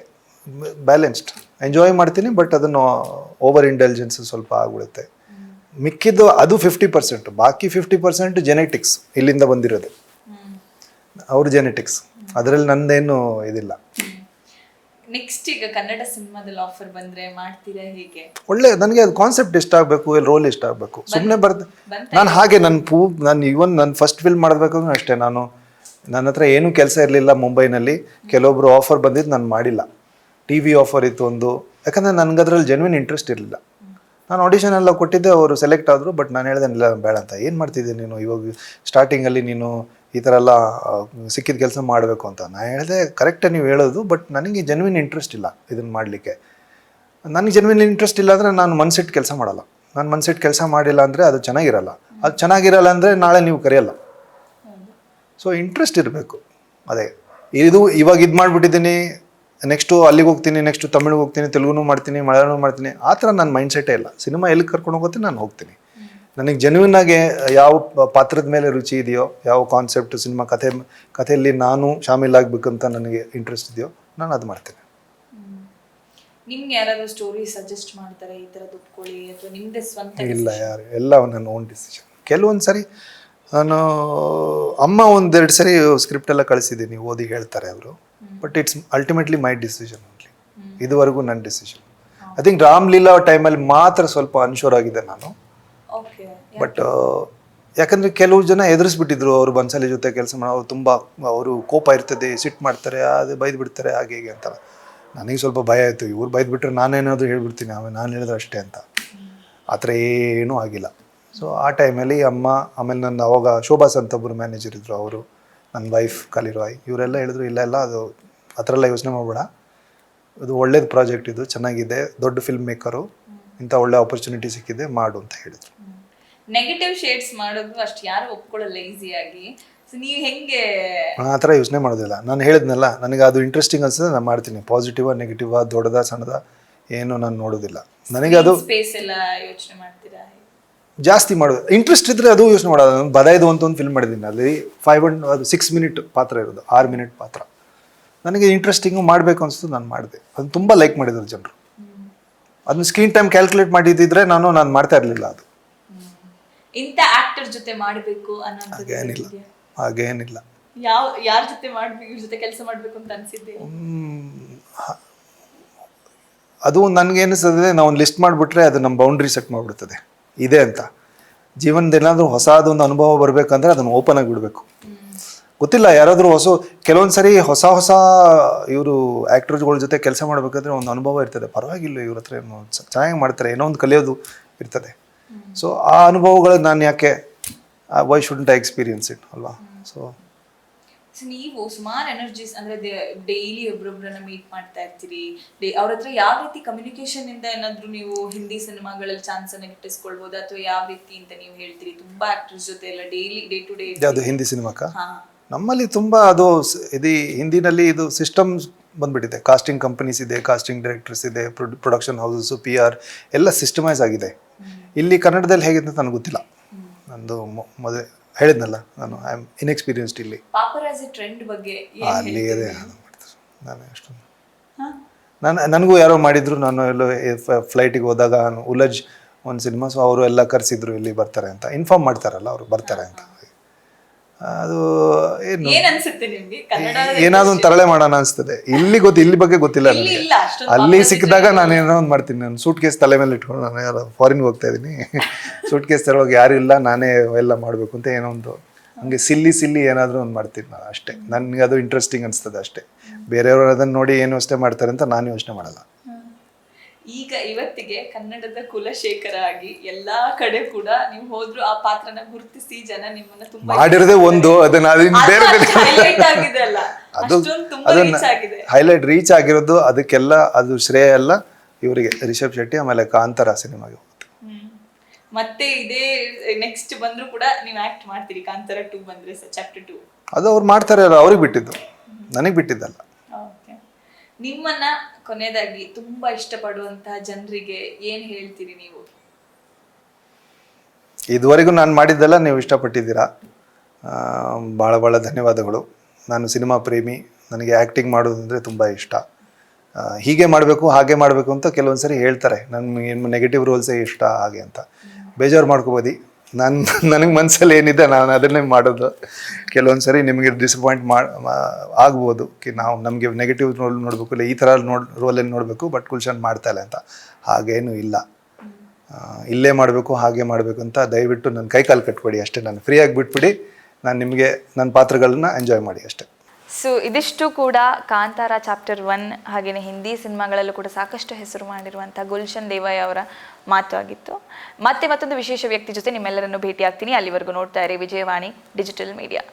ಬ್ಯಾಲೆನ್ಸ್ಡ್ ಎಂಜಾಯ್ ಮಾಡ್ತೀನಿ, ಬಟ್ ಅದನ್ನು ಓವರ್ ಇಂಟೆಲಿಜೆನ್ಸ್ ಸ್ವಲ್ಪ ಆಗ್ಬಿಡುತ್ತೆ. ಮಿಕ್ಕಿದ್ದು ಅದು 50%, ಬಾಕಿ 50% ಜೆನೆಟಿಕ್ಸ್, ಇಲ್ಲಿಂದ ಬಂದಿರೋದು ಅವ್ರ ಜೆನೆಟಿಕ್ಸ್, ಅದರಲ್ಲಿ ನಂದೇನು ಇದಿಲ್ಲ. ನೆಕ್ಸ್ಟ್ ಈಗ ಕನ್ನಡ ಸಿನಿಮಾದಲ್ಲಿ ಆಫರ್ ಬಂದ್ರೆ ಮಾಡ್ತೀರಾ ಹೇಗೆ? ಒಳ್ಳೆ ನನಗೆ ಅದು ಕಾನ್ಸೆಪ್ಟ್ ಇಷ್ಟ ಆಗಬೇಕು, ರೋಲ್ ಇಷ್ಟ ಆಗಬೇಕು. ಸುಮ್ಮನೆ ನಾನು ಹಾಗೆ ನಾನು ಇವನ್ ನನ್ನ ಫಸ್ಟ್ ಫಿಲ್ಮ್ ಮಾಡಬೇಕಾದ್ರೂ ಅಷ್ಟೇ, ನನ್ನ ಹತ್ರ ಏನೂ ಕೆಲಸ ಇರಲಿಲ್ಲ ಮುಂಬೈನಲ್ಲಿ. ಕೆಲವೊಬ್ರು ಆಫರ್ ಬಂದಿದ್ದು ನಾನು ಮಾಡಿಲ್ಲ. ಟಿ ವಿ ಆಫರ್ ಇತ್ತು ಒಂದು, ಯಾಕಂದರೆ ನನಗೆ ಅದರಲ್ಲಿ ಜೆನ್ವಿನ್ ಇಂಟ್ರೆಸ್ಟ್ ಇರಲಿಲ್ಲ. ನಾನು ಆಡಿಷನ್ ಎಲ್ಲ ಕೊಟ್ಟಿದ್ದೆ, ಅವರು ಸೆಲೆಕ್ಟ್ ಆದರು. ಬಟ್ ನಾನು ಹೇಳಿದೆ ಇಲ್ಲ ಬೇಡ ಅಂತ. ಏನು ಮಾಡ್ತಿದ್ದೆ ನೀನು ಇವಾಗ ಸ್ಟಾರ್ಟಿಂಗಲ್ಲಿ, ನೀನು ಈ ಥರ ಎಲ್ಲ ಸಿಕ್ಕಿದ ಕೆಲಸ ಮಾಡಬೇಕು ಅಂತ. ನಾನು ಹೇಳಿದೆ ಕರೆಕ್ಟೇ ನೀವು ಹೇಳೋದು, ಬಟ್ ನನಗೆ ಜೆನ್ವಿನ್ ಇಂಟ್ರೆಸ್ಟ್ ಇಲ್ಲ ಇದನ್ನು ಮಾಡಲಿಕ್ಕೆ. ನನಗೆ ಜೆನ್ವಿನ್ ಇಂಟ್ರೆಸ್ಟ್ ಇಲ್ಲ ಅಂದರೆ ನಾನು ಮನ್ಸಿಟ್ಟು ಕೆಲಸ ಮಾಡಲ್ಲ. ನಾನು ಮನ್ಸಿಟ್ಟು ಕೆಲಸ ಮಾಡಿಲ್ಲ ಅಂದರೆ ಅದು ಚೆನ್ನಾಗಿರಲ್ಲ. ಅದು ಚೆನ್ನಾಗಿರಲ್ಲ ಅಂದರೆ ನಾಳೆ ನೀವು ಕರೆಯಲ್ಲ. ಸೊ ಇಂಟ್ರೆಸ್ಟ್ ಇರಬೇಕು. ಅದೇ ಇವಾಗ ಇದು ಮಾಡಿಬಿಟ್ಟಿದ್ದೀನಿ, ನೆಕ್ಸ್ಟು ಅಲ್ಲಿಗೆ ಹೋಗ್ತೀನಿ, ನೆಕ್ಸ್ಟು ತಮಿಳಿಗೆ ಹೋಗ್ತೀನಿ, ತೆಲುಗುನೂ ಮಾಡ್ತೀನಿ, ಮಲಯಾಳನೂ ಮಾಡ್ತೀನಿ, ಆ ಥರ ನನ್ನ ಮೈಂಡ್ಸೆಟ್ಟೇ ಇಲ್ಲ. ಸಿನಿಮಾ ಎಲ್ಲಿ ಕರ್ಕೊಂಡು ಹೋಗುತ್ತೆ ನಾನು ಹೋಗ್ತೀನಿ. ನನಗೆ ಜೆನ್ಯೂನ್ ಆಗಿ ಯಾವ ಪಾತ್ರದ ಮೇಲೆ ರುಚಿ ಇದೆಯೋ, ಯಾವ ಕಾನ್ಸೆಪ್ಟ್ ಸಿನಿಮಾ ಕಥೆಯಲ್ಲಿ ನಾನು ಶಾಮೀಲಾಗಬೇಕಂತ ನನಗೆ ಇಂಟ್ರೆಸ್ಟ್ ಇದೆಯೋ ನಾನು ಅದು ಮಾಡ್ತೀನಿ. ನಿಮ್ಗೆ ಯಾರಾದರೂ ಸ್ಟೋರಿ ಸಜೆಸ್ಟ್ ಮಾಡ್ತಾರೆ ಈ ಥರದ್ದು ಒಪ್ಕೊಳ್ಳಿ ಅಥವಾ ನಿಮ್ಮದೇ ಸ್ವಂತ? ಇಲ್ಲ, ಎಲ್ಲ ನನ್ನ ಓನ್ ಡಿಸಿಷನ್. ಕೆಲವೊಂದು ಸರಿ ನಾನು ಅಮ್ಮ ಒಂದೆರಡು ಸರಿ ಸ್ಕ್ರಿಪ್ಟ್ ಎಲ್ಲ ಕಳಿಸಿದ್ದೀನಿ, ಓದಿ ಹೇಳ್ತಾರೆ ಅವರು. But it's ultimately my decision only. ಇದುವರೆಗೂ ನನ್ನ ಡಿಸಿಷನ್. ಐ ಥಿಂಕ್ ರಾಮ್ಲೀಲಾ ಟೈಮಲ್ಲಿ ಮಾತ್ರ ಸ್ವಲ್ಪ ಅನ್ಶೋರ್ ಆಗಿದೆ ನಾನು. ಬಟ್ ಯಾಕಂದರೆ ಕೆಲವು ಜನ ಎದುರಿಸ್ಬಿಟ್ಟಿದ್ರು, ಅವರು ಬನ್ಸಾಲಿ ಜೊತೆ ಕೆಲಸ ಮಾಡೋ, ಅವ್ರು ತುಂಬ ಅವರು ಕೋಪ ಇರ್ತದೆ, ಸಿಟ್ಟು ಮಾಡ್ತಾರೆ, ಅದು ಬೈದು ಬಿಡ್ತಾರೆ ಹಾಗೆ ಹೀಗೆ ಅಂತ. ನನಗೆ ಸ್ವಲ್ಪ ಭಯ ಆಯಿತು, ಇವ್ರು ಬೈದು ಬಿಟ್ಟರೆ ನಾನೇನಾದರೂ ಹೇಳ್ಬಿಡ್ತೀನಿ, ಆಮೇಲೆ ನಾನು ಹೇಳಿದ್ರೆ ಅಷ್ಟೇ ಅಂತ. ಆ ಥರ ಏನೂ ಆಗಿಲ್ಲ. ಸೊ ಆ ಟೈಮಲ್ಲಿ ಅಮ್ಮ, ಆಮೇಲೆ ನನ್ನ ಅವಾಗ ಶೋಭಾಸ್ ಅಂತ ಒಬ್ಬರು ಮ್ಯಾನೇಜರ್ ಇದ್ದರು, ಅವರು, ನನ್ನ ವೈಫ್ ಕಾಲಿರಾಯ್, ಇವರೆಲ್ಲ ಹೇಳಿದ್ರು ಇಲ್ಲ ಅದು ಆ ಥರ ಎಲ್ಲ ಯೋಚನೆ ಮಾಡಬೇಡ, ಇದು ಒಳ್ಳೇದು ಪ್ರಾಜೆಕ್ಟ್, ಇದು ಚೆನ್ನಾಗಿದೆ, ದೊಡ್ಡ ಫಿಲ್ಮ್ ಮೇಕರು, ಇಂಥ ಒಳ್ಳೆ ಆಪರ್ಚುನಿಟಿ ಸಿಕ್ಕಿದೆ, ಮಾಡು ಅಂತ ಹೇಳಿದರು. ನೆಗೆಟಿವ್ ಶೇಡ್ಸ್ ಮಾಡೋದು ಅಷ್ಟು ಯಾರು ಒಪ್ಕೊಳ್ಳಲ್ಲ ಈಸಿಯಾಗಿ. ಸೊ ನೀವು ಹೆಂಗೆ? ಆ ಥರ ಯೋಚನೆ ಮಾಡೋದಿಲ್ಲ. ನಾನು ಹೇಳಿದ್ನಲ್ಲ, ನನಗೆ ಅದು ಇಂಟ್ರೆಸ್ಟಿಂಗ್ ಅನ್ಸುತ್ತೆ, ನಾನು ಮಾಡ್ತೀನಿ. ಪಾಸಿಟಿವಾ ನೆಗೆಟಿವಾ, ದೊಡ್ಡದ ಸಣ್ಣದ ಏನು ನಾನು ನೋಡೋದಿಲ್ಲ. ನನಗೆ ಅದು ಸ್ಪೇಸ್ ಎಲ್ಲ ಯೋಚನೆ ಮಾಡ್ತೀರಾ? ಜಾಸ್ತಿ ಮಾಡೋದು ಇಂಟ್ರೆಸ್ಟ್ ಇದ್ದರೆ ಅದು ಯೋಚನೆ ಮಾಡೋದು. ನಾನು ಬದಾಯ್ದು ಅಂತ ಒಂದು ಫಿಲ್ಮ್ ಮಾಡಿದ್ದೀನಿ, ಅಲ್ಲಿ 6 ಮಿನಿಟ್ ಪಾತ್ರ ಇರೋದು, 6 ಮಿನಿಟ್ ಪಾತ್ರ. ನನಗೆ ಇಂಟ್ರೆಸ್ಟಿಂಗು ಮಾಡಬೇಕು ಅನಿಸ್ತು, ನಾನು ಮಾಡಿದೆ. ಅದು ತುಂಬ ಲೈಕ್ ಮಾಡಿದ್ರು ಜನರು. ಅದನ್ನ ಸ್ಕ್ರೀನ್ ಟೈಮ್ ಕ್ಯಾಲ್ಕುಲೇಟ್ ಮಾಡಿದ್ದಿದ್ರೆ ನಾನು ಮಾಡ್ತಾ ಇರಲಿಲ್ಲ. ಅದು ಇಂಥ ಆಕ್ಟರ್ ಜೊತೆ ಮಾಡಬೇಕು ಅನ್ನೋದು ಹಾಗೇನಿಲ್ಲ. ಯಾರ ಜೊತೆ ಮಾಡಬೇಕು, ಇವ್ರ ಜೊತೆ ಕೆಲಸ ಮಾಡಬೇಕು ಅಂತ ಅನಿಸಿದ್ದೆ? ಅದು ನನಗೆ ಏನಿಸ್ತದೆ, ನಾವು ಒಂದು ಲಿಸ್ಟ್ ಮಾಡಿಬಿಟ್ರೆ ಅದು ನಮ್ಮ ಬೌಂಡ್ರಿ ಸೆಟ್ ಮಾಡಿಬಿಡ್ತದೆ ಇದೆ ಅಂತ. ಜೀವನದ ಏನಾದರೂ ಹೊಸದೊಂದು ಅನುಭವ ಬರಬೇಕಂದ್ರೆ ಅದನ್ನು ಓಪನ್ ಆಗಿ ಬಿಡಬೇಕು. ಗೊತ್ತಿಲ್ಲ, ಯಾರಾದರೂ ಕೆಲವೊಂದು ಸರಿ ಹೊಸ ಇವರು ಆ್ಯಕ್ಟರ್ಸ್ಗಳ ಜೊತೆ ಕೆಲಸ ಮಾಡಬೇಕಾದ್ರೆ ಒಂದು ಅನುಭವ ಇರ್ತದೆ, ಪರವಾಗಿಲ್ಲ ಇವ್ರ ಹತ್ರ ಏನೋ ಚೆನ್ನಾಗಿ ಮಾಡ್ತಾರೆ, ಏನೋ ಒಂದು ಕಲಿಯೋದು ಇರ್ತದೆ. ಸೊ ಆ ಅನುಭವಗಳು ನಾನು ಯಾಕೆ, why shouldn't I experience it ಅಲ್ವಾ? ಸೊ ನೀವು ಸುಮಾರು ಎನರ್ಜೀಸ್ ಅಂದ್ರೆ ಡೈಲಿ ಒಬ್ರೊಬ್ರನ್ನ ಮೀಟ್ ಮಾಡ್ತಾ ಇರ್ತೀರಿ, ಅವ್ರ ಹತ್ರ ಯಾವ ರೀತಿ ಕಮ್ಯುನಿಕೇಶನ್ ಇಂದ ಏನಾದ್ರು ನೀವು ಹಿಂದಿ ಸಿನಿಮಾಗಳಲ್ಲಿ ಚಾನ್ಸ್ ಅನ್ನ ಗಿಟ್ಟಿಸ್ಕೊಳ್ಬಹುದು, ಅಥವಾ ಯಾವ ರೀತಿ ಅಂತ ನೀವು ಹೇಳ್ತೀರಿ? ತುಂಬಾ ಆಕ್ಟರ್ಸ್ ಜೊತೆ ಎಲ್ಲ ಡೈಲಿ ಡೇ ಟು ಡೇ. ಯಾವುದು ಹಿಂದಿ ಸಿನಿಮಾಕ್ಕ? ನಮ್ಮಲ್ಲಿ ತುಂಬ ಅದು ಇದು ಹಿಂದಿನಲ್ಲಿ ಇದು ಸಿಸ್ಟಮ್ ಬಂದ್ಬಿಟ್ಟಿದೆ. ಕಾಸ್ಟಿಂಗ್ ಕಂಪನೀಸ್ ಇದೆ, ಕಾಸ್ಟಿಂಗ್ ಡೈರೆಕ್ಟರ್ಸ್ ಇದೆ, ಪ್ರೊಡಕ್ಷನ್ ಹೌಸಸ್, PR ಎಲ್ಲ ಸಿಸ್ಟಮೈಸ್ ಆಗಿದೆ. ಇಲ್ಲಿ ಕನ್ನಡದಲ್ಲಿ ಹೇಗಿದೆ ಅಂತ ನನಗೆ ಗೊತ್ತಿಲ್ಲ. ನಂದು ಮೊದಲೇ ಹೇಳಿದ್ನಲ್ಲ, ನಾನು ಐ ಆಮ್ ಇನ್ಎಕ್ಸ್ಪೀರಿಯನ್ಸ್ಡ್ ಇಲ್ಲಿ. ಪಾಪರಾಜಿ ಟ್ರೆಂಡ್ ಬಗ್ಗೆ ಅಲ್ಲಿ ನಾನು ಅಷ್ಟೊಂದು ನನಗೂ ಯಾರೋ ಮಾಡಿದ್ರು. ನಾನು ಎಲ್ಲೋ ಫ್ಲೈಟಿಗೆ ಹೋದಾಗ ಉಲಜ್ ಒಂದು ಸಿನಿಮಾ, ಸೊ ಅವರು ಎಲ್ಲ ಕರೆಸಿದ್ರು, ಇಲ್ಲಿ ಬರ್ತಾರೆ ಅಂತ ಇನ್ಫಾರ್ಮ್ ಮಾಡ್ತಾರಲ್ಲ, ಅವರು ಬರ್ತಾರೆ ಅಂತ. ಅದು ಏನು ಏನಾದ್ರು ಒಂದು ತರಳೆ ಮಾಡೋಣ ಅನಿಸ್ತದೆ. ಇಲ್ಲಿ ಬಗ್ಗೆ ಗೊತ್ತಿಲ್ಲ ನನಗೆ. ಅಲ್ಲಿ ಸಿಕ್ಕಿದಾಗ ನಾನು ಏನೋ ಒಂದು ಮಾಡ್ತೀನಿ. ನಾನು ಸೂಟ್ ಕೇಸ್ ತಲೆ ಮೇಲೆ ಇಟ್ಕೊಂಡು, ನಾನು ಯಾರೋ ಫಾರಿನ್ಗೆ ಹೋಗ್ತಾ ಇದ್ದೀನಿ, ಸೂಟ್ ಕೇಸ್ ತರೋವಾಗ ಯಾರು ಇಲ್ಲ, ನಾನೇ ಎಲ್ಲ ಮಾಡಬೇಕು ಅಂತ ಏನೋ ಒಂದು ಹಂಗೆ ಸಿಲ್ಲಿ ಏನಾದರೂ ಒಂದು ಮಾಡ್ತೀನಿ ನಾನು ಅಷ್ಟೇ. ನನಗೆ ಅದು ಇಂಟ್ರೆಸ್ಟಿಂಗ್ ಅನಿಸ್ತದೆ ಅಷ್ಟೇ. ಬೇರೆಯವರು ಅದನ್ನು ನೋಡಿ ಏನು ಯೋಚನೆ ಮಾಡ್ತಾರೆ ಅಂತ ನಾನು ಯೋಚನೆ ಮಾಡಲ್ಲ. ಈಗ ಇವತ್ತಿಗೆ ಕನ್ನಡದ ಕುಲಶೇಖರ ಆಗಿ ಎಲ್ಲಾ ಕಡೆ ಕೂಡ ನೀವು ಹೋದ್ರು ಆ ಪಾತ್ರನ ಗುರುತಿಸಿ ಜನ ನಿಮ್ಮನ್ನ ತುಂಬಾ ಮಾಡಿರೋದೇ ಒಂದು, ಅದನ್ನ ಬೇರೆ ಹೈಲೈಟ್ ರೀಚ್ ಆಗಿರೋದು. ಅದಕ್ಕೆಲ್ಲ ಅದು ಶ್ರೇಯ ಎಲ್ಲ ಇವರಿಗೆ, ರಿಷಬ್ ಶೆಟ್ಟಿ, ಆಮೇಲೆ ಕಾಂತಾರ ಸಿನಿಮಾಗೆ ಹೋಗುತ್ತೆ. ಮತ್ತೆ ಇದೇ ನೆಕ್ಸ್ಟ್ ಬಂದ್ರು ಕೂಡ ನೀವು ಆಕ್ಟ್ ಮಾಡ್ತೀರಿ? ಕಾಂತಾರ 2 ಬಂದ್ರೆ ಚಾಪ್ಟರ್ 2 ಅದು ಅವ್ರು ಮಾಡ್ತಾರೆ, ಅವ್ರಿಗೆ ಬಿಟ್ಟಿದ್ದು, ನನಗೆ ಬಿಟ್ಟಿದ್ದಲ್ಲ. ನಿಮ್ಮನ್ನ ಕೊನೆಯದಾಗಿ ತುಂಬಾ ಇಷ್ಟಪಡುವಂತಹ ಜನರಿಗೆ ಏನ್ ಹೇಳ್ತೀರಿ ನೀವು? ಇದುವರೆಗೂ ನಾನು ಮಾಡಿದ್ದೆಲ್ಲ ನೀವು ಇಷ್ಟಪಟ್ಟಿದ್ದೀರಾ, ಭಾಳ ಧನ್ಯವಾದಗಳು. ನಾನು ಸಿನಿಮಾ ಪ್ರೇಮಿ, ನನಗೆ ಆ್ಯಕ್ಟಿಂಗ್ ಮಾಡೋದಂದರೆ ತುಂಬ ಇಷ್ಟ. ಹೀಗೆ ಮಾಡಬೇಕು ಹಾಗೆ ಮಾಡಬೇಕು ಅಂತ ಕೆಲವೊಂದು ಸರಿ ಹೇಳ್ತಾರೆ, ನನ್ನ ನೆಗೆಟಿವ್ ರೋಲ್ಸೇ ಇಷ್ಟ ಹಾಗೆ ಅಂತ. ಬೇಜಾರು ಮಾಡ್ಕೋಬೋದು. ನನಗೆ ಮನಸ್ಸಲ್ಲಿ ಏನಿದೆ ನಾನು ಅದನ್ನೇ ಮಾಡೋದು. ಕೆಲವೊಂದು ಸರಿ ನಿಮಗೆ ಡಿಸಪಾಯಿಂಟ್ ಆಗ್ಬೋದು ನಮಗೆ ನೆಗೆಟಿವ್ ರೋಲ್ ನೋಡಬೇಕು, ಇಲ್ಲ ಈ ಥರ ರೋಲಲ್ಲಿ ನೋಡಬೇಕು, ಬಟ್ ಗುಲ್ಶನ್ ಮಾಡ್ತಾ ಇಲ್ಲ ಅಂತ. ಹಾಗೇನೂ ಇಲ್ಲ. ಇಲ್ಲೇ ಮಾಡಬೇಕು ಹಾಗೆ ಮಾಡಬೇಕು ಅಂತ ದಯವಿಟ್ಟು ನನ್ನ ಕೈಕಾಲು ಕಟ್ಕೊಡಿ ಅಷ್ಟೇ. ನಾನು ಫ್ರೀಯಾಗಿ ಬಿಟ್ಬಿಡಿ, ನಾನು ನಿಮಗೆ ನನ್ನ ಪಾತ್ರಗಳನ್ನ ಎಂಜಾಯ್ ಮಾಡಿ ಅಷ್ಟೇ. ಸೊ ಇದಿಷ್ಟು ಕೂಡ ಕಾಂತಾರ ಚಾಪ್ಟರ್ 1 ಹಾಗೆಯೇ ಹಿಂದಿ ಸಿನಿಮಾಗಳಲ್ಲೂ ಕೂಡ ಸಾಕಷ್ಟು ಹೆಸರು ಮಾಡಿರುವಂಥ ಗುಲ್ಶನ್ ದೇವಯ್ಯ ಅವರ ಮಾತು ಆಗಿತ್ತು. ಮತ್ತೆ ಮತ್ತೊಂದು ವಿಶೇಷ ವ್ಯಕ್ತಿ ಜೊತೆ ನಿಮ್ಮೆಲ್ಲರನ್ನು ಭೇಟಿ ಆಗ್ತೀನಿ. ಅಲ್ಲಿವರೆಗೂ ನೋಡ್ತಾ ಇರಿ ವಿಜಯವಾಣಿ ಡಿಜಿಟಲ್ ಮೀಡಿಯಾ.